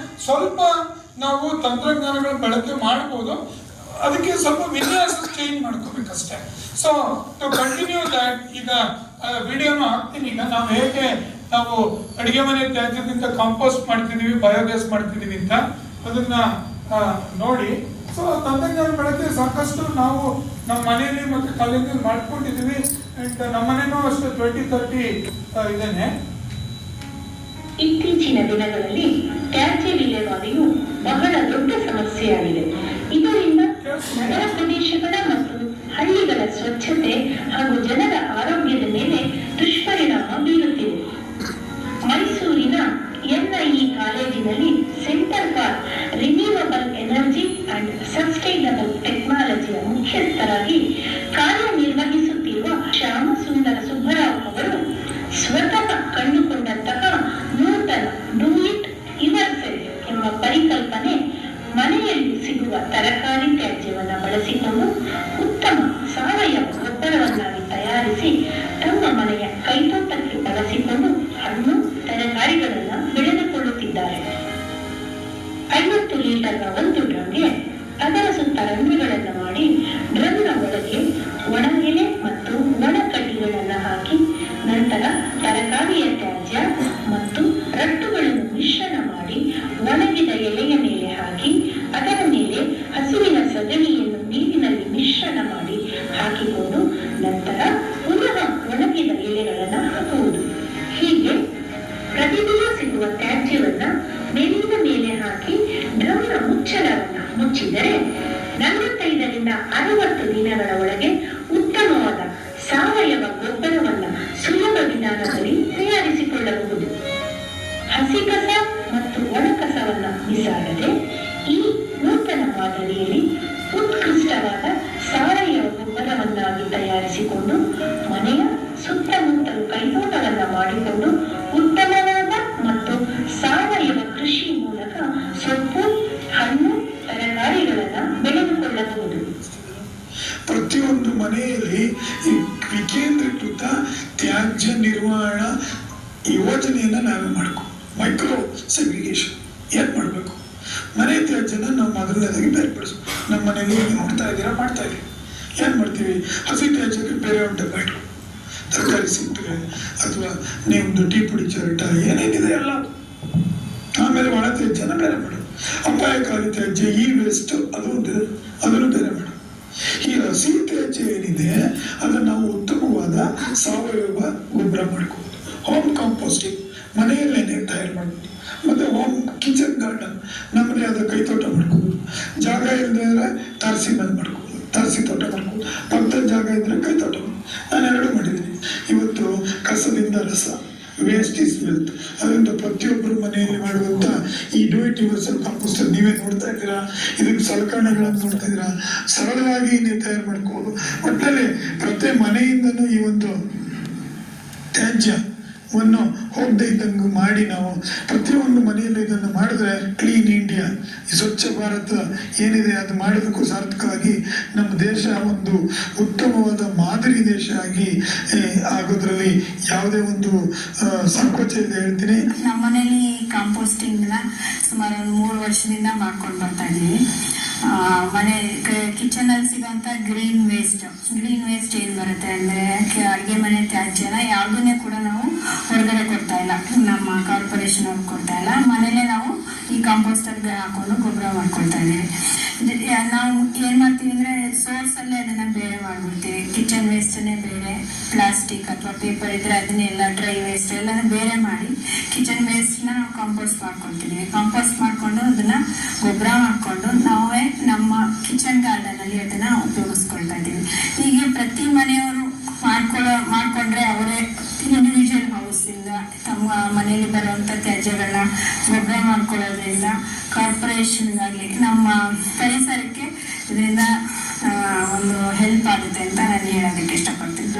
ಸ್ವಲ್ಪ ನಾವು ತಂತ್ರಜ್ಞಾನಗಳ ಬಳಕೆ ಮಾಡ್ಬೋದು, ಅದಕ್ಕೆ ಸ್ವಲ್ಪ ವಿನ್ಯಾಸ ಚೇಂಜ್ ಮಾಡ್ಕೋಬೇಕಷ್ಟೇ. ಸೊ ಟು ಕಂಟಿನ್ಯೂ ದ್ಯಾಟ್, ಈಗ ವಿಡಿಯೋನ ಹಾಕ್ತೀನಿ. ಈಗ ನಾವು ಹೇಗೆ ನಾವು ಅಡುಗೆ ಮನೆ ತ್ಯಾಜ್ಯದಿಂದ ಕಾಂಪೋಸ್ಟ್ ಮಾಡ್ತಿದ್ದೀವಿ, ಬಯೋಗ್ಯಾಸ್ ಮಾಡ್ತಿದ್ದೀವಿ ಅಂತ ಅದನ್ನ ನೋಡಿ. ಸೊ ತಂತ್ರಜ್ಞಾನ ಬಳಕೆ ಸಾಕಷ್ಟು ನಾವು ನಮ್ಮ ಮನೆಯಲ್ಲಿ ಮತ್ತು ಕಾಲೇಜಲ್ಲಿ ಮಾಡ್ಕೊಂಡಿದ್ದೀವಿ. ಅಂಡ್ ನಮ್ಮ ಮನೆಯೂ ಅಷ್ಟೇ 20-30 ಇದೇನೆ. ಇತ್ತೀಚಿನ ದಿನಗಳಲ್ಲಿ ತ್ಯಾಜ್ಯ ವಿಲೇವಾರಿಯು ಬಹಳ ದೊಡ್ಡ ಸಮಸ್ಯೆಯಾಗಿದೆ. ಇದರಿಂದ ನಗರ ಪ್ರದೇಶಗಳ ಮತ್ತು ಹಳ್ಳಿಗಳ ಸ್ವಚ್ಛತೆ ಹಾಗೂ ಜನರ ಆರೋಗ್ಯದ ಮೇಲೆ ದುಷ್ಪರಿಣಾಮ ಬೀರುತ್ತಿದೆ. ಮೈಸೂರಿನ NIE ಕಾಲೇಜಿನಲ್ಲಿ center for renewable energy and sustainable ಟೆಕ್ನಾಲಜಿಯ ಮುಖ್ಯಸ್ಥರಾಗಿ ಕಾರ್ಯನಿರ್ವಹಿಸುತ್ತಿರುವ ಶ್ಯಾಮಸುಂದರ ಸುಬ್ಬರಾವ್ ಅವರು ಸ್ವತಃ ಕಂಡುಕೊಂಡಂತಹ ನೂತನ ಡೂ ಇಟ್ ಯುವರ್ಸೆಲ್ಫ್ ಎಂಬ ಪರಿಕಲ್ಪನೆ ಮನೆಯಲ್ಲಿ ಸಿಗುವ ತರಕಾರಿ ತ್ಯಾಜ್ಯವನ್ನು ಬಳಸಿಕೊಂಡು ಉತ್ತಮ ಸಾವಯವ ಗೊಬ್ಬರವನ್ನಾಗಿ ತಯಾರಿಸಿ ತಮ್ಮ ಮನೆಯ ಕೈತೋಟಕ್ಕೆ ಬಳಸಿಕೊಂಡು ಹಣ್ಣು ತರಕಾರಿಗಳನ್ನು ಬೆಳೆದುಕೊಳ್ಳುತ್ತಿದ್ದಾರೆ. 50 ಲೀಟರ್ನ ಒಂದು ಡ್ರಮ್ಗೆ ಅದರ ಸುತ್ತ ರಂಧ್ರಗಳನ್ನು ಮಾಡಿ ಡ್ರಮ್ನ ಒಳಗೆ ಒಣ ಎಲೆ ಮತ್ತು ಒಣ ಕಡ್ಡಿಗಳನ್ನು ಹಾಕಿ ನಂತರ ತರಕಾರಿಯ ತ್ಯಾಜ್ಯ ಮತ್ತು ರಟ್ಟುಗಳನ್ನು ಮಿಶ್ರಣ ಮಾಡಿ ಒಣಗಿದ ಎಲೆಯ ಮೇಲೆ ಹಾಕಿ ಅದರ ಮೇಲೆ ಹಸುವಿನ ಸಗಣಿಯನ್ನು ನೀರಿನಲ್ಲಿ ಮಿಶ್ರಣ ಮಾಡಿ ಹಾಕಿಕೊಂಡು ನಂತರ ಪುನಃ ಒಣಗಿದ ಎಲೆಗಳನ್ನು ಹಾಕುವುದು. ಹೀಗೆ ಪ್ರತಿದಿನ ಸಿಗುವ ತ್ಯಾಜ್ಯವನ್ನ ಮೇಲಿನ ಮೇಲೆ ಹಾಕಿ ಡ್ರಮ್ನ ಮುಚ್ಚಳವನ್ನು ಮುಚ್ಚಿದರೆ 45ರಿಂದ 60 ದಿನಗಳ ಒಳಗೆ ಉತ್ತಮವಾದ ಸಾವಯವ ಗೊಬ್ಬರವನ್ನು ಸುಲಭ ವಿಧಾನದಲ್ಲಿ ತಯಾರಿಸಿಕೊಳ್ಳಬಹುದು. ಹಸಿ ಕಸ ಮತ್ತು ಒಣ ಕಸವನ್ನು ಬಿಸಾಡದೆ ಈ ನೂತನ ಮಾದರಿಯಲ್ಲಿ ಉತ್ಕೃಷ್ಟವಾದ ಸಾವಯವ ಗೊಬ್ಬರವನ್ನಾಗಿ ತಯಾರಿಸಿಕೊಂಡು ಮನೆಯ ಸುತ್ತಮುತ್ತಲು ಕೈತೋಟವನ್ನು ಮಾಡಿಕೊಂಡು ಉತ್ತಮವಾದ ಮತ್ತು ಸಾವಯವ ಕೃಷಿ ಮೂಲಕ ಸೊಪ್ಪು ಹಣ್ಣು ತರಕಾರಿಗಳನ್ನು ಬೆಳೆದುಕೊಳ್ಳಬಹುದು. ಪ್ರತಿಯೊಂದು ಮನೆಯಲ್ಲಿ ಈ ವಿಕೇಂದ್ರೀಕೃತ ತ್ಯಾಜ್ಯ ನಿರ್ವಹಣಾ ಯೋಜನೆಯನ್ನು ನಾವೇ ಮಾಡ್ಕೊ ಮೈಕ್ರೋ ಸೆಗ್ರಿಗೇಷನ್ ಏನು ಮಾಡಬೇಕು. ಮನೆ ತ್ಯಾಜ್ಯನ ನಾವು ಮೊದಲನೇದಾಗಿ ಬೇರ್ಪಡಿಸು. ನಮ್ಮ ಮನೆಯಲ್ಲಿ ನೋಡ್ತಾ ಇದ್ದೀರಾ, ಮಾಡ್ತಾ ಇದ್ದೀವಿ. ಏನು ಮಾಡ್ತೀವಿ, ಹಸಿ ತ್ಯಾಜ್ಯಕ್ಕೆ ಬೇರೆ ಒಂದು ಡಬ್ಬ ಇಟ್ಕೊ, ತರಕಾರಿ ಸಿಗ್ತದೆ ಅಥವಾ ನಿಮ್ಮದು ಟೀ ಪುಡಿ ಚರಟ ಏನೇನಿದೆ ಎಲ್ಲ. ಆಮೇಲೆ ಒಣ ತ್ಯಾಜ್ಯನ ಬೇರೆ ಮಾಡು, ಅಪಾಯಕಾರಿ ತ್ಯಾಜ್ಯ ಈ ವೇಸ್ಟ್ ಅದು ಒಂದಿದೆ, ಅದನ್ನು ಬೇರೆ ಮಾಡು. ಈ ಹಸಿ ತ್ಯಾಜ್ಯ ಏನಿದೆ ಅದನ್ನು ನಾವು ಉತ್ತಮವಾದ ಸಾವಯವ ಗೊಬ್ಬರ ಮಾಡ್ಕೋಬೋದು. ಹೋಮ್ ಕಾಂಪೋಸ್ಟಿಂಗ್ ಮನೆಯಲ್ಲೇನೆ ತಯಾರು ಮಾಡ್ಬೋದು. ಮತ್ತು ಹೋಮ್ ಕಿಚನ್ ಗಾರ್ಡನ್ ನಮ್ಮದೇ ಆದ ಕೈತೋಟ ಮಾಡ್ಕೋಬೋದು. ಜಾಗ ಇಲ್ಲದೆ ಅಂದರೆ ತಾರಸಿ ಮನೆ ಮಾಡ್ಕೋಬೋದು, ತಾರಸಿ ತೋಟ ಮಾಡ್ಕೋಬೋದು. ಪಕ್ಕದ ಜಾಗ ಇದ್ದರೆ ಕೈತೋಟ. ನಾನು ಎರಡೂ ಮಾಡಿದ್ದೀನಿ. ಇವತ್ತು ಕಸದಿಂದ ರಸ, ವೇಸ್ಟ್ ಈಸ್ ವೆಲ್ತ್, ಅದರಿಂದ ಪ್ರತಿಯೊಬ್ಬರು ಮನೆಯಲ್ಲಿ ಮಾಡುವಂಥ ಈ ಡೂ ಇಟ್ ಯುವರ್ಸೆಲ್ಫ್ ಕಾಂಪೋಸ್ಟ್ ನೀವೇ ನೋಡ್ತಾ ಇದ್ದೀರಾ. ಇದಕ್ಕೆ ಸಲಕರಣೆಗಳನ್ನು ನೋಡ್ತಾ ಇದ್ದೀರಾ, ಸರಳವಾಗಿ ನೀವು ತಯಾರು ಮಾಡ್ಕೋಬೋದು. ಒಟ್ಟಲ್ಲಿ ಪ್ರತಿ ಮನೆಯಿಂದನೂ ಈ ಒಂದು ತ್ಯಾಜ್ಯವನ್ನು ಹೋಗದೆ ಇದ್ದಂಗೆ ಮಾಡಿ ನಾವು ಪ್ರತಿಯೊಂದು ಮನೆಯಲ್ಲಿ ಇದನ್ನು ಮಾಡಿದ್ರೆ ಕ್ಲೀನ್ ಇಂಡಿಯಾ, ಈ ಸ್ವಚ್ಛ ಭಾರತ ಏನಿದೆ ಅದು ಮಾಡೋದಕ್ಕೂ ಸಾರ್ಥಕವಾಗಿ ನಮ್ಮ ದೇಶ ಒಂದು ಉತ್ತಮವಾದ ಮಾದರಿ ದೇಶ ಆಗಿ ಆಗೋದ್ರಲ್ಲಿ ಯಾವುದೇ ಒಂದು ಸಂಕೋಚ ಇದೆ ಹೇಳ್ತೀನಿ. ನಮ್ಮ ಮನೇಲಿ ಕಾಂಪೋಸ್ಟಿಂಗ್ನ ಸುಮಾರು 3 ವರ್ಷದಿಂದ ಮಾಡ್ಕೊಂಡು ಬರ್ತಾ ಇದ್ದೀವಿ. ಮನೆ ಕಿಚನಲ್ಲಿ ಸಿಗೋಂಥ ಗ್ರೀನ್ ವೇಸ್ಟ್ ಏನು ಬರುತ್ತೆ ಅಂದರೆ ಅಡುಗೆ ಮನೆ ತ್ಯಾಜ್ಯನ ಯಾವುದನ್ನೇ ಕೂಡ ನಾವು ಹೊರಗಡೆ ಕೊಡ್ತಾ ಇಲ್ಲ, ನಮ್ಮ ಕಾರ್ಪೊರೇಷನ್ ಅವ್ರಿಗೆ ಕೊಡ್ತಾ ಇಲ್ಲ. ಮನೇಲೇ ನಾವು ಈ ಕಾಂಪೋಸ್ಟರ್ಗೆ ಹಾಕೊಂಡು ಗೊಬ್ಬರ ಮಾಡ್ಕೊಳ್ತಾ ಇದ್ದೀವಿ. ನಾವು ಏನು ಮಾಡ್ತೀವಿ ಅಂದರೆ ಸೋರ್ಸಲ್ಲೇ ಅದನ್ನು ಬೇರೆ ಮಾಡಿಬಿಡ್ತೀವಿ. ಕಿಚನ್ ವೇಸ್ಟನ್ನೇ ಬೇರೆ, ಪ್ಲಾಸ್ಟಿಕ್ ಅಥವಾ ಪೇಪರ್ ಇದ್ದರೆ ಅದನ್ನೆಲ್ಲ ಡ್ರೈ ವೇಸ್ಟ್ ಎಲ್ಲನೂ ಬೇರೆ ಮಾಡಿ ಕಿಚನ್ ವೇಸ್ಟ್ನ ನಾವು ಕಾಂಪೋಸ್ಟ್ ಮಾಡ್ಕೊಳ್ತಿದ್ದೀವಿ. ಕಾಂಪೋಸ್ಟ್ ಮಾಡಿಕೊಂಡು ಅದನ್ನು ಗೊಬ್ಬರ ಮಾಡಿಕೊಂಡು ನಾವೇ ನಮ್ಮ ಕಿಚನ್ ಗಾರ್ಡನಲ್ಲಿ ಅದನ್ನು ಉಪಯೋಗಿಸ್ಕೊಳ್ತಾ ಇದ್ದೀವಿ. ಹೀಗೆ ಪ್ರತಿ ಮನೆಯವರು ಮನೆಯಲ್ಲಿ ಬರುವಂಥ ತ್ಯಾಜ್ಯಗಳನ್ನ ಗೊಬ್ಬರ ಮಾಡ್ಕೊಳ್ಳೋದ್ರಿಂದ ಕಾರ್ಪೊರೇಷನ್ಗಾಗಲಿ ನಮ್ಮ ಪರಿಸರಕ್ಕೆ ಇದರಿಂದ ಒಂದು ಹೆಲ್ಪ್ ಆಗುತ್ತೆ ಅಂತ ನಾನು ಹೇಳೋದಕ್ಕೆ ಇಷ್ಟಪಡ್ತೀನಿ.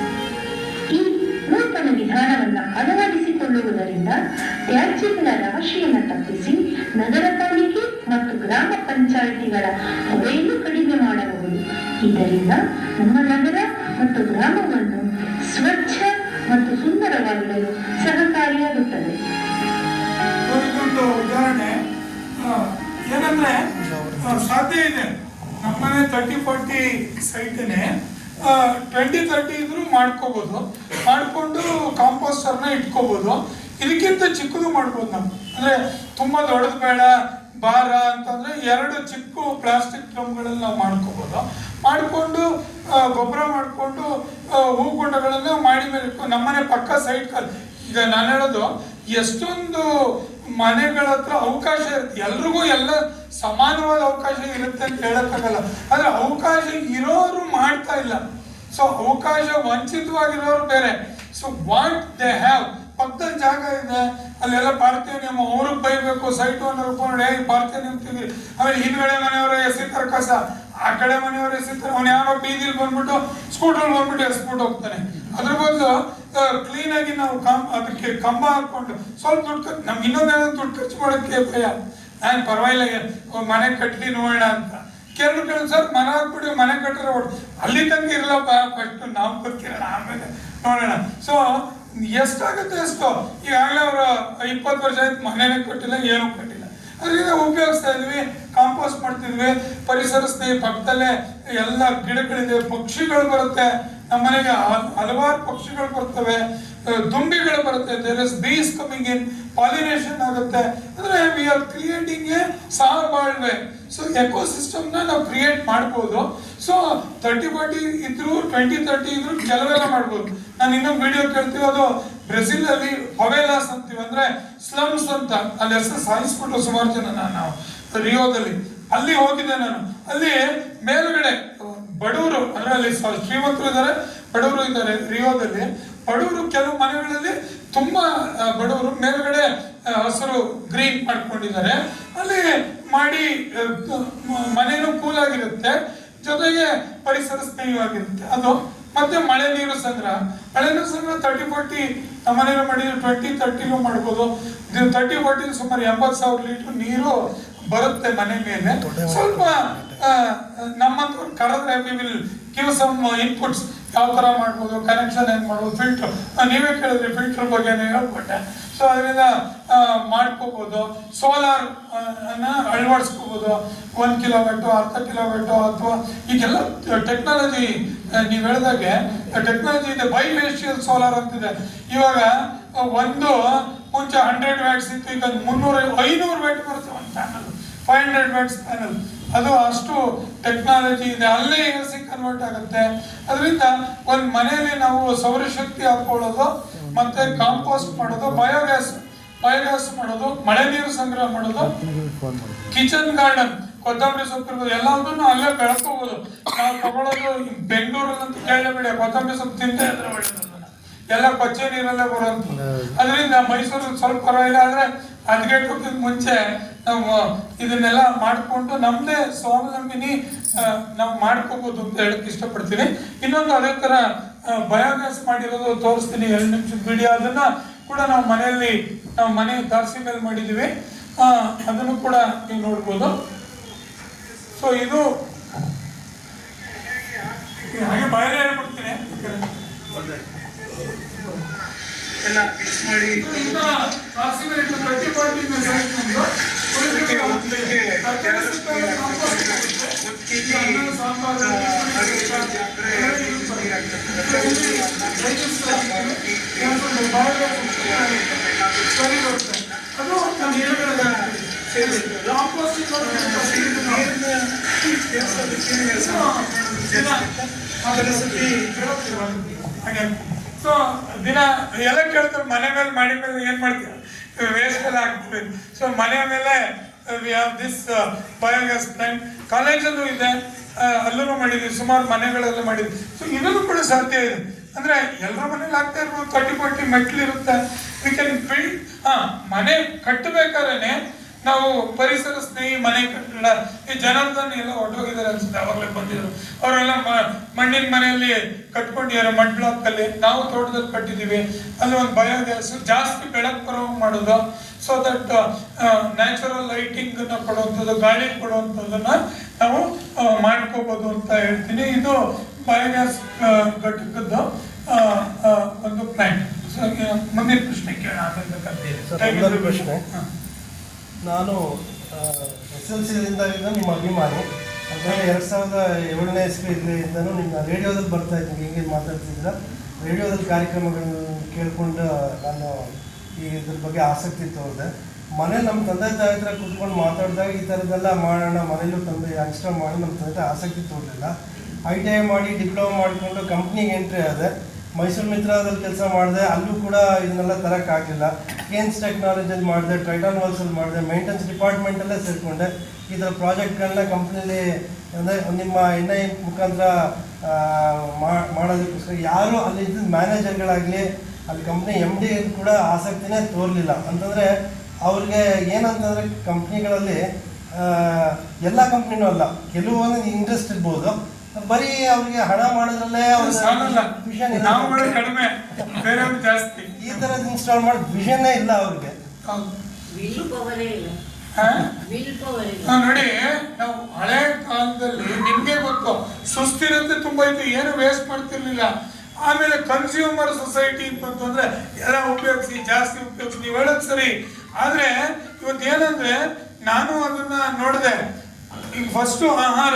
ಈ ನೂತನ ವಿಧಾನವನ್ನು ಅಳವಡಿಸಿಕೊಳ್ಳುವುದರಿಂದ ತ್ಯಾಜ್ಯಗಳ ರಾಶಿಯನ್ನು ತಪ್ಪಿಸಿ ನಗರ ಪಾಲಿಕೆ ಮತ್ತು ಗ್ರಾಮ ಪಂಚಾಯಿತಿಗಳ ಹೊರೆಯನ್ನು ಕಡಿಮೆ ಮಾಡಬಹುದು. ಇದರಿಂದ ನಮ್ಮ ನಗರ ಮತ್ತು ಗ್ರಾಮವನ್ನು ಸ್ವಚ್ಛ ಮತ್ತು ಸುಂದರವಾಗಿಡಲು ಸಹಕಾರಿಯಾಗುತ್ತದೆ. ಇದೊಂದು ಉದಾಹರಣೆ ಏನಂದ್ರೆ ಸಾಧ್ಯ ಇದೆ. ನಮ್ಮನೆ 30-40 ಸೈಟ್ನೇ 20-30 ಇದ್ರೂ ಮಾಡ್ಕೋಬಹುದು. ಮಾಡ್ಕೊಂಡು ಕಾಂಪೋಸ್ಟರ್ನ ಇಟ್ಕೋಬಹುದು. ಇದಕ್ಕಿಂತ ಚಿಕ್ಕದು ಮಾಡ್ಬೋದು ನಾವು. ಅಂದ್ರೆ ತುಂಬಾ ದೊಡ್ಡದು ಬೇಡ, ಭಾರ ಅಂತಂದ್ರೆ 2 ಚಿಕ್ಕ ಪ್ಲಾಸ್ಟಿಕ್ ಡ್ರಮ್ಗಳಲ್ಲಿ ನಾವು ಮಾಡ್ಕೋಬಹುದು. ಮಾಡಿಕೊಂಡು ಗೊಬ್ಬರ ಮಾಡಿಕೊಂಡು ಹೂಗುಂಡಗಳನ್ನು ಮಾಡಿ ಮೇಲೆ ಇಟ್ಕೊಂಡು ನಮ್ಮನೆ ಪಕ್ಕ ಸೈಡ್ ಈಗ ನಾನು ಹೇಳೋದು ಎಷ್ಟೊಂದು ಮನೆಗಳ ಹತ್ರ ಅವಕಾಶ ಇರುತ್ತೆ. ಎಲ್ರಿಗೂ ಎಲ್ಲ ಸಮಾನವಾದ ಅವಕಾಶ ಇರುತ್ತೆ ಅಂತ ಹೇಳಕ್ಕಾಗಲ್ಲ. ಆದ್ರೆ ಅವಕಾಶ ಇರೋರು ಮಾಡ್ತಾ ಇಲ್ಲ. ಸೊ ಅವಕಾಶ ವಂಚಿತವಾಗಿರೋರು ಬೇರೆ. ಸೊ ವಾಟ್ ದೇ ಹ್ಯಾವ್, ಪಕ್ಕದಲ್ಲಿ ಜಾಗ ಇದೆ, ಅಲ್ಲೆಲ್ಲ ಭಾರತೀಯ ನಿಯಮ, ಅವ್ರಿಗೆ ಬೈಬೇಕು ಸೈಟ್ ಓನರ್ ಕೊಂಡು ಭಾರತೀಯ ನಿಯಮ ತೆಗಿ. ಆಮೇಲೆ ಹಿಂದ್ಗಡೆ ಮನೆಯವರು ಎಸಿತಾರೆ ಕಸ, ಆ ಕಡೆ ಮನೆಯವರು ಎಸಿತಾರೆ. ಅವ್ನು ಯಾರೋ ಬೀದಿಲಿ ಬಂದ್ಬಿಟ್ಟು ಸ್ಕೂಟರ್ ಬಂದ್ಬಿಟ್ಟು ಎಸ್ಬಿಟ್ಟು ಹೋಗ್ತಾನೆ. ಅದ್ರ ಬದಲು ಕ್ಲೀನ್ ಆಗಿ ನಾವು ಅದಕ್ಕೆ ಕಂಬ ಹಾಕೊಂಡು ಸ್ವಲ್ಪ ದುಡ್ಡು ನಮ್ಗೆ ಇನ್ನೊಂದೇನೋ ದುಡ್ಡು ಖರ್ಚು ಮಾಡೋಕ್ಕೆ ಭಯ. ನಾನು ಪರವಾಗಿಲ್ಲ ಮನೆ ಕಟ್ಟಿ ನೋಡೋಣ ಅಂತ ಕೇಳಿದ್ರು ಸರ್ ಮನೆ ಹಾಕ್ಬಿಡಿ, ಮನೆ ಕಟ್ಟಿದ್ರೆ ಅಲ್ಲಿ ತನಕ ಇರಲ್ಲಪ್ಪ, ಫಸ್ಟ್ ನಾವು ಬದುಕಿರೋಣ ಆಮೇಲೆ ನೋಡೋಣ. ಸೊ ಎಷ್ಟಾಗುತ್ತೆ ಅಷ್ಟು. ಈಗಾಗಲೇ ಅವರು 20 ವರ್ಷ ಆಯ್ತು ಮನೆನೇ ಕಟ್ಟಿಲ್ಲ, ಏನೂ ಕಟ್ಟಿಲ್ಲ. ಅದರಿಂದ ಉಪಯೋಗಿಸ್ತಾ ಇದ್ವಿ, ಕಾಂಪೋಸ್ಟ್ ಮಾಡ್ತಿದ್ವಿ. ಪರಿಸರ ಸ್ನೇಹಿ ಪಕ್ಕದಲ್ಲೇ ಎಲ್ಲ ಗಿಡಗಳಿದೆ, ಪಕ್ಷಿಗಳು ಬರುತ್ತೆ ನಮ್ಮನೆಗೆ, ಹಲವಾರು ಪಕ್ಷಿಗಳು ಬರ್ತವೆ, ದುಂಬಿಗಳು ಬರುತ್ತೆ. There is bees coming in, pollination ಆಗುತ್ತೆ. ಅಂದ್ರೆ ವಿ ಆರ್ ಕ್ರಿಯೇಟಿಂಗ್ ಎ ಸಹಬಾಳ್ವೆ. ಸೊ ಎಕೋಸಿಸ್ಟಮ್ನ ನಾವು ಕ್ರಿಯೇಟ್ ಮಾಡ್ಬೋದು. ಸೊ 30-40 ಇದ್ರು 20-30 ಇದ್ರು ಕೆಲವೆಲ್ಲ ಮಾಡ್ಬೋದು. ನಾನು ಇನ್ನೊಂದು ವಿಡಿಯೋ ಕೇಳ್ತೀವಿ, ಅದು ಬ್ರೆಜಿಲ್ ಅಲ್ಲಿ ಫವೆಲಾಸ್ ಅಂತೀವಿ, ಅಂದ್ರೆ ಸ್ಲಮ್ಸ್ ಅಂತ. ಅಲ್ಲಿ ಹೆಸರು ಸಾಯಿಸ್ಬಿಟ್ಟು ಸುಮಾರು ಜನ ನಾವು ರಿಯೋದಲ್ಲಿ. ಅಲ್ಲಿ ಹೋಗಿದ್ದೆ ನಾನು. ಅಲ್ಲಿ ಮೇಲ್ಗಡೆ ಬಡವರು, ಅಂದ್ರೆ ಅಲ್ಲಿ ಶ್ರೀಮಂತರು ಇದ್ದಾರೆ, ಬಡವರು ಇದ್ದಾರೆ ರಿಯೋದಲ್ಲಿ. ಬಡವರು ಕೆಲವು ಮನೆಗಳಲ್ಲಿ ತುಂಬಾ ಬಡವರು ಮೇಲ್ಗಡೆ ಹಸಿರು ಗ್ರೀನ್ ಮಾಡ್ಕೊಂಡಿದ್ದಾರೆ. ಅಲ್ಲಿ ಮಾಡಿ ಮನೆಯೂ ಕೂಲ್ ಆಗಿರುತ್ತೆ, ಜೊತೆಗೆ ಪರಿಸರ ಸ್ನೇಹಿಯಾಗಿರುತ್ತೆ ಅದು. ಮತ್ತೆ ಮಳೆ ನೀರು ಸಂಗ್ರಹ 30-40 ಮನೆಯಲ್ಲೂ ಮಾಡಿದ್ರೆ 20-30 ಮಾಡ್ಬೋದು. 30-40 ಸುಮಾರು 80,000 ಲೀಟರ್ ನೀರು ಬರುತ್ತೆ ಮನೆ ಮೇಲೆ. ಸ್ವಲ್ಪ ನಮ್ಮಂತವ್ರು ಕರೆದ್ರೆ we will give some inputs, ಯಾವ ತರ ಮಾಡ್ಬೋದು, ಕನೆಕ್ಷನ್ ಹೆಂಗ್ ಮಾಡ್ಬೋದು, ಫಿಲ್ಟರ್ ನೀವೇ ಕೇಳಿದ್ರಿ ಫಿಲ್ಟರ್ ಬಗ್ಗೆನೇ ಹೇಳ್ಕೊಟ್ಟೆ. ಸೊ ಅದರಿಂದ ಮಾಡ್ಕೋಬಹುದು. ಸೋಲಾರ್ ಅನ್ನ ಅಳವಡಿಸ್ಕೋಬಹುದು. 1 ಕಿಲೋವ್ಯಾಟು, 10 ಕಿಲೋವ್ಯಾಟು, ಅಥವಾ ಈಗೆಲ್ಲ ಟೆಕ್ನಾಲಜಿ ನೀವು ಹೇಳಿದಾಗೆ ಟೆಕ್ನಾಲಜಿ ಇದೆ. ಬೈಫೇಶಿಯಲ್ ಸೋಲಾರ್ ಅಂತಿದೆ. ಇವಾಗ ಒಂದು ಮುಂಚೆ 100 ವ್ಯಾಟ್ಸ್ ಇತ್ತು, ಈಗ 500 ವ್ಯಾಟ್ ಬರುತ್ತೆ ಒಂದು ಪ್ಯಾನಲ್, 500 ವ್ಯಾಟ್ಸ್ ಪ್ಯಾನಲ್. ಅದು ಅಷ್ಟು ಟೆಕ್ನಾಲಜಿ ಇದೆ. ಅಲ್ಲೇ AC ಕನ್ವರ್ಟ್ ಆಗುತ್ತೆ. ಅದರಿಂದ ಒಂದು ಮನೆಯಲ್ಲಿ ನಾವು ಸೌರಶಕ್ತಿ ಹಾಕೊಳ್ಳೋದು, ಮತ್ತೆ ಕಾಂಪೋಸ್ಟ್ ಮಾಡೋದು, ಬಯೋಗ್ಯಾಸ್ ಮಾಡೋದು, ಮಳೆ ನೀರು ಸಂಗ್ರಹ ಮಾಡೋದು, ಕಿಚನ್ ಗಾರ್ಡನ್, ಕೊತ್ತಂಬರಿ ಸೊಪ್ಪು ಇರ್ಬೋದು, ಎಲ್ಲದನ್ನು ಅಲ್ಲೇ ಬೆಳ್ಕೋಬಹುದು. ನಾವು ತಗೊಳ್ಳೋದು ಬೆಂಗಳೂರಲ್ಲಂತೂ ಕೇಳಬೇಡಿ, ಕೊತ್ತಂಬರಿ ಸೊಪ್ಪು ತಿಂದೇ ಇದ್ರೆ ಒಳ್ಳೆಯದು, ಎಲ್ಲ ಕೊಚ್ಚೆ ನೀರಲ್ಲೇ ಬರುವಂತ. ಅದರಿಂದ ಮೈಸೂರಲ್ಲಿ ಸ್ವಲ್ಪ ಪರವಾಗಿಲ್ಲ, ಆದ್ರೆ ಅದಕ್ಕೆ ಮುಂಚೆ ನಾವು ಇದನ್ನೆಲ್ಲ ಮಾಡಿಕೊಂಡು ನಮ್ಮದೇ ಸ್ವಾವಲಂಬಿನಿ ನಾವು ಮಾಡ್ಕೋಬಹುದು ಅಂತ ಹೇಳಕ್ ಇಷ್ಟಪಡ್ತೀನಿ. ಇನ್ನೊಂದು ಅದೇ ತರ ಬಯೋಗ್ಯಾಸ್ ಮಾಡಿರೋದು ತೋರಿಸ್ತೀನಿ, 2 ನಿಮಿಷದ ವಿಡಿಯೋ. ಅದನ್ನ ಕೂಡ ನಾವು ಮನೆಯಲ್ಲಿ ನಾವು ಮನೆ ತಾರಸಿ ಮೇಲೆ ಮಾಡಿದೀವಿ, ಅದನ್ನು ಕೂಡ ನೀವು ನೋಡ್ಬೋದು. ಸೊ ಇದು ಹಾಗೆ ಬಾಯಲ್ಲಿ ಹೇಳ್ಬಿಡ್ತೀನಿ ಎಲ್ಲ ಮಿಕ್ಸ್ ಮಾಡಿ ತಾರಸಿ ಮೇಲೆ 30-40 ಸೈಜ್ ನಮ್ದು ಸೊ ದಿನ ಎಲ್ಲ ಕೇಳ್ತಾರೆ ಮನೆ ಮೇಲೆ ಮಾಡಿ ಮೇಲೆ ಏನ್ ಮಾಡ್ತೀವಿ, ವೇಸ್ಟ್ ಎಲ್ಲ ಹಾಕ್ತೀವಿ. ಸೊ ಮನೆ ಮೇಲೆ we have this biogas plant. ಕಾಲೇಜಲ್ಲೂ ಇದೆ, ಅಲ್ಲೂ ಮಾಡಿದ್ವಿ, ಸುಮಾರು ಮನೆಗಳೆಲ್ಲ ಮಾಡಿದ್ವಿ. ಸೊ ಇದನ್ನು ಕೂಡ ಸಾಧ್ಯ ಇದೆ. ಅಂದ್ರೆ ಎಲ್ಲರ ಮನೇಲಿ ಆಗ್ತಾ ಇರ್ಬೋದು. 30-40 ಮೆಟ್ಲು ಇರುತ್ತೆ, ವಿ ಕ್ಯಾನ್ ಬಿಲ್ಡ್. ಮನೆ ಕಟ್ಟಬೇಕಾದ್ರೆ ನಾವು ಪರಿಸರ ಸ್ನೇಹಿ ಮನೆ ಕಟ್ಟಡ. ಈ ಜನಾರ್ದನ್ ಎಲ್ಲ ಹೊರಟೋಗಿದ್ದಾರೆ ಅನ್ಸುತ್ತೆ, ಅವಾಗಲೇ ಬಂದಿದ್ರು. ಅವರೆಲ್ಲ ಮಣ್ಣಿನ ಮನೆಯಲ್ಲಿ ಕಟ್ಕೊಂಡಿದ್ದಾರೆ, ಮಡ್ ಬ್ಲಾಕ್ ಅಲ್ಲಿ. ನಾವು ತೋಟದಲ್ಲಿ ಕಟ್ಟಿದೀವಿ. ಅಲ್ಲಿ ಒಂದು ಬಯೋಗ್ಯಾಸ್ ಜಾಸ್ತಿ ಬೆಳಕು ಬರೋ ಮಾಡೋದು, ಸೊ ದಟ್ ನ್ಯಾಚುರಲ್ ಲೈಟಿಂಗ್ ಅನ್ನ ಕೊಡುವಂಥದ್ದು, ಗಾಳಿ ಕೊಡುವಂಥದ್ದನ್ನ ನಾವು ಮಾಡ್ಕೋಬಹುದು ಅಂತ ಹೇಳ್ತೀನಿ. ಇದು ಬಯೋಗ್ಯಾಸ್ ಘಟಕದ್ದು ಒಂದು ಪ್ಲಾಂಟ್. ಸೊ ಮುಂದಿನ ಪ್ರಶ್ನೆ ಕೇಳೋಣ. ಪ್ರಶ್ನೆ, ನಾನು SLCಯಿಂದ ನಿಮ್ಮ ಅಭಿಮಾನಿ. ಅಂದರೆ 2007ನೇ ಇಸ್ವಿಯಿಂದನೂ ನಿಮ್ಮ ರೇಡಿಯೋದಲ್ಲಿ ಬರ್ತಾ ಇದ್ದೀನಿ, ಹಿಂಗೆ ಮಾತಾಡ್ತಿದ್ದೀರ. ರೇಡಿಯೋದಲ್ಲಿ ಕಾರ್ಯಕ್ರಮಗಳನ್ನು ಕೇಳಿಕೊಂಡು ನಾನು ಈ ಇದ್ರ ಬಗ್ಗೆ ಆಸಕ್ತಿ ತೋರಿದೆ. ಮನೇಲಿ ನಮ್ಮ ತಂದೆ ತಾಯಿ ಹತ್ರ ಕೂತ್ಕೊಂಡು ಮಾತಾಡಿದಾಗ ಈ ಥರದ್ದೆಲ್ಲ ಮಾಡೋಣ, ಮನೇಲೂ ತಂದೆ ಯಂಗ್ಸ್ಟರ್ ಮಾಡಿ ನಮ್ಮ ತಂದೆ ಆಸಕ್ತಿ ತೋರಲಿಲ್ಲ. ITI ಮಾಡಿ ಡಿಪ್ಲೊಮಾ ಮಾಡಿಕೊಂಡು ಕಂಪ್ನಿಗೆ ಎಂಟ್ರಿ ಆದೆ. ಮೈಸೂರು ಮಿತ್ರಾದಲ್ಲಿ ಕೆಲಸ ಮಾಡಿದೆ, ಅಲ್ಲೂ ಕೂಡ ಇದನ್ನೆಲ್ಲ ತರೋಕ್ಕಾಗಲಿಲ್ಲ. ಕೇನ್ಸ್ ಟೆಕ್ನಾಲಜಿಯಲ್ಲಿ ಮಾಡಿದೆ, ಟ್ರೈಟಾನ್ ವರ್ಕ್ಸಲ್ಲಿ ಮಾಡಿದೆ, ಮೇಂಟೆನೆನ್ಸ್ ಡಿಪಾರ್ಟ್ಮೆಂಟಲ್ಲೇ ಸೇರಿಕೊಂಡೆ. ಈ ಥರ ಪ್ರಾಜೆಕ್ಟ್ಗಳನ್ನ ಕಂಪ್ನಿಲಿ ಅಂದರೆ ನಿಮ್ಮ NI ಮುಖಾಂತರ ಮಾಡೋದಕ್ಕೋಸ್ಕರ ಯಾರು ಅಲ್ಲಿ ಇದ್ದ ಮ್ಯಾನೇಜರ್ಗಳಾಗಲಿ, ಅಲ್ಲಿ ಕಂಪ್ನಿ MD ಕೂಡ ಆಸಕ್ತಿನೇ ತೋರಲಿಲ್ಲ. ಅಂತಂದರೆ ಅವ್ರಿಗೆ ಏನಂತಂದರೆ ಕಂಪ್ನಿಗಳಲ್ಲಿ ಎಲ್ಲ ಕಂಪ್ನಿನೂ ಅಲ್ಲ, ಕೆಲವೊಂದು ಇಂಟ್ರೆಸ್ಟ್ ಇರ್ಬೋದು, ಬರೀ ಅವ್ರಿಗೆ ಹಣ ಮಾಡೋದ್ರಲ್ಲೇ ಕಡಿಮೆ, ಬೇರೆ ಜಾಸ್ತಿ. ಈ ಥರದ್ದು ಇನ್ಸ್ಟಾಲ್ ಮಾಡಿ ವಿಷನ್ನೇ ಇಲ್ಲ ಅವ್ರಿಗೆ. ನೋಡಿ, ನಾವು ಹಳೆ ಕಾಲದಲ್ಲಿ ನಿಮ್ಗೆ ಗೊತ್ತು, ಸುಸ್ಥಿರತೆ ತುಂಬಾ ಇತ್ತು, ಏನು ವೇಸ್ಟ್ ಮಾಡ್ತಿರ್ಲಿಲ್ಲ. ಆಮೇಲೆ ಕನ್ಸ್ಯೂಮರ್ ಸೊಸೈಟಿ ಅಂತಂದ್ರೆ ಎಲ್ಲ ಉಪಯೋಗಿಸಿ, ಜಾಸ್ತಿ ಉಪಯೋಗಿಸಿ, ನೀವು ಹೇಳೋದು ಸರಿ. ಆದ್ರೆ ಇವತ್ತೇನಂದ್ರೆ ನಾನು ಅದನ್ನ ನೋಡಿದೆ. ಈಗ ಫಸ್ಟು ಆಹಾರ,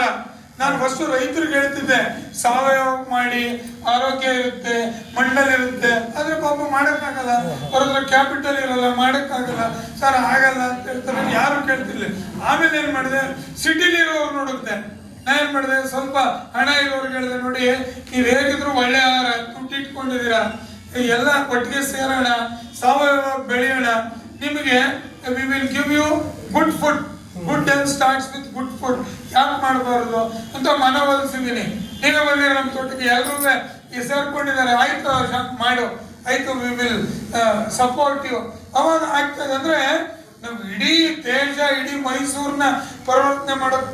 ನಾನು ಫಸ್ಟು ರೈತರಿಗೆ ಹೇಳ್ತಿದ್ದೆ ಸಾವಯವ ಮಾಡಿ, ಆರೋಗ್ಯ ಇರುತ್ತೆ, ಮಣ್ಣಲ್ಲಿರುತ್ತೆ. ಆದ್ರೆ ಪಾಪ ಮಾಡೋಕ್ಕಾಗಲ್ಲ, ಅವ್ರ ಹತ್ರ ಕ್ಯಾಪಿಟಲ್ ಇರಲ್ಲ, ಮಾಡೋಕ್ಕಾಗಲ್ಲ. ಸರ್ ಆಗಲ್ಲ ಅಂತ ಹೇಳ್ತಾರೆ, ಯಾರು ಕೇಳ್ತಿರ್ಲಿಲ್ಲ. ಆಮೇಲೆ ಏನ್ ಮಾಡಿದೆ, ಸಿಟಿಲಿ ಇರೋರು ನೋಡುತ್ತೆ. ನಾ ಏನ್ ಮಾಡಿದೆ, ಸ್ವಲ್ಪ ಹಣ ಇರೋರ್ಗೆ ಹೇಳಿದೆ, ನೋಡಿ ನೀವು ಹೇಗಿದ್ರು ಒಳ್ಳೆ ಆಹಾರ ದುಡ್ಡು ಇಟ್ಕೊಂಡಿದ್ದೀರಾ, ಎಲ್ಲ ಒಟ್ಟಿಗೆ ಸೇರೋಣ, ಸಾವಯವ ಬೆಳೆಯೋಣ, ನಿಮಗೆ we will give you good food. Good health starts with good food. ಯಾಕೆ ಮಾಡಬಾರ್ದು ಅಂತ ಮನವೊಲಿಸಿದ್ದೀನಿ. ನೀವೇ ಬಂದಿರೋ ನಮ್ಮ ತೋಟಕ್ಕೆ, ಎಲ್ಲರೂ ಸೇರ್ಕೊಂಡಿದ್ದಾರೆ. ಆಯ್ತು ಮಾಡು, ಆಯ್ತು, ವಿ ವಿಲ್ ಸಪೋರ್ಟ್ ಯು. ಅವಾಗ ಆಗ್ತದೆ. ಅಂದ್ರೆ ನಮ್ಗೆ ಇಡೀ ದೇಶ, ಇಡೀ ಮೈಸೂರನ್ನ ಪರಿವರ್ತನೆ ಮಾಡೋಕ್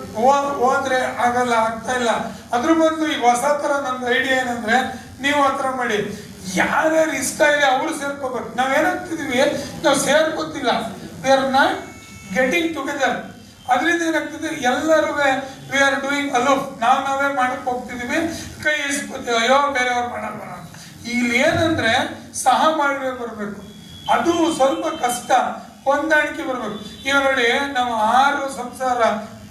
ಹೋದ್ರೆ ಆಗಲ್ಲ, ಆಗ್ತಾ ಇಲ್ಲ. ಅದ್ರ ಬದಲು ಈಗ ಹೊಸ ತರ ನಮ್ದು ಐಡಿಯಾ ಏನಂದ್ರೆ, ನೀವು ಆ ಥರ ಮಾಡಿ, ಯಾರ್ಯಾರು ಇಷ್ಟ ಇದೆ ಅವ್ರು ಸೇರ್ಕೋಬೇಕು. ನಾವೇನಾಗ್ತಿದೀವಿ, ನಾವು ಸೇರ್ಕೋತಿಲ್ಲ, we are not getting together. ಅದರಿಂದ ಏನಾಗ್ತದೆ, ಎಲ್ಲರೂ ವಿ ಆರ್ ಡೂಯಿಂಗ್ ಅಲೋಫ್, ನಾವೇ ಮಾಡಕ್ ಹೋಗ್ತಿದೀವಿ, ಕೈ ಇಸ್ಕೋತೀವಿ, ಅಯ್ಯೋ ಬೇರೆಯವ್ರು ಮಾಡಲ್ಲ. ಇಲ್ಲಿ ಏನಂದ್ರೆ ಸಹಬಾಳ್ವೆ ಬರಬೇಕು, ಅದು ಸ್ವಲ್ಪ ಕಷ್ಟ, ಹೊಂದಾಣಿಕೆ ಬರ್ಬೇಕು. ಈಗ ನೋಡಿ, ನಾವು 6 ಸಂಸಾರ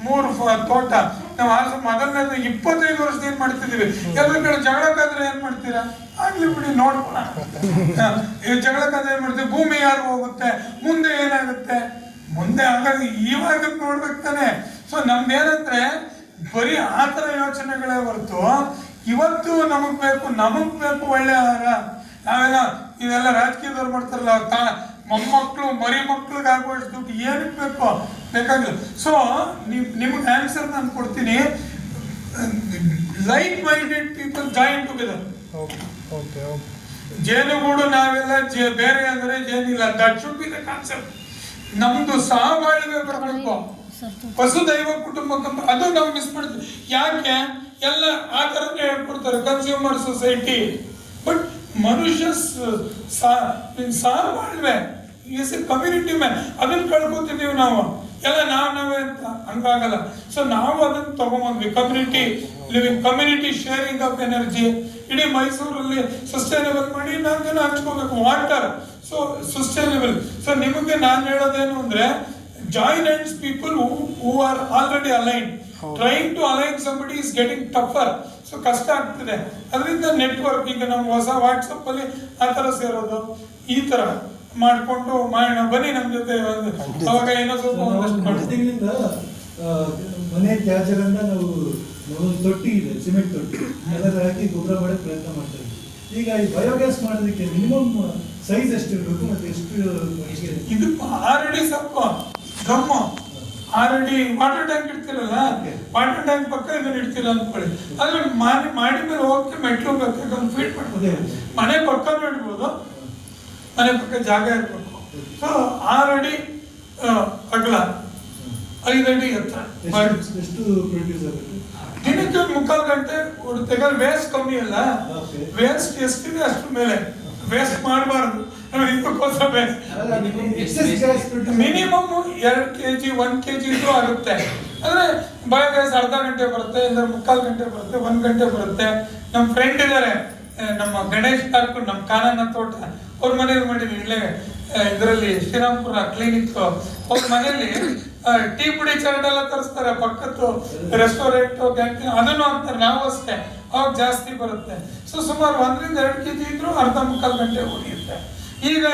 3 ತೋಟ, ನಾವು ಮೊದಲನೇದು 25 ವರ್ಷದ ಏನ್ ಮಾಡ್ತಿದೀವಿ. ಎಲ್ಲರ ಕಡೆ ಜಗಳಕ್ಕಾದ್ರೆ ಏನ್ ಮಾಡ್ತೀರಾ, ಆಗ್ಲಿ ಬಿಡಿ ನೋಡ್ಬೋಣ. ಜಗಳಕ್ಕಾದ್ರೆ ಏನ್ ಮಾಡ್ತೀವಿ, ಭೂಮಿ ಯಾರು ಹೋಗುತ್ತೆ, ಮುಂದೆ ಏನಾಗುತ್ತೆ, ಮುಂದೆ ಆಗೋದು ಇವಾಗ ನೋಡ್ಬೇಕು ತಾನೆ. ಸೊ ನಮ್ದೇನಂದ್ರೆ ಬರೀ ಆ ಥರ ಯೋಚನೆಗಳೇ ಹೊರತು, ಇವತ್ತು ನಮಗ್ ಬೇಕು ಒಳ್ಳೆ ಆಹಾರ. ನಾವೆಲ್ಲ ಇದೆಲ್ಲ ರಾಜಕೀಯದವ್ರು ಮಾಡ್ತಾರಲ್ಲ, ಮೊಮ್ಮಕ್ಕಳು ಮರಿ ಮಕ್ಳಿಗೆ ಆಗುವಷ್ಟು ದುಡ್ಡು ಏನಕ್ಕೆ ಬೇಕು, ಬೇಕಾಗಿಲ್ಲ. ಸೊ ನಿಮ್ಗೆ ಆನ್ಸರ್ ನಾನು ಕೊಡ್ತೀನಿ. Like minded people join together. ಜೇನುಗೂಡು ನಾವೆಲ್ಲ ಬೇರೆ ಅಂದ್ರೆ ಜೇನಿಲ್ಲ, that should be the concept. ನಮ್ದು ಸಹಬಾಳ್ವೆ ಬರಬೇಕು, ವಸುದೈವ ಕುಟುಂಬ. ಅದು ನಾವು ಮಿಸ್ ಮಾಡ್ತೀವಿ. ಯಾಕೆ ಎಲ್ಲ ಆ ಥರನೇ ಹೇಳ್ಕೊಡ್ತಾರೆ, ಕನ್ಸ್ಯೂಮರ್ ಸೊಸೈಟಿ. ಬಟ್ ಮನುಷ್ಯ ಸಹಬಾಳ್ವೆ ಈಸ್ ಎ ಕಮ್ಯುನಿಟಿ ಮ್ಯಾನ್. ಅದನ್ನ ಕಳ್ಕೊತಿದ್ದೀವಿ ನಾವು ಎಲ್ಲ, ನಾವೇ ಅಂತ ಹಂಗಾಗಲ್ಲ. ಸೊ ನಾವು ಅದನ್ನ ತಗೊಂಡ್ಬಂದ್ವಿ, community living, community sharing of energy. ಇಡೀ ಮೈಸೂರಲ್ಲಿ ಸಸ್ಟೈನಬಲ್ ಮಾಡಿ 4 ಜನ ಹಂಚ್ಕೋಬೇಕು. Water, so sustainable. ಸೊ ನಿಮಗೆ ನಾನು ಹೇಳೋದೇನು ಅಂದ್ರೆ, join hands people who are already aligned. Trying to align somebody is getting tougher. So ಕಷ್ಟ ಆಗ್ತದೆ. ಅದರಿಂದ ನೆಟ್ವರ್ಕ್, ಈಗ ನಾವು ಹೊಸ ವಾಟ್ಸಪ್ ಅಲ್ಲಿ ಆ ಥರ ಸೇರೋದು, ಈ ತರ ಮಾಡ್ಕೊಂಡು ಮಾಡೋಣ ಬನ್ನಿ ನಮ್ಮ ಜೊತೆ. ಅವಾಗ ಏನೋ ಸ್ವಲ್ಪ ತಿಂಗಳಿಂದ ಮನೆ ತ್ಯಾಜ್ಯಗಳನ್ನ ನಾವು ಒಂದು ತೊಟ್ಟಿ ಇದೆ, ಸಿಮೆಂಟ್ ತೊಟ್ಟಿ, ಅದರ ಹಾಕಿ ಗೊಬ್ಬರ ಮಾಡಕ್ಕೆ ಪ್ರಯತ್ನ ಮಾಡ್ತಾ ಇದ್ದೀವಿ. ಈಗ ಈ ಬಯೋಗ್ಯಾಸ್ ಮಾಡೋದಕ್ಕೆ ಮಿನಿಮಮ್ ಸೈಜ್ ಎಷ್ಟು ಇರಬೇಕು ಮತ್ತೆ ಎಷ್ಟು? ಇದು 6 ಅಡಿ ಸಾಕು, ಗಮ್ಮು 6 ಅಡಿ. ವಾಟರ್ ಟ್ಯಾಂಕ್ ಇಡ್ತಿರಲ್ಲ, ವಾಟರ್ ಟ್ಯಾಂಕ್ ಪಕ್ಕ ಇದನ್ನ ಇಡ್ತಿಲ್ಲ ಅಂದ್ಕೊಳ್ಳಿ. ಆದ್ರೆ ಮಾಡಿ ಮೇಲೆ ಹೋಗಕ್ಕೆ ಮೆಟ್ಲು ಬೇಕಾದ್ರೆ ಫೀಡ್ ಮಾಡ್ಬೋದು. ಮನೆ ಪಕ್ಕನೂ ಇಡ್ಬೋದು, ಮನೆ ಪಕ್ಕ ಜಾಗ ಇರಬೇಕು. ಸೊ 6 ಅಡಿ ಅಗಲ, 5 ಅಡಿ ಎತ್ತರ. ಎಷ್ಟು ಪ್ರೊಡ್ಯೂಸ್ ಆಗುತ್ತೆ? ದಿನಕ್ಕೆ 3/4 ಗಂಟೆ ಕೊಡ್ತೇವೆ. ವೇಸ್ಟ್ ಕಮ್ಮಿ ಅಲ್ಲ, ವೇಸ್ಟ್ ಎಷ್ಟಿದೆ ಅಷ್ಟು ಮೇಲೆ ವೇಸ್ಟ್ ಮಾಡಬಾರ್ದು. ಇದಕ್ಕೋಸ್ಕರ ಮಿನಿಮಮ್ 2 kg 1 kg ಇದ್ರೂ ಆಗುತ್ತೆ. ಅಂದ್ರೆ ಬಯೋಗ್ಯಾಸ್ ಅರ್ಧ ಗಂಟೆ ಬರುತ್ತೆ, ಇಲ್ಲ 3/4 ಗಂಟೆ ಬರುತ್ತೆ, 1 ಗಂಟೆ ಬರುತ್ತೆ. ನಮ್ಮ ಫ್ರೆಂಡ್ ಇದ್ದಾರೆ, ನಮ್ಮ ಗಣೇಶ್ ತಾಲೂಕು, ನಮ್ಮ ಕಾನನ ತೋಟ, ಅವ್ರ ಮನೇಲಿ ಮಾಡಿದ್ವಿ. ಇಲ್ಲೇ ಇದರಲ್ಲಿ ಶ್ರೀರಾಮ್ಪುರ ಕ್ಲಿನಿಕ್, ಅವ್ರ ಮನೇಲಿ ಟೀ ಪುಡಿ ಚರಡ್ ಎಲ್ಲ ತರಿಸ್ತಾರೆ, ಪಕ್ಕದ್ದು ರೆಸ್ಟೋರೆಂಟ್ ಕ್ಯಾಂಟೀನ್ ಅದನ್ನು ಹಾಕ್ತಾರೆ. ನಾವು ಅಷ್ಟೇ, ಅವಾಗ ಜಾಸ್ತಿ ಬರುತ್ತೆ. ಸೊ ಸುಮಾರು 1 ರಿಂದ 2 kg ಇದ್ರೂ ಅರ್ಧ 3/4 ಗಂಟೆ ಉಳಿಯುತ್ತೆ. ಈಗ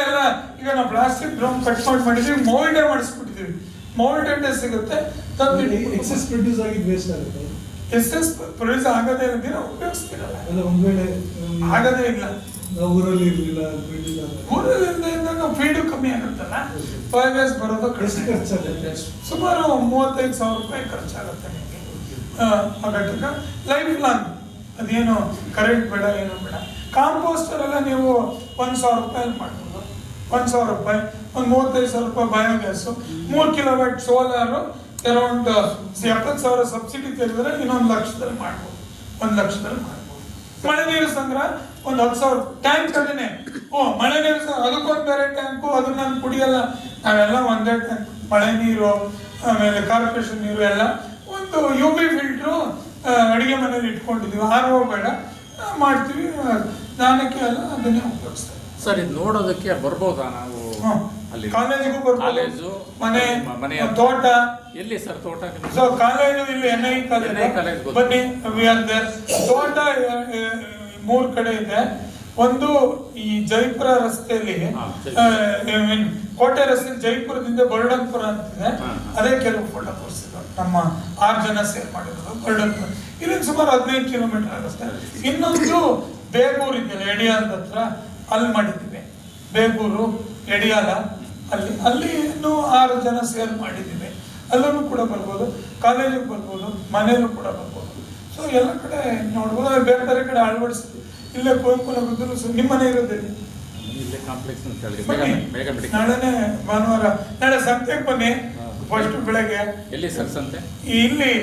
ನಾವು ಪ್ಲಾಸ್ಟಿಕ್ ಡ್ರಮ್ ಕಟ್ ಮಾಡಿದ್ವಿ, ಮೌಲ್ಡೇ ಮಾಡಿಸ್ಬಿಟ್ಟಿದೀವಿ. ಮೌಲ್ಡೆಡ್ ಸಿಗುತ್ತೆ. ಎಕ್ಸೆಸ್ ಪ್ರೊಡ್ಯೂಸ್ ಆಗಿದ್ದು ವೇಸ್ಟ್ ಆಗುತ್ತೆ. ಎಕ್ಸೆಸ್ ಪ್ರೊಡ್ಯೂಸ್ ಆಗದೇ ಇರೋದಿನ ಉಪಯೋಗಿಸ್ತಿರಲ್ಲ, ಅಲ್ಲ ಒಂದ್ ವೇಳೆ ಆಗದೇ ಇಲ್ಲ. ನಾವು ಊರಲ್ಲಿ ಇರಲಿಲ್ಲ, ಪ್ರೊಡ್ಯೂಸ್ ಆಗುತ್ತೆ. ಊರಲ್ಲಿಂದ ಫೀಡು ಕಮ್ಮಿ ಆಗುತ್ತಲ್ಲ, ಬಯೋಗ್ಯಾಸ್ ಬರೋದು ಎಷ್ಟು ಖರ್ಚಾಗುತ್ತೆ? ಸುಮಾರು 35,000 ರೂಪಾಯಿ ಖರ್ಚಾಗುತ್ತೆ ನಿಮಗೆ ಆ ಘಟಕ. ಲೈಫ್ ಲಾಂಗ್ ಅದೇನು ಕರೆಂಟ್ ಬೇಡ, ಏನು ಬೇಡ. ಕಾಂಪೋಸ್ಟರ್ ಎಲ್ಲ ನೀವು 1,000 ರೂಪಾಯಿ ಮಾಡ್ಬೋದು. 1,000 ರೂಪಾಯಿ, ಒಂದು 35,000 ರೂಪಾಯಿ ಬಯೋಗ್ಯಾಸು, 3 ಕಿಲೋವ್ಯಾಟ್ ಸೋಲಾರು, ಅರೌಂಡ್ 70,000 ಸಬ್ಸಿಡಿ ತೆಗೆದ್ರೆ ಇನ್ನೊಂದು 1 ಲಕ್ಷದಲ್ಲಿ ಮಾಡ್ಬೋದು. 1 ಲಕ್ಷದಲ್ಲಿ ಮಾಡ್ಬೋದು. ಮಳೆ ನೀರು ಸಂಗ್ರಹ ಒಂದು 10,000 ಟ್ಯಾಂಕ್ ಅದನ್ನೇ. ಮಳೆ ನೀರು ಅದಕ್ಕೊಂದು ಬೇರೆ ಟ್ಯಾಂಕು, ಅದನ್ನ ನಾನು ಕುಡಿಯಲ್ಲ, ನಾವೆಲ್ಲ ಒಂದೇ ಟ್ಯಾಂಕ್. ಮಳೆ ನೀರು, ಆಮೇಲೆ ಕಾರ್ಪೊರೇಷನ್ ನೀರು ಎಲ್ಲ ಒಂದು UV ಫಿಲ್ಟ್ರು ಅಡಿಗೆ ಮನೇಲಿ ಇಟ್ಕೊಂಡಿದೀವಿ. RO ಬೇಡ, ಮಾಡ್ತೀವಿ. ಸ್ನಾನಕ್ಕೆ ಎಲ್ಲ ಅದನ್ನೇ ಉಪಯೋಗಿಸ್ತೀವಿ. ಸರ್, ಇದು ನೋಡೋದಕ್ಕೆ ಬರ್ಬೋದಾ ನಾವು? ಅಲ್ಲಿ ಕಾಲೇಜಿಗೂ ಬರ್ಬೋದು, ಕಾಲೇಜು, ಮನೆ, ತೋಟ. ಎಲ್ಲಿ ಸರ್ ತೋಟ? ಸೊ ಕಾಲೇಜು ಇಲ್ಲಿ NI ಕಾಲೇಜ್ ಬನ್ನಿ. ತೋಟ 3 ಕಡೆ ಇದೆ. ಒಂದು ಈ ಜೈಪುರ ರಸ್ತೆಯಲ್ಲಿ, ಕೋಟೆ ರಸ್ತೆ, ಜೈಪುರದಿಂದ ಬರ್ಡನ್ಪುರ ಅಂತಿದೆ. ಅದೇ ಕೆಲವು ಫೋಟೋ ತೋರಿಸಿದ್ರು, ನಮ್ಮ 6 ಜನ ಸೇರ್ ಮಾಡಿದ್ರು. ಬರ್ಡನ್ಪುರ ಇಲ್ಲಿಂದ ಸುಮಾರು 15 ಕಿಲೋಮೀಟರ್ ಆಗುತ್ತೆ. ಇನ್ನೊಂದು ಬೇಗೂರು ಇದೆಯಲ್ಲ, ಎಡಿಯಾಲದ ಹತ್ರ, ಅಲ್ಲಿ ಮಾಡಿದ್ದೀವಿ. ಬೇಗೂರು, ಎಡಿಯಾಲ, ಅಲ್ಲಿ ಇನ್ನೂ 6 ಜನ ಸೇರ್ ಮಾಡಿದ್ದೀವಿ. ಅಲ್ಲೂ ಕೂಡ ಬರ್ಬೋದು, ಕಾಲೇಜಿಗೆ ಬರ್ಬೋದು, ಮನೇಲೂ ಕೂಡ ಬರ್ಬೋದು. ಸೊ ಎಲ್ಲ ಕಡೆ ನೋಡ್ಬೋದು. ಬೇರೆ ಬೇರೆ ಕಡೆ ಅಳವಡಿಸ್ತೀವಿ. ಇಲ್ಲೇ ಕುವೆಂಪುನಗರದಲ್ಲೂ ನಿಮ್ಮ ಮನೆ ಇರೋದಿಲ್ಲ, ಇಲ್ಲೇ ಕಾಂಪ್ಲೆಕ್ಸ್ ಅಂತ ಹೇಳಿ. ನಾಳೆನೇ ಭಾನುವಾರ, ನಾಳೆ ಸಂತೆಗೆ ಬನ್ನಿ. ಫಸ್ಟ್ ಬೆಳಗ್ಗೆ. ಎಲ್ಲಿ ಸರ್ ಸಂತೆ? ಇಲ್ಲಿ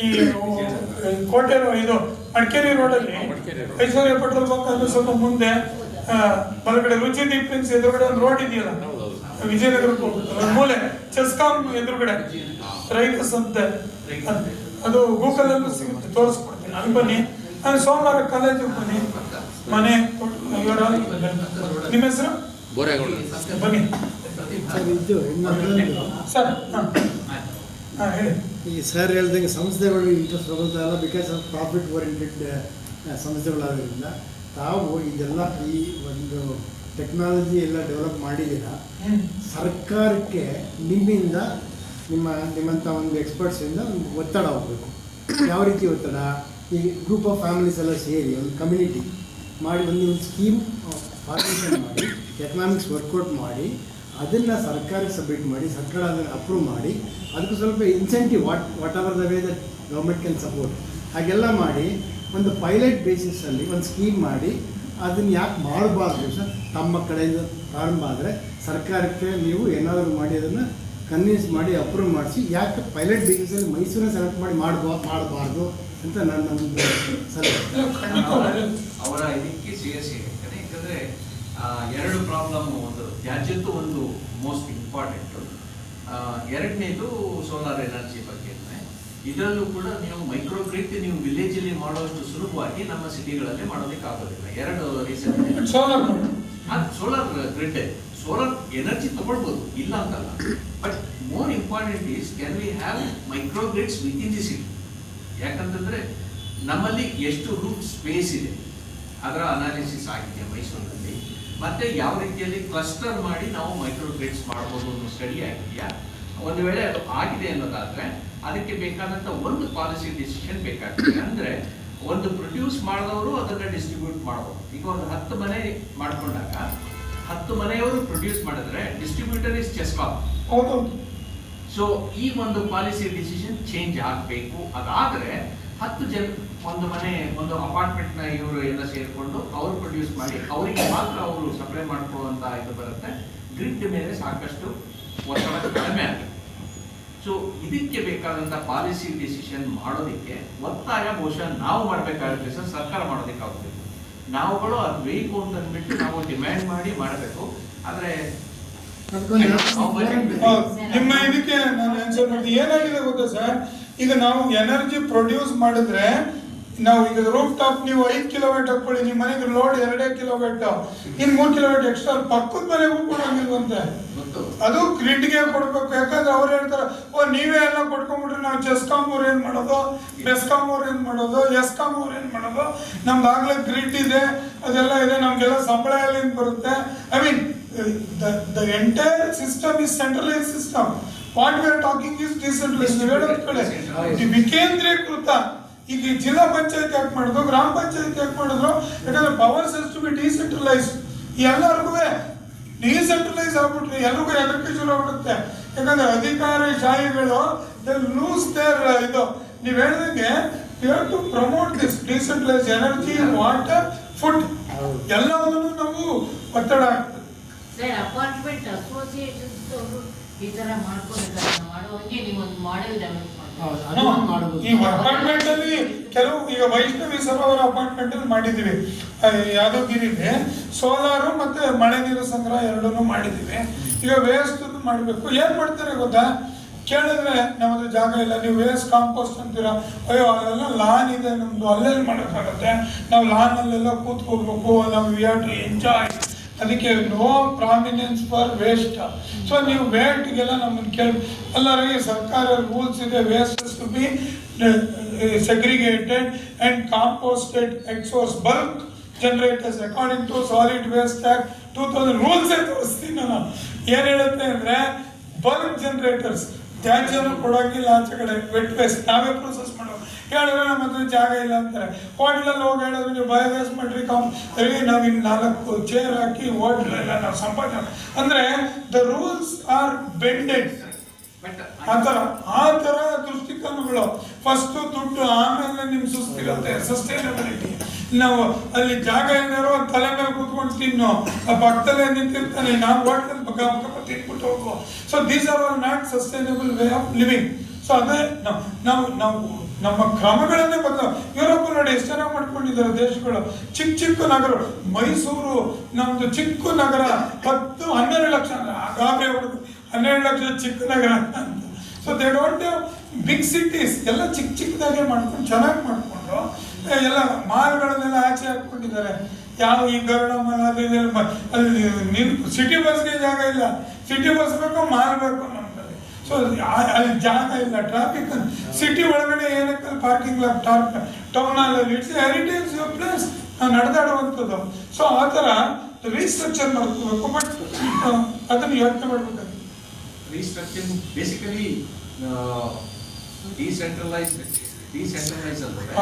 ಈ ಕೋಟೆ, ಇದು ಮಡಿಕೇರಿ ರೋಡಲ್ಲಿ, ಐಶ್ವರ್ಯ ಪೆಟ್ರೋಲ್ ಬಂಕ್ ಅಲ್ಲಿ ಸ್ವಲ್ಪ ಮುಂದೆ ಬಲಗಡೆ ರುಚಿ ದೀಪ್ಸ್ ಎದುರುಗಡೆ ಒಂದು ರೋಡ್ ಇದೆಯಲ್ಲ, ವಿಜಯನಗರಕ್ಕೆ ಹೋಗ್ಬೇಕು, ಮೂಲೆ ಚೆಸ್ಕಾಂ ಎದುರುಗಡೆ ರೈತ ಸಂತೆ, ಅದು ಗೂಗಲ್ ಅಲ್ಲೂ ಸಿಗುತ್ತೆ, ತೋರಿಸ್ಕೊಡ್ತೀನಿ. ಅಲ್ಲಿ ಬನ್ನಿ. ನಾನು ಸೋಮವಾರ ಕಾಲೇಜಿಗೆ ಬನ್ನಿ. ಮನೆ ನಿಮ್ಮ ಹೆಸರು? ಬನ್ನಿ ಸರ್. ಹೇಳಿ. ಈ ಸರ್ ಹೇಳ್ದಂಗೆ ಸಂಸ್ಥೆಗಳು ಇಂಟ್ರೆಸ್ಟ್ ತಗೊಳ್ತಾ ಬಿಕಾಸ್ ಆಫ್ ಪ್ರಾಫಿಟ್ ಓರಿಯೆಂಟೆಡ್ ಸಂಸ್ಥೆಗಳಾದ್ರಿಂದ ತಾವು ಇದೆಲ್ಲ ಈ ಒಂದು ಟೆಕ್ನಾಲಜಿ ಎಲ್ಲ ಡೆವಲಪ್ ಮಾಡಿದ್ದೀರಾ. ಸರ್ಕಾರಕ್ಕೆ ನಿಮ್ಮಿಂದ ನಿಮ್ಮಂಥ ಒಂದು ಎಕ್ಸ್ಪರ್ಟ್ಸಿಂದ ಒಂದು ಒತ್ತಡ ಹೋಗಬೇಕು. ಯಾವ ರೀತಿ ಒತ್ತಡ? ಈ ಗ್ರೂಪ್ ಆಫ್ ಫ್ಯಾಮಿಲೀಸ್ ಎಲ್ಲ ಸೇರಿ ಒಂದು ಕಮ್ಯುನಿಟಿ ಮಾಡಿ ಒಂದು ಸ್ಕೀಮ್ ಫಾರ್ಮೇಷನ್ ಮಾಡಿ, ಎಕನಾಮಿಕ್ಸ್ ವರ್ಕೌಟ್ ಮಾಡಿ, ಅದನ್ನು ಸರ್ಕಾರಕ್ಕೆ ಸಬ್ಮಿಟ್ ಮಾಡಿ, ಸರ್ಕಾರ ಅದನ್ನು ಅಪ್ರೂವ್ ಮಾಡಿ, ಅದಕ್ಕೆ ಸ್ವಲ್ಪ incentive what ever the way that government can support, ಹಾಗೆಲ್ಲ ಮಾಡಿ ಒಂದು ಪೈಲಟ್ ಬೇಸಿಸಲ್ಲಿ ಒಂದು ಸ್ಕೀಮ್ ಮಾಡಿ ಅದನ್ನು ಯಾಕೆ ಮಾಡಬಾರ್ದು ಸರ್? ತಮ್ಮ ಕಡೆಯಿಂದ ಪ್ರಾರಂಭ ಆದರೆ ಸರ್ಕಾರಕ್ಕೆ ನೀವು ಏನಾದರೂ ಮಾಡಿ ಅದನ್ನು ಕನ್ವಿನ್ಸ್ ಮಾಡಿ ಅಪ್ರೂವ್ ಮಾಡಿಸಿ, ಯಾಕೆ ಪೈಲಟ್ ಬೇಸಿಸಲ್ಲಿ ಮೈಸೂರನ್ನ ಸೆಲೆಕ್ಟ್ ಮಾಡಿ ಮಾಡಬಾರ್ದು ಅಂತ ನನ್ನ ಒಂದು ಸಲಹೆ. ಅವರ ಇದಕ್ಕೆ CS ಹೇಳ್ತಾರೆ. ಯಾಕಂದರೆ 2 ಪ್ರಾಬ್ಲಮ್, ಒಂದು ತ್ಯಾಜ್ಯದ್ದು, ಒಂದು ಮೋಸ್ಟ್ ಇಂಪಾರ್ಟೆಂಟು. 2ನೇದು ಸೋಲಾರ್ ಎನರ್ಜಿ ಬಗ್ಗೆ. ಇದರಲ್ಲೂ ಕೂಡ ನೀವು ಮೈಕ್ರೋ ಗ್ರಿಡ್ ನೀವು ವಿಲೇಜಲ್ಲಿ ಮಾಡೋಷ್ಟು ಸುಲಭವಾಗಿ ನಮ್ಮ ಸಿಟಿಗಳಲ್ಲಿ ಮಾಡೋದಕ್ಕೆ ಆಗೋದಿಲ್ಲ. 2 reason. Solar grid, solar energy ತಗೊಳ್ಬೋದು, ಇಲ್ಲ ಅಂತಲ್ಲ. But more important is can we have micro grids with in the city. ಯಾಕಂತಂದ್ರೆ ನಮ್ಮಲ್ಲಿ ಎಷ್ಟು ರೂಫ್ ಸ್ಪೇಸ್ ಇದೆ ಅದರ ಅನಾಲಿಸಿಸ್ ಆಗಿದೆ ಮೈಸೂರಿನಲ್ಲಿ. ಮತ್ತೆ ಯಾವ ರೀತಿಯಲ್ಲಿ ಕ್ಲಸ್ಟರ್ ಮಾಡಿ ನಾವು ಮೈಕ್ರೋ ಗ್ರಿಡ್ಸ್ ಮಾಡ್ಬೋದು ಅನ್ನೋ ಸ್ಟಡಿ ಆಗಿದೆಯಾ. ಒಂದು ವೇಳೆ ಅದು ಆಗಿದೆ ಅನ್ನೋದಾದ್ರೆ ಅದಕ್ಕೆ ಬೇಕಾದಂಥ ಒಂದು ಪಾಲಿಸಿ ಡಿಸಿಷನ್ ಬೇಕಾಗ್ತದೆ. ಅಂದರೆ ಒಂದು ಪ್ರೊಡ್ಯೂಸ್ ಮಾಡಿದವರು ಅದನ್ನು ಡಿಸ್ಟ್ರಿಬ್ಯೂಟ್ ಮಾಡ್ಬೋದು. ಈಗ ಒಂದು 10 ಮನೆ ಮಾಡ್ಕೊಂಡಾಗ 10 ಮನೆಯವರು ಪ್ರೊಡ್ಯೂಸ್ ಮಾಡಿದ್ರೆ ಡಿಸ್ಟ್ರಿಬ್ಯೂಟರ್ ಇಸ್ ಚೆಸ್ಕಾಂ. ಸೊ ಈ ಒಂದು ಪಾಲಿಸಿ ಡಿಸಿಷನ್ ಚೇಂಜ್ ಆಗಬೇಕು. ಅದಾದರೆ 10 ಜನ ಒಂದು ಮನೆ ಒಂದು ಅಪಾರ್ಟ್ಮೆಂಟ್ನ ಇವರು ಎಲ್ಲ ಸೇರಿಕೊಂಡು ಅವರು ಪ್ರೊಡ್ಯೂಸ್ ಮಾಡಿ ಅವರಿಗೆ ಮಾತ್ರ ಅವರು ಸಪ್ಲೈ ಮಾಡ್ಕೊಳ್ಳುವಂತ ಇದು ಬರುತ್ತೆ. ಗ್ರಿಡ್ ಮೇಲೆ ಸಾಕಷ್ಟು ಒತ್ತಡ ಕಡಿಮೆ ಆಗುತ್ತೆ. ಸೊ ಇದಕ್ಕೆ ಬೇಕಾದಂತ ಪಾಲಿಸಿ ಡಿಸಿಷನ್ ಮಾಡೋದಕ್ಕೆ ಒತ್ತಾಯ ಬಹುಶಃ ನಾವು ಮಾಡಬೇಕಾಗುತ್ತೆ ಸರ್, ಸರ್ಕಾರ ಮಾಡೋದಕ್ಕಾಗುತ್ತೆ. ನಾವುಗಳು ಅದು ಬೇಕು ಅಂತ ಅಂದ್ಬಿಟ್ಟು ನಾವು ಡಿಮ್ಯಾಂಡ್ ಮಾಡಿ ಮಾಡಬೇಕು. ಆದ್ರೆ ನಿಮ್ಮ ಇದಕ್ಕೆ ನಾನು ಆನ್ಸರ್ ಮಾಡ್ತೀನಿ. ಏನಾಗಿದೆ ಗೊತ್ತಾ ಸರ್, ಈಗ ನಾವು ಎನರ್ಜಿ ಪ್ರೊಡ್ಯೂಸ್ ಮಾಡಿದ್ರೆ ನಾವು ಈಗ ರೂಫ್ ಟಾಪ್ ನೀವು 5 ಕಿಲೋವ್ಯಾಟ್ ಹಾಕೊಳ್ಳಿ, ನಿಮ್ಮ ಮನೆಗೆ ಲೋಡ್ 2 ಕಿಲೋವ್ಯಾಟ್, ಇನ್ 3 ಕಿಲೋವ್ಯಾಟ್ ಎಕ್ಸ್ಟ್ರಾ ಪಕ್ಕದ ಮನೆಗೂ ಕೊಡಂಗಿಲ್ವಂತೆ. ಅದು ಗ್ರಿಡ್ಗೆ ಕೊಡ್ಬೇಕು. ಯಾಕಂದ್ರೆ ಅವ್ರು ಹೇಳ್ತಾರೆ, ಓ ನೀವೇ ಎಲ್ಲ ಕೊಡ್ಕೊಂಡ್ಬಿಟ್ರೆ ನಾವು ಚೆಸ್ಕಾಂ ಅವ್ರು ಏನ್ ಮಾಡೋದು, ಬೆಸ್ಕಾಂ ಅವ್ರು ಏನ್ ಮಾಡೋದು, ಎಸ್ಕಾಂ ಅವ್ರು ಏನ್ ಮಾಡೋದು, ನಮ್ದು ಆಗ್ಲೇ ಗ್ರಿಡ್ ಇದೆ, ಅದೆಲ್ಲ ಇದೆ, ನಮ್ಗೆಲ್ಲ ಸಂಬಳ ಎಲ್ಲಿಂದ ಬರುತ್ತೆ. I mean the entire system is centralized system. What we are talking is decentralized. ವಿಕೇಂದ್ರೀಕೃತ. ಈಗ ಜಿಲ್ಲಾ ಪಂಚಾಯತ್ ಯಾಕೆ ಮಾಡಿದ್ರು, ಗ್ರಾಮ ಪಂಚಾಯತ್ ಯಾಕೆ ಮಾಡಿದ್ರು, ಯಾಕಂದ್ರೆ powers has to be decentralise. ಎಲ್ಲರಿಗೂ ಡಿಸೆಂಟ್ರಲೈಸ್ ಆಗ್ಬಿಟ್ರೆ ಎಲ್ರಿಗೂ ಹೆದರಿಕೆ ಶುರು ಆಗ್ಬಿಡುತ್ತೆ. ಯಾಕಂದ್ರೆ ಅಧಿಕಾರಶಾಹಿಗಳು ಲೂಸ್ ದೇರ್ ಇದು. ನೀವು ಹೇಳಿದಂಗೆ you have to promote this decentralise energy, water, food ಎಲ್ಲವನ್ನೂ ನಾವು ಒತ್ತಡ ಆಗ್ತದೆ. ಅಪಾರ್ಟ್ಮೆಂಟ್ ಅಸೋಸಿಯೇಷನ್ಸ್ ಈ ತರ ಮಾಡ್ಕೋಬೇಕಾದ್ರೆ ಮಾಡುವಂಗೆ ನೀವು ಒಂದು ಮಾಡೆಲ್ ಡೆವಲಪ್ ಮಾಡಿ. ಈ ಅಪಾರ್ಟ್ಮೆಂಟ್ ಅಲ್ಲಿ ಕೆಲವು ಈಗ ವೈಷ್ಣವಿ ಸರೋವರ ಅಪಾರ್ಟ್ಮೆಂಟ್ ಅಲ್ಲಿ ಮಾಡಿದೀವಿ, ಯಾದಗಿರಿಲಿ ಸೋಲಾರು ಮತ್ತೆ ಮಳೆ ನೀರು ಸಂಗ್ರಹ ಎರಡನ್ನೂ ಮಾಡಿದೀವಿ. ಈಗ ವೇಸ್ಟ್ ಮಾಡಬೇಕು. ಏನ್ ಮಾಡ್ತಾರೆ ಗೊತ್ತಾ, ಕೇಳಿದ್ರೆ ನಮ್ಮದು ಜಾಗ ಇಲ್ಲ, ನೀವು ವೇಸ್ಟ್ ಕಾಂಪೋಸ್ಟ್ ಅಂತೀರಾ. ಅಯ್ಯೋ ಅಲ್ಲೆಲ್ಲ ಲಾನ್ ಇದೆ ನಮ್ದು, ಅಲ್ಲೆಲ್ಲಿ ಮಾಡೋಕ್ಕಾಗತ್ತೆ, ನಾವು ಲಾನ್ ಅಲ್ಲೆಲ್ಲ ಕೂತ್ಕೋಬೇಕು, ನಾವು ವಿ ಹ್ಯಾವ್ ಟು ಎಂಜಾಯ್. ಅದಕ್ಕೆ no prominence for waste. So ನೀವು ವೇಸ್ಟ್ಗೆಲ್ಲ ನಮ್ಮನ್ನು ಕೇಳಿ ಎಲ್ಲರಿಗೆ ಸರ್ಕಾರ ರೂಲ್ಸ್ ಇದೆ, waste to be segregated and composted at source bulk generators according to solid waste act 2000 ರೂಲ್ಸೇ ತೋರಿಸ್ತೀನಿ ನಾನು. ಏನು ಹೇಳುತ್ತೆ ಅಂದರೆ ಬಲ್ಕ್ ಜನರೇಟರ್ಸ್ ತ್ಯಾಜ್ಯನ ಕೊಡೋಂಗಿಲ್ಲ, ಆಚೆ ಕಡೆ ವೆಟ್ ವೇಸ್ಟ್ ನಾವೇ ಪ್ರೊಸೆಸ್ ಮಾಡೋದು. ಹೇಳಿದ್ರೆ ನಮ್ಮ ಹತ್ರ ಜಾಗ ಇಲ್ಲ ಅಂತಾರೆ. ಹೋಟ್ಲಲ್ಲಿ ಹೋಗಿ ಹೇಳಿದ್ರೆ ನೀವು ಬಯೋಗ್ಯಾಸ್ ಮಾಡ್ರಿ, ನಾವು ಇನ್ನು 4 ಚೇರ್ ಹಾಕಿ ಹೋಟ್ಲೆಲ್ಲ ನಾವು ಸಂಪಾದನೆ ಅಂದರೆ ದ ರೂಲ್ಸ್ ಆರ್ ಬೆಂಡೆಡ್. ಆ ಥರ ದೃಷ್ಟಿಕೋನಗಳು. ಫಸ್ಟು ದುಡ್ಡು, ಆಮೇಲೆ ನಿಮ್ಗೆ ಸುಸ್ತಿರುತ್ತೆ ಸಸ್ಟೈನಬಿಲಿಟಿ. ನಾವು ಅಲ್ಲಿ ಜಾಗ ಏನಾರು ತಲೆ ಮೇಲೆ ಕೂತ್ಕೊಂಡು ತಿನ್ನು, ಆ ಪಕ್ಕದಲ್ಲೇ ನಿಂತಿರ್ತಾನೆ, ನಾವು ಹೋಟ್ಲಲ್ಲಿ ಬಗ್ಗ ತಿನ್ಬಿಟ್ಟು ಹೋಗು. So these are all not sustainable way of living. So ಅದೇ ನಾವು ನಮ್ಮ ಕ್ರಮಗಳನ್ನೇ ಬದಲು. ಯುರೋಪ್ ನೋಡಿ ಎಷ್ಟು ಚೆನ್ನಾಗಿ ಮಾಡ್ಕೊಂಡಿದ್ದಾರೆ ದೇಶಗಳು. ಚಿಕ್ಕ ನಗರ, ಮೈಸೂರು ನಮ್ದು ಚಿಕ್ಕ ನಗರ, 10-12 ಲಕ್ಷ ಗಾಬರಿ ಹೊಡೆದು 12 ಲಕ್ಷ ಚಿಕ್ಕ ನಗರ ಅಂತ. So they don't have big cities. ಎಲ್ಲ ಚಿಕ್ಕದಾಗೆ ಮಾಡ್ಕೊಂಡು ಚೆನ್ನಾಗಿ ಮಾಡಿಕೊಂಡು ಎಲ್ಲ ಮಾಲ್ಗಳನ್ನೆಲ್ಲ ಆಚೆ ಹಾಕ್ಕೊಂಡಿದ್ದಾರೆ. ಯಾವ ಈ ಗರುಡ ಮಾಲ್ ಅಲ್ಲಿ ಸಿಟಿ ಬಸ್ಗೆ ಜಾಗ ಇಲ್ಲ. ಸಿಟಿ ಬಸ್ ಬೇಕು, ಮಾಲ್ ಬೇಕು ನಮ್ಮಲ್ಲಿ. ಸೊ ಅಲ್ಲಿ ಜಾಗ ಇಲ್ಲ, ಟ್ರಾಫಿಕ್. ಸಿಟಿ ಒಳಗಡೆ ಏನಕ್ಕೆ ಪಾರ್ಕಿಂಗ್ ಲಾಟ್ ಟೌನ್ ಹಾಲಲ್ಲಿ ಇಟ್ಸ್ ಹೆರಿಟೇಜ್ ಪ್ಲೇಸ್, ನಾವು ನಡೆದಾಡುವಂಥದ್ದು. ಸೊ ಆ ಥರ ರೀಸ್ಟ್ರಕ್ಚರ್ ಮಾಡ್ಕೋಬೇಕು. ಬಟ್ ಅದನ್ನು ಯೋಚನೆ ಮಾಡ್ಬೇಕಾಗುತ್ತೆ. ರೀಸ್ಟ್ರಕ್ಚರ್ ಬೇಸಿಕಲಿ ಡಿಸೆಂಟ್ರಲೈಸ್ ಅಂದ್ರೆ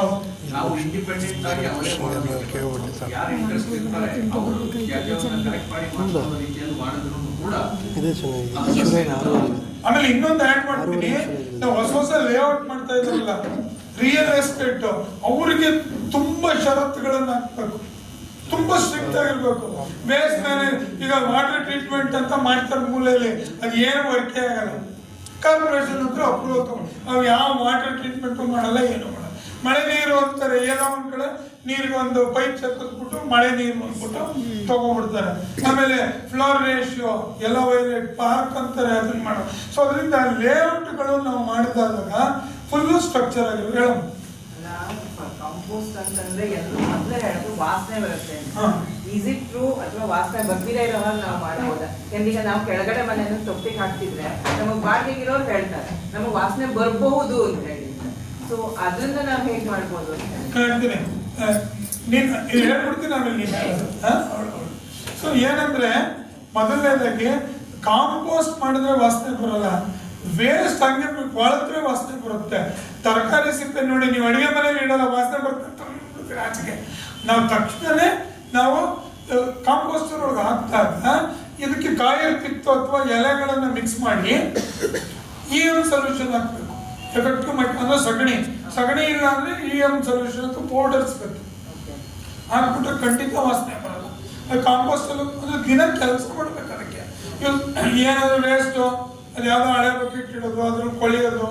ನಾವು ಇಂಡಿಪೆಂಡೆಂಟ್ ಆಗಿ ಅವರೇ ಮಾಡಬೇಕು. ಯಾರು ಇಂಟ್ರೆಸ್ಟ್ ಇರ್ತಾರೆ ಅವರು ತ್ಯಾಜ್ಯವನ್ನು ಕಲೆಕ್ಟ್ ಮಾಡಿ ಮಾಡುವ ರೀತಿಯಲ್ಲಿ ಮಾಡಿದ್ರು ಕೂಡ. ಆಮೇಲೆ ಇನ್ನೊಂದು ಆ್ಯಡ್ ಮಾಡ್ತೀನಿ, ನಾವು ಹೊಸ ಲೇಔಟ್ ಮಾಡ್ತಾ ಇದ್ರಲ್ಲ ರಿಯಲ್ ಎಸ್ಟೇಟ್, ಅವರಿಗೆ ತುಂಬಾ ಷರತ್ತುಗಳನ್ನ ಹಾಕ್ಬೇಕು, ತುಂಬಾ ಸ್ಟ್ರಿಕ್ಟ್ ಆಗಿರ್ಬೇಕು. ಬೇಸ್ ಮೇಲೆ ಈಗ ವಾಟರ್ ಟ್ರೀಟ್ಮೆಂಟ್ ಅಂತ ಮಾಡ್ತಾರೆ ಮೂಲೆಯಲ್ಲಿ, ಅದು ಏನು ವರ್ಕೇ ಆಗಲ್ಲ. ಕಾರ್ಪೊರೇಷನ್ ಹತ್ರ ಅಪ್ರೂವಲ್ ತಗೊಂಡು ನಾವು ಯಾವ ವಾಟರ್ ಟ್ರೀಟ್ಮೆಂಟು ಮಾಡಲ್ಲ, ಏನು ಮಾಡಲ್ಲ. ಮಳೆ ನೀರು ಅಂತಾರೆ, ಏನೋ ಒಂದ್ ಕಡೆ ನೀರಿಗೆ ಒಂದು ಪೈಪ್ ಸೆಕ್ಕಿಸ್ಬಿಟ್ಟು ಮಳೆ ನೀರು ಅಂದ್ಬಿಟ್ಟು ತಗೊಂಡ್ಬಿಡ್ತಾರೆ. ಆಮೇಲೆ ಫ್ಲೋರ್ ರೇಷಿಯೋ ಎಲ್ಲ ವೈಲೇಟ್ ಪಾರ್ಕ್ ಅಂತಾರೆ, ಅದನ್ನ ಮಾಡೋ. ಸೊ ಅದರಿಂದ ಲೇಔಟ್ಗಳು ನಾವು ಮಾಡಿದಾಗ ಫುಲ್ಲು ಸ್ಟ್ರಕ್ಚರ್ ಆಗಿರೋ ಹೇಳೋ. ಕಾಂಪೋಸ್ಟ್ ಅಂತಂದ್ರೆ ಎಲ್ಲರೂ ಮೊದಲೇ ಹೇಳೋದು ವಾಸನೆ ಬರುತ್ತೆ. ಈಸ್ ಇಟ್ ಟ್ರೂ ಅಥವಾ ವಾಸನೆ ಬರ್ದಿರೇ ಇರೋವಾಗ ನಾವು ಮಾಡಬಹುದಾ? ಯಾಕಂದ್ರೆ ನಾವು ಕೆಳಗಡೆ ಮನೆಯನ್ನು ತೊಟ್ಟಿಗೆ ಹಾಕ್ತಿದ್ರೆ ನಮಗೆ ಬಾಡಿಗೆಗಿರೋರು ಹೇಳ್ತಾರೆ ನಮಗೆ ವಾಸನೆ ಬರಬಹುದು ಅಂತ ಹೇಳಿ. ಸೊ ಅದನ್ನ ನಾವು ಹೇಗೆ ಮಾಡ್ಬೋದು ಅಂತ ಹೇಳ್ತೀನಿ. ಹೇಳ್ಬಿಡ್ತೀನಿ ಆಮೇಲೆ. ಸೊ ಏನಂದ್ರೆ ಮೊದಲನೇದಾಗಿ ಕಾಂಪೋಸ್ಟ್ ಮಾಡಿದ್ರೆ ವಾಸನೆ ಬರಲ್ಲ, ವೇಸ್ಟ್ ಹಂಗೆ ಕೊಳತ್ರೆ ವಾಸನೆ ಬರುತ್ತೆ. ತರಕಾರಿ ಸಿಪ್ಪೆ ನೋಡಿ, ನೀವು ಅಡುಗೆ ಮನೇಲಿ ಇಡೋಲ್ಲ, ವಾಸನೆ ಬರುತ್ತೆ ಆಚೆಗೆ. ನಾವು ತಕ್ಷಣನೇ ನಾವು ಕಾಂಪೋಸ್ಟರ್ ಒಳಗೆ ಹಾಕ್ದಾಗ ಇದಕ್ಕೆ ಕಾಯಿಲ್ ಪಿತ್ತು ಅಥವಾ ಎಲೆಗಳನ್ನು ಮಿಕ್ಸ್ ಮಾಡಿ ಈ ಒಂದು ಸೊಲ್ಯೂಷನ್ ಹಾಕಬೇಕು. ಎಫೆಕ್ಟಿವ್ ಅಂದ್ರೆ ಸಗಣಿ ಇಲ್ಲ ಅಂದ್ರೆ EM ಸೊಲ್ಯೂಷನ್ ಅಥವಾ ಪೌಡರ್ಸ್ ಬೇಕು, ಹಾಕ್ಬಿಟ್ರೆ ಖಂಡಿತ ವಾಸನೆ ಬರಲ್ಲ. ಕಾಂಪೋಸ್ಟ್ ಅಲ್ಲಿ ಅಂದ್ರೆ ದಿನ ಕೆಲಸ ಮಾಡ್ಬೇಕು. ಅದಕ್ಕೆ ಏನಾದ್ರು ವೇಸ್ಟು ಅದು ಯಾವ್ದೋ ಹಳೆ ಬಕೆಟ್ ಇಡೋದು ಅದ್ರ ಕೊಳೆಯೋದು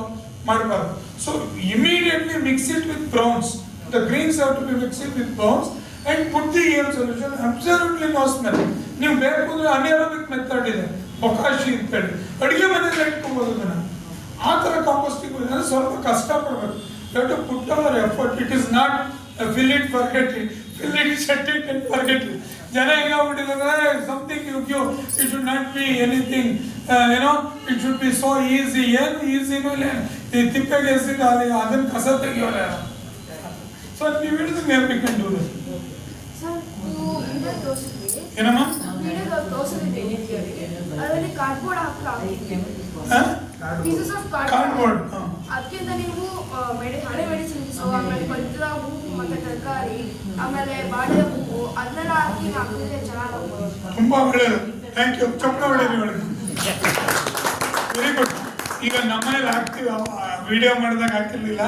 ಮಾಡಬಾರ್ದು. So immediately mix it with browns. The greens have to be mixed with browns and put the EM solution. Absolutely no smell. ನೀವು ಬೇಕು ಅಂದ್ರೆ ಅನ್ಎರೋಬಿಕ್ ಮೆಥಡ್ ಇದೆ, ಬೊಕಾಶಿ ಅಂತೇಳಿ ಅಡುಗೆ ಮನೆಯಲ್ಲೇ ಇಟ್ಕೊಬೋದು ಅದನ್ನ. ಆ ಥರ ಕಾಂಪೋಸ್ಟಿಂಗ್ ಅಂದ್ರೆ ಸ್ವಲ್ಪ ಕಷ್ಟ ಪಡ್ಬೇಕು. You have to put our effort. It is not fill it forget it, fill it set it and forget it. ಜನ ಹೆಂಗಾಗ್ಬಿಟ್ಟಿದ್ದಾರೆ, something you give it should not be anything it should be so easy. ಏನು easy ಮೇಲೆ ಈ ತಿಪ್ಪೆಗೆ ಎಸಿದ ಅದನ್ನ ಕಸ ತೆಗಿಯೋರ. So ನೀವು ಹೇಳಿದ್ರೆ V can do this. ಏನಮ್ಮ ಅದರಲ್ಲಿ ಕಾರ್ಡ್ಬೋರ್ಡ್ ಕಾರ್ಡ್ಬೋರ್ಡ್ ಅದಕ್ಕಿಂತ ನೀವು ಹಳೆ ಮೆಡಿಸಿನ್ಸ್ ಆಮೇಲೆ ಪತ್ರ ಹೂವು ಮತ್ತೆ ತರಕಾರಿ ಆಮೇಲೆ ಬಾಳೆ ಹೂವು ಅದನ್ನೆಲ್ಲ ಹಾಕಿದ್ರೆ ಚೆನ್ನಾಗಿ ತುಂಬಾ ಒಳ್ಳೆಯದು. Thank you. ಚೊಕ್ಕ ಹೊಡೆದು ವೆರಿ ಗುಡ್. ಈಗ ನಮ್ಮನೇಲಿ ಹಾಕ್ತೀವಿ, ವಿಡಿಯೋ ಮಾಡಿದಾಗ ಹಾಕಿರ್ಲಿಲ್ಲ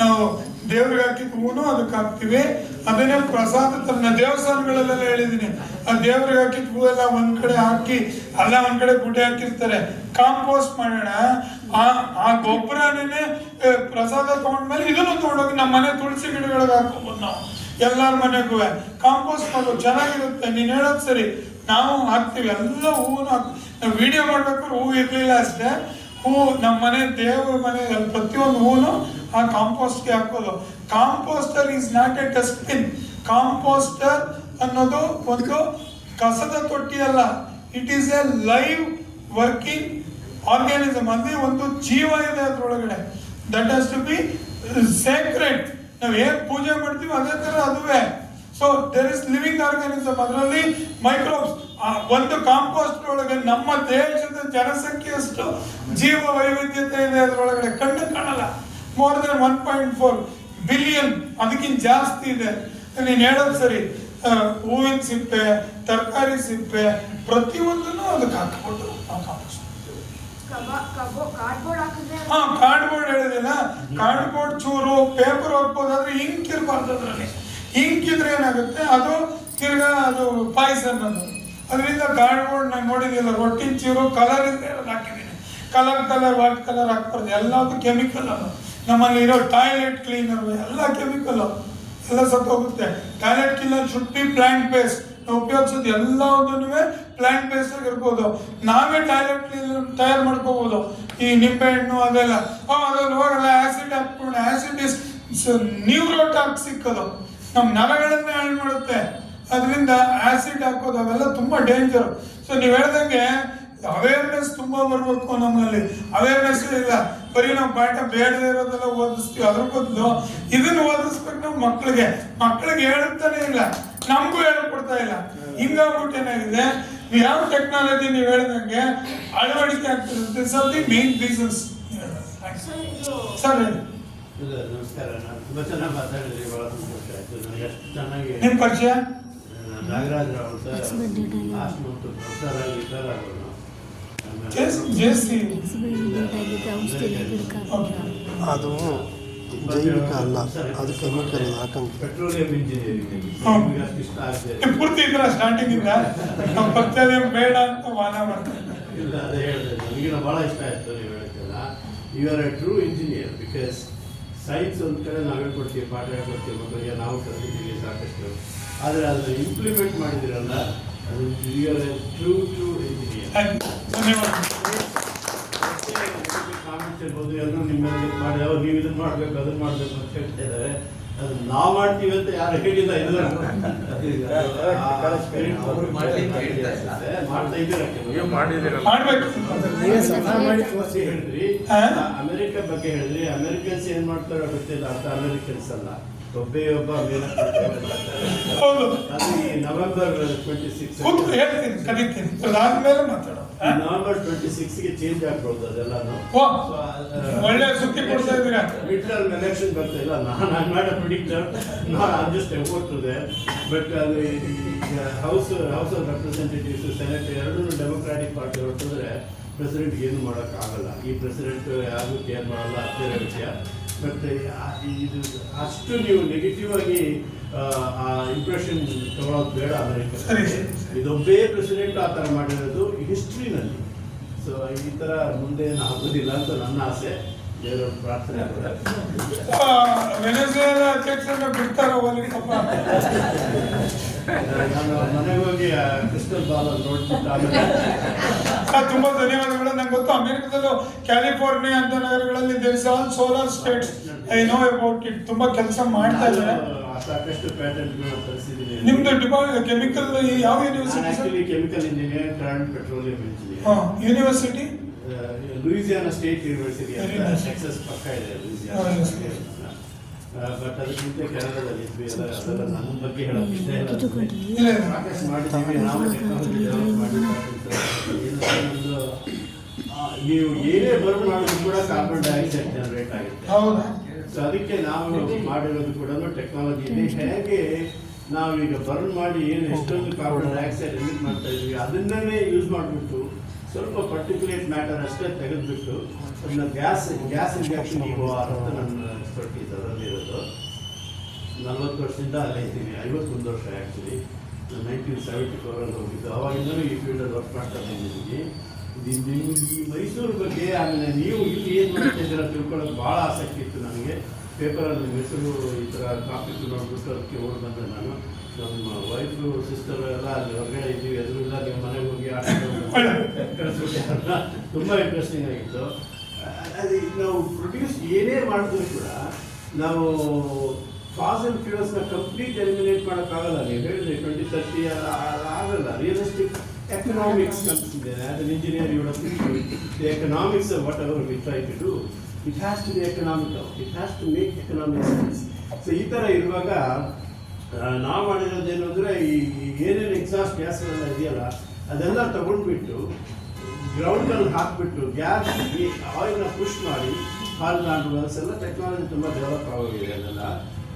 ನಾವು. ದೇವ್ರಿಗೆ ಹಾಕಿದ ಹೂನು ಅದಕ್ಕೆ ಹಾಕ್ತಿವಿ. ಅದನ್ನೇ ಪ್ರಸಾದ ತನ್ನ ದೇವಸ್ಥಾನಗಳಲ್ಲೆಲ್ಲ ಹೇಳಿದೀನಿ. ಆ ದೇವ್ರಿಗೆ ಹಾಕಿದ ಹೂವೆಲ್ಲ ಒಂದ್ ಕಡೆ ಹಾಕಿ ಅಲ್ಲ ಒಂದ್ ಕಡೆ ಗುಡ್ಡೆ ಹಾಕಿರ್ತಾರೆ. ಕಾಂಪೋಸ್ಟ್ ಮಾಡೋಣ. ಆ ಗೊಬ್ಬರನೇ ಪ್ರಸಾದ ತಗೊಂಡ್ಮೇಲೆ ಇದನ್ನು ತಗೊಂಡೋಗಿ ನಮ್ಮ ಮನೆ ತುಳಸಿ ಗಿಡಗಳಿಗೆ ಹಾಕೋಬಹುದು. ನಾವು ಎಲ್ಲಾರ ಮನೆಗೂ ಕಾಂಪೋಸ್ಟ್ ಮಾಡೋದು ಚೆನ್ನಾಗಿರುತ್ತೆ. ನೀನ್ ಹೇಳೋದು ಸರಿ, ನಾವು ಹಾಕ್ತಿವಿ ಎಲ್ಲ ಹೂವನ್ನು ನಾವು ವಿಡಿಯೋ ಮಾಡ್ಬೇಕಾದ್ರೆ ಹೂ ಇರ್ಲಿಲ್ಲ ಅಷ್ಟೇ. ಹೂ ನಮ್ಮ ಮನೆ ದೇವ್ರ ಮನೆ ಪ್ರತಿಯೊಂದು ಹೂನು ಆ ಕಾಂಪೋಸ್ಟ್ಗೆ ಹಾಕೋದು. Composter is not a dustbin. Composter ಅನ್ನೋದು ಒಂದು ಕಸದ ತೊಟ್ಟಿ ಅಲ್ಲ, it is a live working organism. ಅಂದ್ರೆ ಒಂದು ಜೀವ ಇದೆ ಅದ್ರೊಳಗಡೆ. That has to be sacred. ನಾವು ಹೇಗೆ ಪೂಜೆ ಮಾಡ್ತೀವಿ ಅದೇ ತರ ಅದುವೇ. So there is living organism. ಅದರಲ್ಲಿ ಮೈಕ್ರೋಬ್ಸ್. ಒಂದು ಕಾಂಪೋಸ್ಟ್ ಒಳಗೆ ನಮ್ಮ ದೇಶದ ಜನಸಂಖ್ಯೆಯಷ್ಟು ಜೀವ ವೈವಿಧ್ಯತೆ ಇದೆ ಅದರೊಳಗಡೆ. ಕಣ್ಣು ಕಾಣಲ್ಲ. ಮೋರ್ ದೆನ್ 1.4 ಬಿಲಿಯನ್, ಅದಕ್ಕಿಂತ ಜಾಸ್ತಿ ಇದೆ. ನೀನು ಹೇಳೋದು ಸರಿ. ಹೂವಿನ ಸಿಪ್ಪೆ, ತರಕಾರಿ ಸಿಪ್ಪೆ, ಪ್ರತಿಯೊಂದನ್ನು ಅದಕ್ಕೆ ಹಾಕ್ಬಿಟ್ಟು ಕಾರ್ಡ್ಬೋರ್ಡ್ ಹೇಳಿದಿಲ್ಲ. ಕಾರ್ಡ್ಬೋರ್ಡ್ ಚೂರು ಪೇಪರ್ ಹಾಕ್ಬೋದಾದ್ರೆ ಇಂಕ್ ಇರಬಾರ್ದು. ಅದರಲ್ಲಿ ಇಂಕ್ ಇದ್ರೆ ಏನಾಗುತ್ತೆ, ಅದು ತಿರ್ಗಾ ಅದು ಪಾಯ್ಸನ್. ಅದರಿಂದ ಕಾರ್ಡ್ಬೋರ್ಡ್ ನಾನು ನೋಡಿದಿಲ್ಲ. ರೊಟ್ಟಿ ಚೂರು ಕಲರ್ ಇದ್ರೆ ಹಾಕಿದ್ದೀನಿ. ಕಲರ್ ವೈಟ್ ಕಲರ್ ಹಾಕ್ಬಾರ್ದು. ಎಲ್ಲದು ಕೆಮಿಕಲ್. ಅದು ನಮ್ಮಲ್ಲಿ ಇರೋ ಟಾಯ್ಲೆಟ್ ಕ್ಲೀನರ್ ಎಲ್ಲ ಕೆಮಿಕಲ್, ಎಲ್ಲ ಸತ್ತೋಗುತ್ತೆ. Toilet cleaner should be plant based. ನಾವು ಉಪಯೋಗಿಸೋದು ಎಲ್ಲದನ್ನು ಪ್ಲಾಂಟ್ ಬೇಸ್ಡ್ ಆಗಿರ್ಬೋದು. ನಾವೇ ಟಾಯ್ಲೆಟ್ ಕ್ಲೀನರ್ ತಯಾರು ಮಾಡ್ಕೋಬಹುದು. ಈ ನಿಂಬೆಹಣ್ಣು ಅದೆಲ್ಲ ಅದ್ರಲ್ಲಿ ಹೋಗಲ್ಲ, ಆಸಿಡ್ ಹಾಕ್ಕೊಂಡು. Acid is neurotoxic. ಅದು ನಮ್ಮ ನರಗಳನ್ನೇ ಹಾಳು ಮಾಡುತ್ತೆ. ಅದರಿಂದ ಆಸಿಡ್ ಹಾಕೋದು ಅವೆಲ್ಲ ತುಂಬಾ ಡೇಂಜರ್. ಸೊ ನೀವು ಹೇಳ್ದಂಗೆ ಅವೇರ್ನೆಸ್ ತುಂಬಾ ಬರ್ಬೇಕು. ನಮ್ಮಲ್ಲಿ ಅವೇರ್ನೆಸ್ ಇಲ್ಲ. ಬರೀ ನಾವು ಪಾಠ ಬೇಡದೇ ಇರೋದೆಲ್ಲ ಓದಿಸ್ತೀವಿ. ಅದ್ರ ಬದಲು ಇದನ್ನು ಓದಿಸ್ಬೇಕು ನಾವು ಮಕ್ಕಳಿಗೆ ಹೇಳುತ್ತಾನೆ ಇಲ್ಲ, ನಮಗೂ ಹೇಳ್ಕೊಡ್ತಾ ಇಲ್ಲ. ಹಿಂಗಾಗ್ಬಿಟ್ಟು ಏನಾಗಿದೆ, ಯಾವ ಟೆಕ್ನಾಲಜಿ ನೀವು ಹೇಳ್ದಂಗೆ ಅಳವಡಿಕೆ ಆಗ್ತಿರುತ್ತೆ. So the main reasons. Sir ಹೇಳಿ. ನಮಸ್ಕಾರ. ನಾನು ತುಂಬ ಚೆನ್ನಾಗಿ ಮಾತಾಡಿದ್ರಿ, ಭಾಳ ಸಂತೋಷ ಆಯಿತು ನನಗೆ. ಅಷ್ಟು ಚೆನ್ನಾಗಿ ನಿಮ್ಮ ಪರಿಚಯ ನಾಗರಾಜ್ ರಾವ್ ಅಂತ ಲಾಸ್ಟ್ ಮಂತ್ ಪ್ರೊಫೆಸರ್ ಆಗಿ ರಿಟೈರ್ ಆಗೋದು. ಅದು ಜೈವಿಕ ಅಲ್ಲ, ಅದು ಕೆಮಿಕಲ್ ಹಾಕಂತ. ಪೆಟ್ರೋಲಿಯಂ ಇಂಜಿನಿಯರಿಂಗ್ ಅಷ್ಟು ಇಷ್ಟ ಆಗ್ತದೆ. ಪೂರ್ತಿ ಇದ್ರ ಸ್ಟಾರ್ಟಿಂಗ್ ಇಂದ ನಾವು ಪೆಟ್ರೋಲಿಯಂ ಬೇಡ ಅಂತ ವಾದ ಮಾಡ್ತೀವಿ. ಇಲ್ಲ, ಅದೇ ಹೇಳಿದೆ. ನನಗಿನ ಭಾಳ ಇಷ್ಟ ಆಯಿತು ನೀವು ಹೇಳ್ತೀರ. You are a true engineer. Because science ಒಂದು ಕಡೆ ನಾವು ಹೇಳ್ಕೊಡ್ತೀವಿ, ಪಾಠ ಹೇಳ್ಕೊಡ್ತೀವಿ ಮಕ್ಕಳಿಗೆ, ನಾವು ಕಲಿತಿದ್ದೀವಿ ಸಾಕಷ್ಟು. ಆದರೆ ಅದನ್ನು ಇಂಪ್ಲಿಮೆಂಟ್ ಮಾಡಿದಿರಲ್ಲ, ಅದು you are a true engineer. Comments ಇರ್ಬೋದು, ಎಲ್ಲರೂ ನಿಮ್ಮಲ್ಲಿ ಮಾಡಿ ನೀವು ಇದನ್ನು ಮಾಡಬೇಕು ಅದನ್ನು ಮಾಡಬೇಕು ಅಂತ ಹೇಳ್ತಾ ಇದ್ದಾರೆ. ಅದು ನಾವು ಮಾಡ್ತೀವಿ ಅಂತ ಯಾರು ಹೇಳಿಲ್ಲ. ಇಲ್ಲ ಮಾಡ್ತಾ ಹೇಳಿದ್ರಿ. ಅಮೆರಿಕ ಬಗ್ಗೆ ಹೇಳಿದ್ರಿ. ಅಮೆರಿಕನ್ಸ್ ಏನ್ ಮಾಡ್ತಾರೋ ಗೊತ್ತಿಲ್ಲ. ಅಂತ ಅಮೆರಿಕನ್ಸ್ ಅಲ್ಲ, ಒಬ್ಬ ನವೆಂಬರ್ 26 ನವೆಂಬರ್ 26ಗೆ ಚೇಂಜ್ ಆಗ್ಬೋದು ಅದೆಲ್ಲಾನು. ಒಳ್ಳೆ ಸುದ್ದಿ ಕೊಡ್ತಾ ಇದ್ದೀರಾ. ಮಿಡ್ ಟರ್ಮ್ ಎಲೆಕ್ಷನ್ ಬರ್ತಾ ಇಲ್ಲ. ನಾನು ಮಾಡ ಪ್ರಿಡಿಕ್ಟರ್, ನಾನು ಜಸ್ಟ್ ಎಫೋರ್ಟ್ ಇದೆ. ಬಟ್ ಅದು ಹೌಸ್ ಆಫ್ ರೆಪ್ರೆಸೆಂಟೇಟಿವ್ಸ್, ಸೆನೆಟ್ ಎರಡೂ ಡೆಮೊಕ್ರಾಟಿಕ್ ಪಾರ್ಟಿ ಹೊರಟಿದ್ರೆ ಪ್ರೆಸಿಡೆಂಟ್ ಏನು ಮಾಡೋಕ್ಕಾಗಲ್ಲ. ಈ ಪ್ರೆಸಿಡೆಂಟ್ ಯಾರಿಗೂ ಕೇರ್ ಮಾಡಲ್ಲ, ಬೇರೆ ವಿಷಯ. ಬಟ್ ಇದು ಅಷ್ಟು ನೀವು ನೆಗೆಟಿವ್ ಆಗಿ ಆ ಇಂಪ್ರೆಷನ್ ತಗೊಳ್ಳೋದು ಬೇಡ. ಅಮೆರಿಕದಲ್ಲಿ ಇದೊಬ್ಬೇ ಪ್ರೆಸಿಡೆಂಟ್ ಆ ಥರ ಮಾಡಿರೋದು ಹಿಸ್ಟ್ರಿನಲ್ಲಿ. ಸೊ ಈ ಥರ ಮುಂದೆ ಆಗೋದಿಲ್ಲ ಅಂತ ನನ್ನ ಆಸೆ, ದೇವರ ಪ್ರಾರ್ಥನೆ ಆಗಿದೆ. ವೆನೆಜುವೆಲಾ ಅಧ್ಯಕ್ಷರನ್ನ ಬಿಡ್ತಾರೋ ಪಾಪ. ನಾನು ಮನೆಗೆ ಹೋಗಿ ಕ್ರಿಸ್ಟಲ್ ಬಾಲ್ ನೋಡ್ಬಿಟ್ಟು ಆಮೇಲೆ ತುಂಬಾ ಧನ್ಯವಾದಗಳು. ನಂಗೆ ಗೊತ್ತು ಅಮೆರಿಕದಲ್ಲೂ ಕ್ಯಾಲಿಫೋರ್ನಿಯಾ ಅಂತ ನಗರಗಳಲ್ಲಿ there is all solar states. I know about it. ತುಂಬಾ ಕೆಲಸ ಮಾಡ್ತಾ ಇದ್ದಾರೆ. ಸಾಕಷ್ಟು ಪ್ಯಾಟರ್ನ್ಗಳನ್ನ ತರಿಸಿದ್ದೀನಿ. ನಿಮ್ದು ಕೆಮಿಕಲ್ ಯಾವ university? Actually chemical engineer turn petroleum engineer. University Louisiana State University ಅಂತ ಟೆಕ್ಸಸ್ ಪಕ್ಕ ಇದೆ ಲೂಯಿಸಿಯಾನಾ. ಬಟ್ ಅದಕ್ಕಿಂತ ಕೆನಡಾದಲ್ಲಿ ಇದ್ವಿ. ಅದೆಲ್ಲ ನನ್ನ ಬಗ್ಗೆ ಹೇಳೋಕೆ ಇಷ್ಟ ಇಲ್ಲ. ಪ್ರಾಕ್ಟೀಸ್ ಮಾಡಿದ್ದೀವಿ ನಾವು, ಟೆಕ್ನಾಲಜಿ ಡೆವಲಪ್ ಮಾಡಿ. ನೀವು ಏನೇ ಬರ್ನ್ ಮಾಡೋದು ಕೂಡ ಕಾರ್ಬನ್ ಡೈಆಕ್ಸೈಡ್ ಜನರೇಟ್ ಆಗುತ್ತೆ. ಸೊ ಅದಕ್ಕೆ ನಾವು ಮಾಡಿರೋದು ಕೂಡ ಟೆಕ್ನಾಲಜಿ ಇದೆ. ಹೇಗೆ ನಾವೀಗ ಬರ್ನ್ ಮಾಡಿ ಏನು ಎಷ್ಟೊಂದು ಕಾರ್ಬನ್ ಡೈಆಕ್ಸೈಡ್ ಎಮಿಟ್ ಮಾಡ್ತಾ ಇದ್ವಿ, ಅದನ್ನೇ ಯೂಸ್ ಮಾಡಿಬಿಟ್ಟು ಸ್ವಲ್ಪ ಪರ್ಟಿಕ್ಯುಲೇಟ್ ಮ್ಯಾಟರ್ ಅಷ್ಟೇ ತೆಗೆದುಬಿಟ್ಟು ಅದನ್ನ ಗ್ಯಾಸ್ ಇಂಜೆಕ್ಷನ್ ಈಗ ಅಂತ ನನ್ನ ಎಕ್ಸ್ಪರ್ಟೀಸ್ ಅದರಲ್ಲಿರೋದು. 40 ವರ್ಷದಿಂದ ಅಲ್ಲೇ ಇದ್ದೀನಿ. 51 ವರ್ಷ ಆ್ಯಕ್ಚುಲಿ. 1974 ಹೋಗಿದ್ದು. ಅವಾಗಿಂದಲೂ ಈ ಫೀಲ್ಡಲ್ಲಿ ವರ್ಕ್ ಮಾಡ್ತಾ ಬಂದಿದ್ದೀನಿ. ಈ ಮೈಸೂರು ಬಗ್ಗೆ ಆಮೇಲೆ ನೀವು ಇಲ್ಲಿ ಏನು ಮಾಡ್ತಾ ಇದ್ದೀರ ತಿಳ್ಕೊಳ್ಳೋಕೆ ಭಾಳ ಆಸಕ್ತಿ ಇತ್ತು ನನಗೆ. ಪೇಪರಲ್ಲಿ ಹೆಸರು ಈ ಥರ ಟಾಪಿಕ್ ನೋಡ್ಬಿಟ್ಟು ಅದಕ್ಕೆ ಓಡಿ ಬಂದೆ ನಾನು. ನಮ್ಮ ವೈಫು ಸಿಸ್ಟರ್ ಎಲ್ಲ ಅಲ್ಲಿ ಹೊರಗಡೆ ಇದ್ದೀವಿ. ಅದರಿಂದ ನೀವು ಮನೆಗೆ ಹೋಗಿ ಆಟ ಕಳಿಸ್ಬಿಟ್ಟು ತುಂಬ ಇಂಟ್ರೆಸ್ಟಿಂಗ್ ಆಗಿತ್ತು. ಅದು ನಾವು ಪ್ರೊಡ್ಯೂಸ್ ಏನೇ ಮಾಡಿದ್ರು ಕೂಡ ನಾವು ಫಾಸಲ್ ಫ್ಯೂಯಲ್ಸ್ನ ಕಂಪ್ಲೀಟ್ ಎಲಿಮಿನೇಟ್ ಮಾಡೋಕ್ಕಾಗಲ್ಲ. ನೀವು ಹೇಳಿದ್ರೆ 2030 ಆಗಲ್ಲ. ರಿಯಲಿಸ್ಟಿಕ್ ಎಕನಾಮಿಕ್ಸ್ ಕಲಿಸಿದ್ದೇನೆ. As an engineer you would the economics whatever we try to do, it has to be economical, it has to make economic sense. So ಈ ಥರ ಇರುವಾಗ ನಾವು ಮಾಡಿರೋದೇನು ಅಂದರೆ ಈ ಏನೇನು ಎಕ್ಸಾಸ್ಟ್ ಗ್ಯಾಸ್ಗಳೆಲ್ಲ ಇದೆಯಲ್ಲ ಅದೆಲ್ಲ ತಗೊಂಡ್ಬಿಟ್ಟು ಗ್ರೌಂಡಲ್ಲಿ ಹಾಕಿಬಿಟ್ಟು ಗ್ಯಾಸ್ ಆಯಿಲ್ನ ಪುಷ್ ಮಾಡಿ ಹಾಲ್ನಾಡು wells ಎಲ್ಲ ಟೆಕ್ನಾಲಜಿ ತುಂಬ ಡೆವಲಪ್ ಆಗೋಗಿದೆ. ಅದೆಲ್ಲ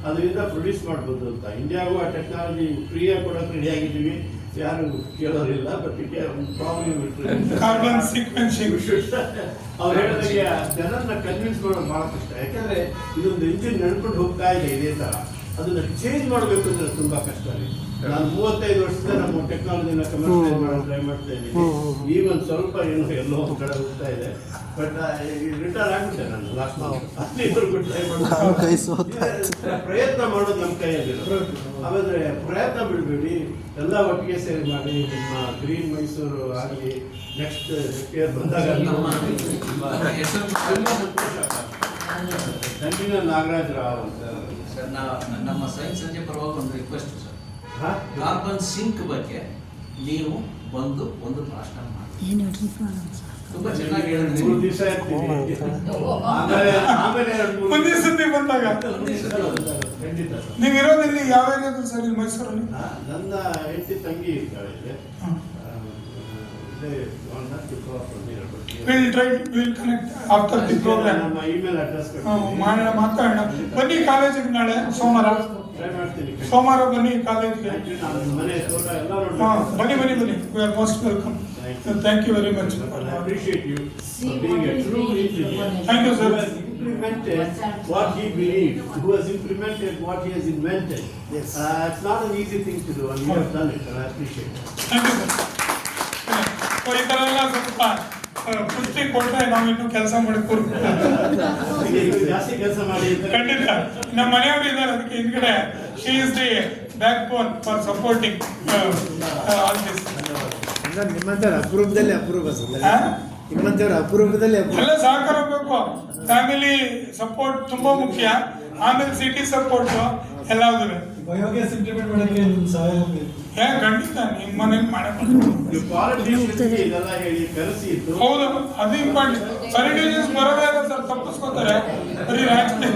ಅದರಿಂದ ಪ್ರೊಡ್ಯೂಸ್ ಮಾಡ್ಬೋದು ಅಂತ. ಇಂಡಿಯಾಗೂ ಆ ಟೆಕ್ನಾಲಜಿ ಫ್ರೀಯಾಗಿ ಕೊಡೋಕೆ ರೆಡಿ ಆಗಿದ್ದೀವಿ. ಯಾರು ಕೇಳೋರಿಲ್ಲ. ಬಟ್ ಕಾರ್ಬನ್ ಸೀಕ್ವೆನ್ಸಿಂಗ್ ಅವ್ರು ಹೇಳಿದಾಗೆ ಜನರನ್ನ ಕನ್ವಿನ್ಸ್ ಮಾಡೋದು ಭಾಳ ಕಷ್ಟ. ಯಾಕಂದರೆ ಇದೊಂದು ಇಂಜಿನ್ ನಡ್ಕೊಂಡು ಹೋಗ್ತಾ ಇದೆ ಇದೇ ಥರ. ಅದನ್ನು ಚೇಂಜ್ ಮಾಡಬೇಕು ಅಂದರೆ ತುಂಬ ಕಷ್ಟ ಇದೆ. ನಾನು 35 ವರ್ಷದಿಂದ ನಮ್ಮ ಟೆಕ್ನಾಲಜಿನ ಕಮರ್ಷಿಯಲೈಸ್ ಮಾಡೋದು ಟ್ರೈ ಮಾಡ್ತಾ ಇದ್ದೀನಿ. ಈಗ ಒಂದು ಸ್ವಲ್ಪ ಏನೋ ಎಲ್ಲೋ ಒಂದು ಕಡೆ ಹೋಗ್ತಾ ಇದೆ. ಬಟ್ ರಿಟೈರ್ ಆಗಿಬಿಟ್ಟೆ ನಾನು ಲಾಸ್ಟ್ ಮಂತ್. 15 ಟ್ರೈ ಮಾಡೋದು ಪ್ರಯತ್ನ ಮಾಡೋದು ನಮ್ಮ ಕೈಯಲ್ಲಿರೋ. ಆಮೇಲೆ ಪ್ರಯತ್ನ ಬಿಡಬೇಡಿ, ಎಲ್ಲ ಒಟ್ಟಿಗೆ ಸೇರಿ ಮಾಡಿ. ನಿಮ್ಮ ಗ್ರೀನ್ ಮೈಸೂರು ಆಗಲಿ ನೆಕ್ಸ್ಟ್ ಇಯರ್ ಬಂದಾಗ ದಂಡಿನ ನಾಗರಾಜ್ ರಾವ್ ಅಂತ ಸರ್. ನಮ್ಮ ಸೈನ್ಸ್ ಸಂಜೆ ಪರವಾಗಿ ಒಂದು ರಿಕ್ವೆಸ್ಟ್ ಸರ್. ಕಾರ್ಬನ್ ಸಿಂಕ್ ಬಗ್ಗೆ ನೀವು ಬಂದು ಒಂದು ಭಾಷಣ ಮಾಡಿ. ತುಂಬಾ ಚೆನ್ನಾಗಿ ಹೇಳಿದ್ರಿ. 3 ದಿವಸ ಮುಂದಿನ ಸತಿ ಬಂದಾಗ ನೀವು ಇರೋದಿಲ್ಲಿ ಯಾವ ಏರಿಯಾದಲ್ಲಿ ಸರ್? ಇಲ್ಲಿ ಮೈಸೂರಲ್ಲಿ ನನ್ನ ಹೆಂಡತಿ ತಂಗಿ ಇರ್ತಾಳೆ. Will connect after the programme. ನಮ್ಮ ಇಮೇಲ್ ಅಡ್ರೆಸ್ ಮಾಡೋಣ, ಮಾತಾಡೋಣ. ಬನ್ನಿ ಕಾಲೇಜಿಗೆ ನಾಳೆ ಸೋಮವಾರ. ಟ್ರೈ ಮಾಡ್ತೀನಿ. ಸೋಮವಾರ ಬನ್ನಿ ಕಾಲೇಜ್ಗೆ. ಮನೆ ತೋಟ ಎಲ್ಲ ಬನ್ನಿ ಬನ್ನಿ ಬನ್ನಿ. We are most welcome. Thank you very much. I appreciate you for being a true engineer. Thank you, sir. Who has implemented what he believed, who has implemented what he has invented. Yes. It's not an easy thing to do, and you have done it, and I appreciate it. Thank you, sir. ಈ ಥರ ಎಲ್ಲ ಸ್ವಲ್ಪ ಪುಷ್ಟಿ ಕೊಟ್ಟರೆ ನಾವು ಇನ್ನೂ ಕೆಲಸ ಮಾಡಿ ಜಾಸ್ತಿ ಕೆಲಸ ಮಾಡಿ. ಖಂಡಿತ ನಮ್ಮ ಮನೆಯವರು ಇದ್ದಾರೆ. ಅದಕ್ಕೆ ಹಿಂದ್ಗಡೆ she is the backbone for supporting all this. ನಿಮ್ಮಂಥವ್ರ ಅಪರೂಪದಲ್ಲಿ ಅಪರೂಪ ಸರ್. ನಿಮ್ಮಂಥವ್ರ ಅಪರೂಪದಲ್ಲಿ ಎಲ್ಲ ಸಹಕಾರ ಬೇಕು. ಫ್ಯಾಮಿಲಿ ಸಪೋರ್ಟ್ ತುಂಬಾ ಮುಖ್ಯ. ಆಮೇಲೆ ಸಿಟಿ ಸಪೋರ್ಟ್ ಎಲ್ಲಾದ್ರು. ಬಯೋಗ್ಯಾಸ್ ಇಂಪ್ಲಿಮೆಂಟ್ ಮಾಡೋಕ್ಕೆ ನಿಮ್ಮ ಸಹಾಯ ಬೇಕು. ಖಂಡಿತ ನಿಮ್ಮ ಮನೇಲಿ ಇದೆಲ್ಲ ಹೇಳಿ ಕಲಿಸಿ. ಹೌದು, ಅದು ಇಂಪಾರ್ಟೆಂಟ್. ಪೊಲಿಟಿಷಿಯನ್ಸ್ ಬರೋದೇ ಸರ್ ತಪ್ಪಿಸ್ಕೋತಾರೆ. ಬರೀ ರಾಜಕೀಯ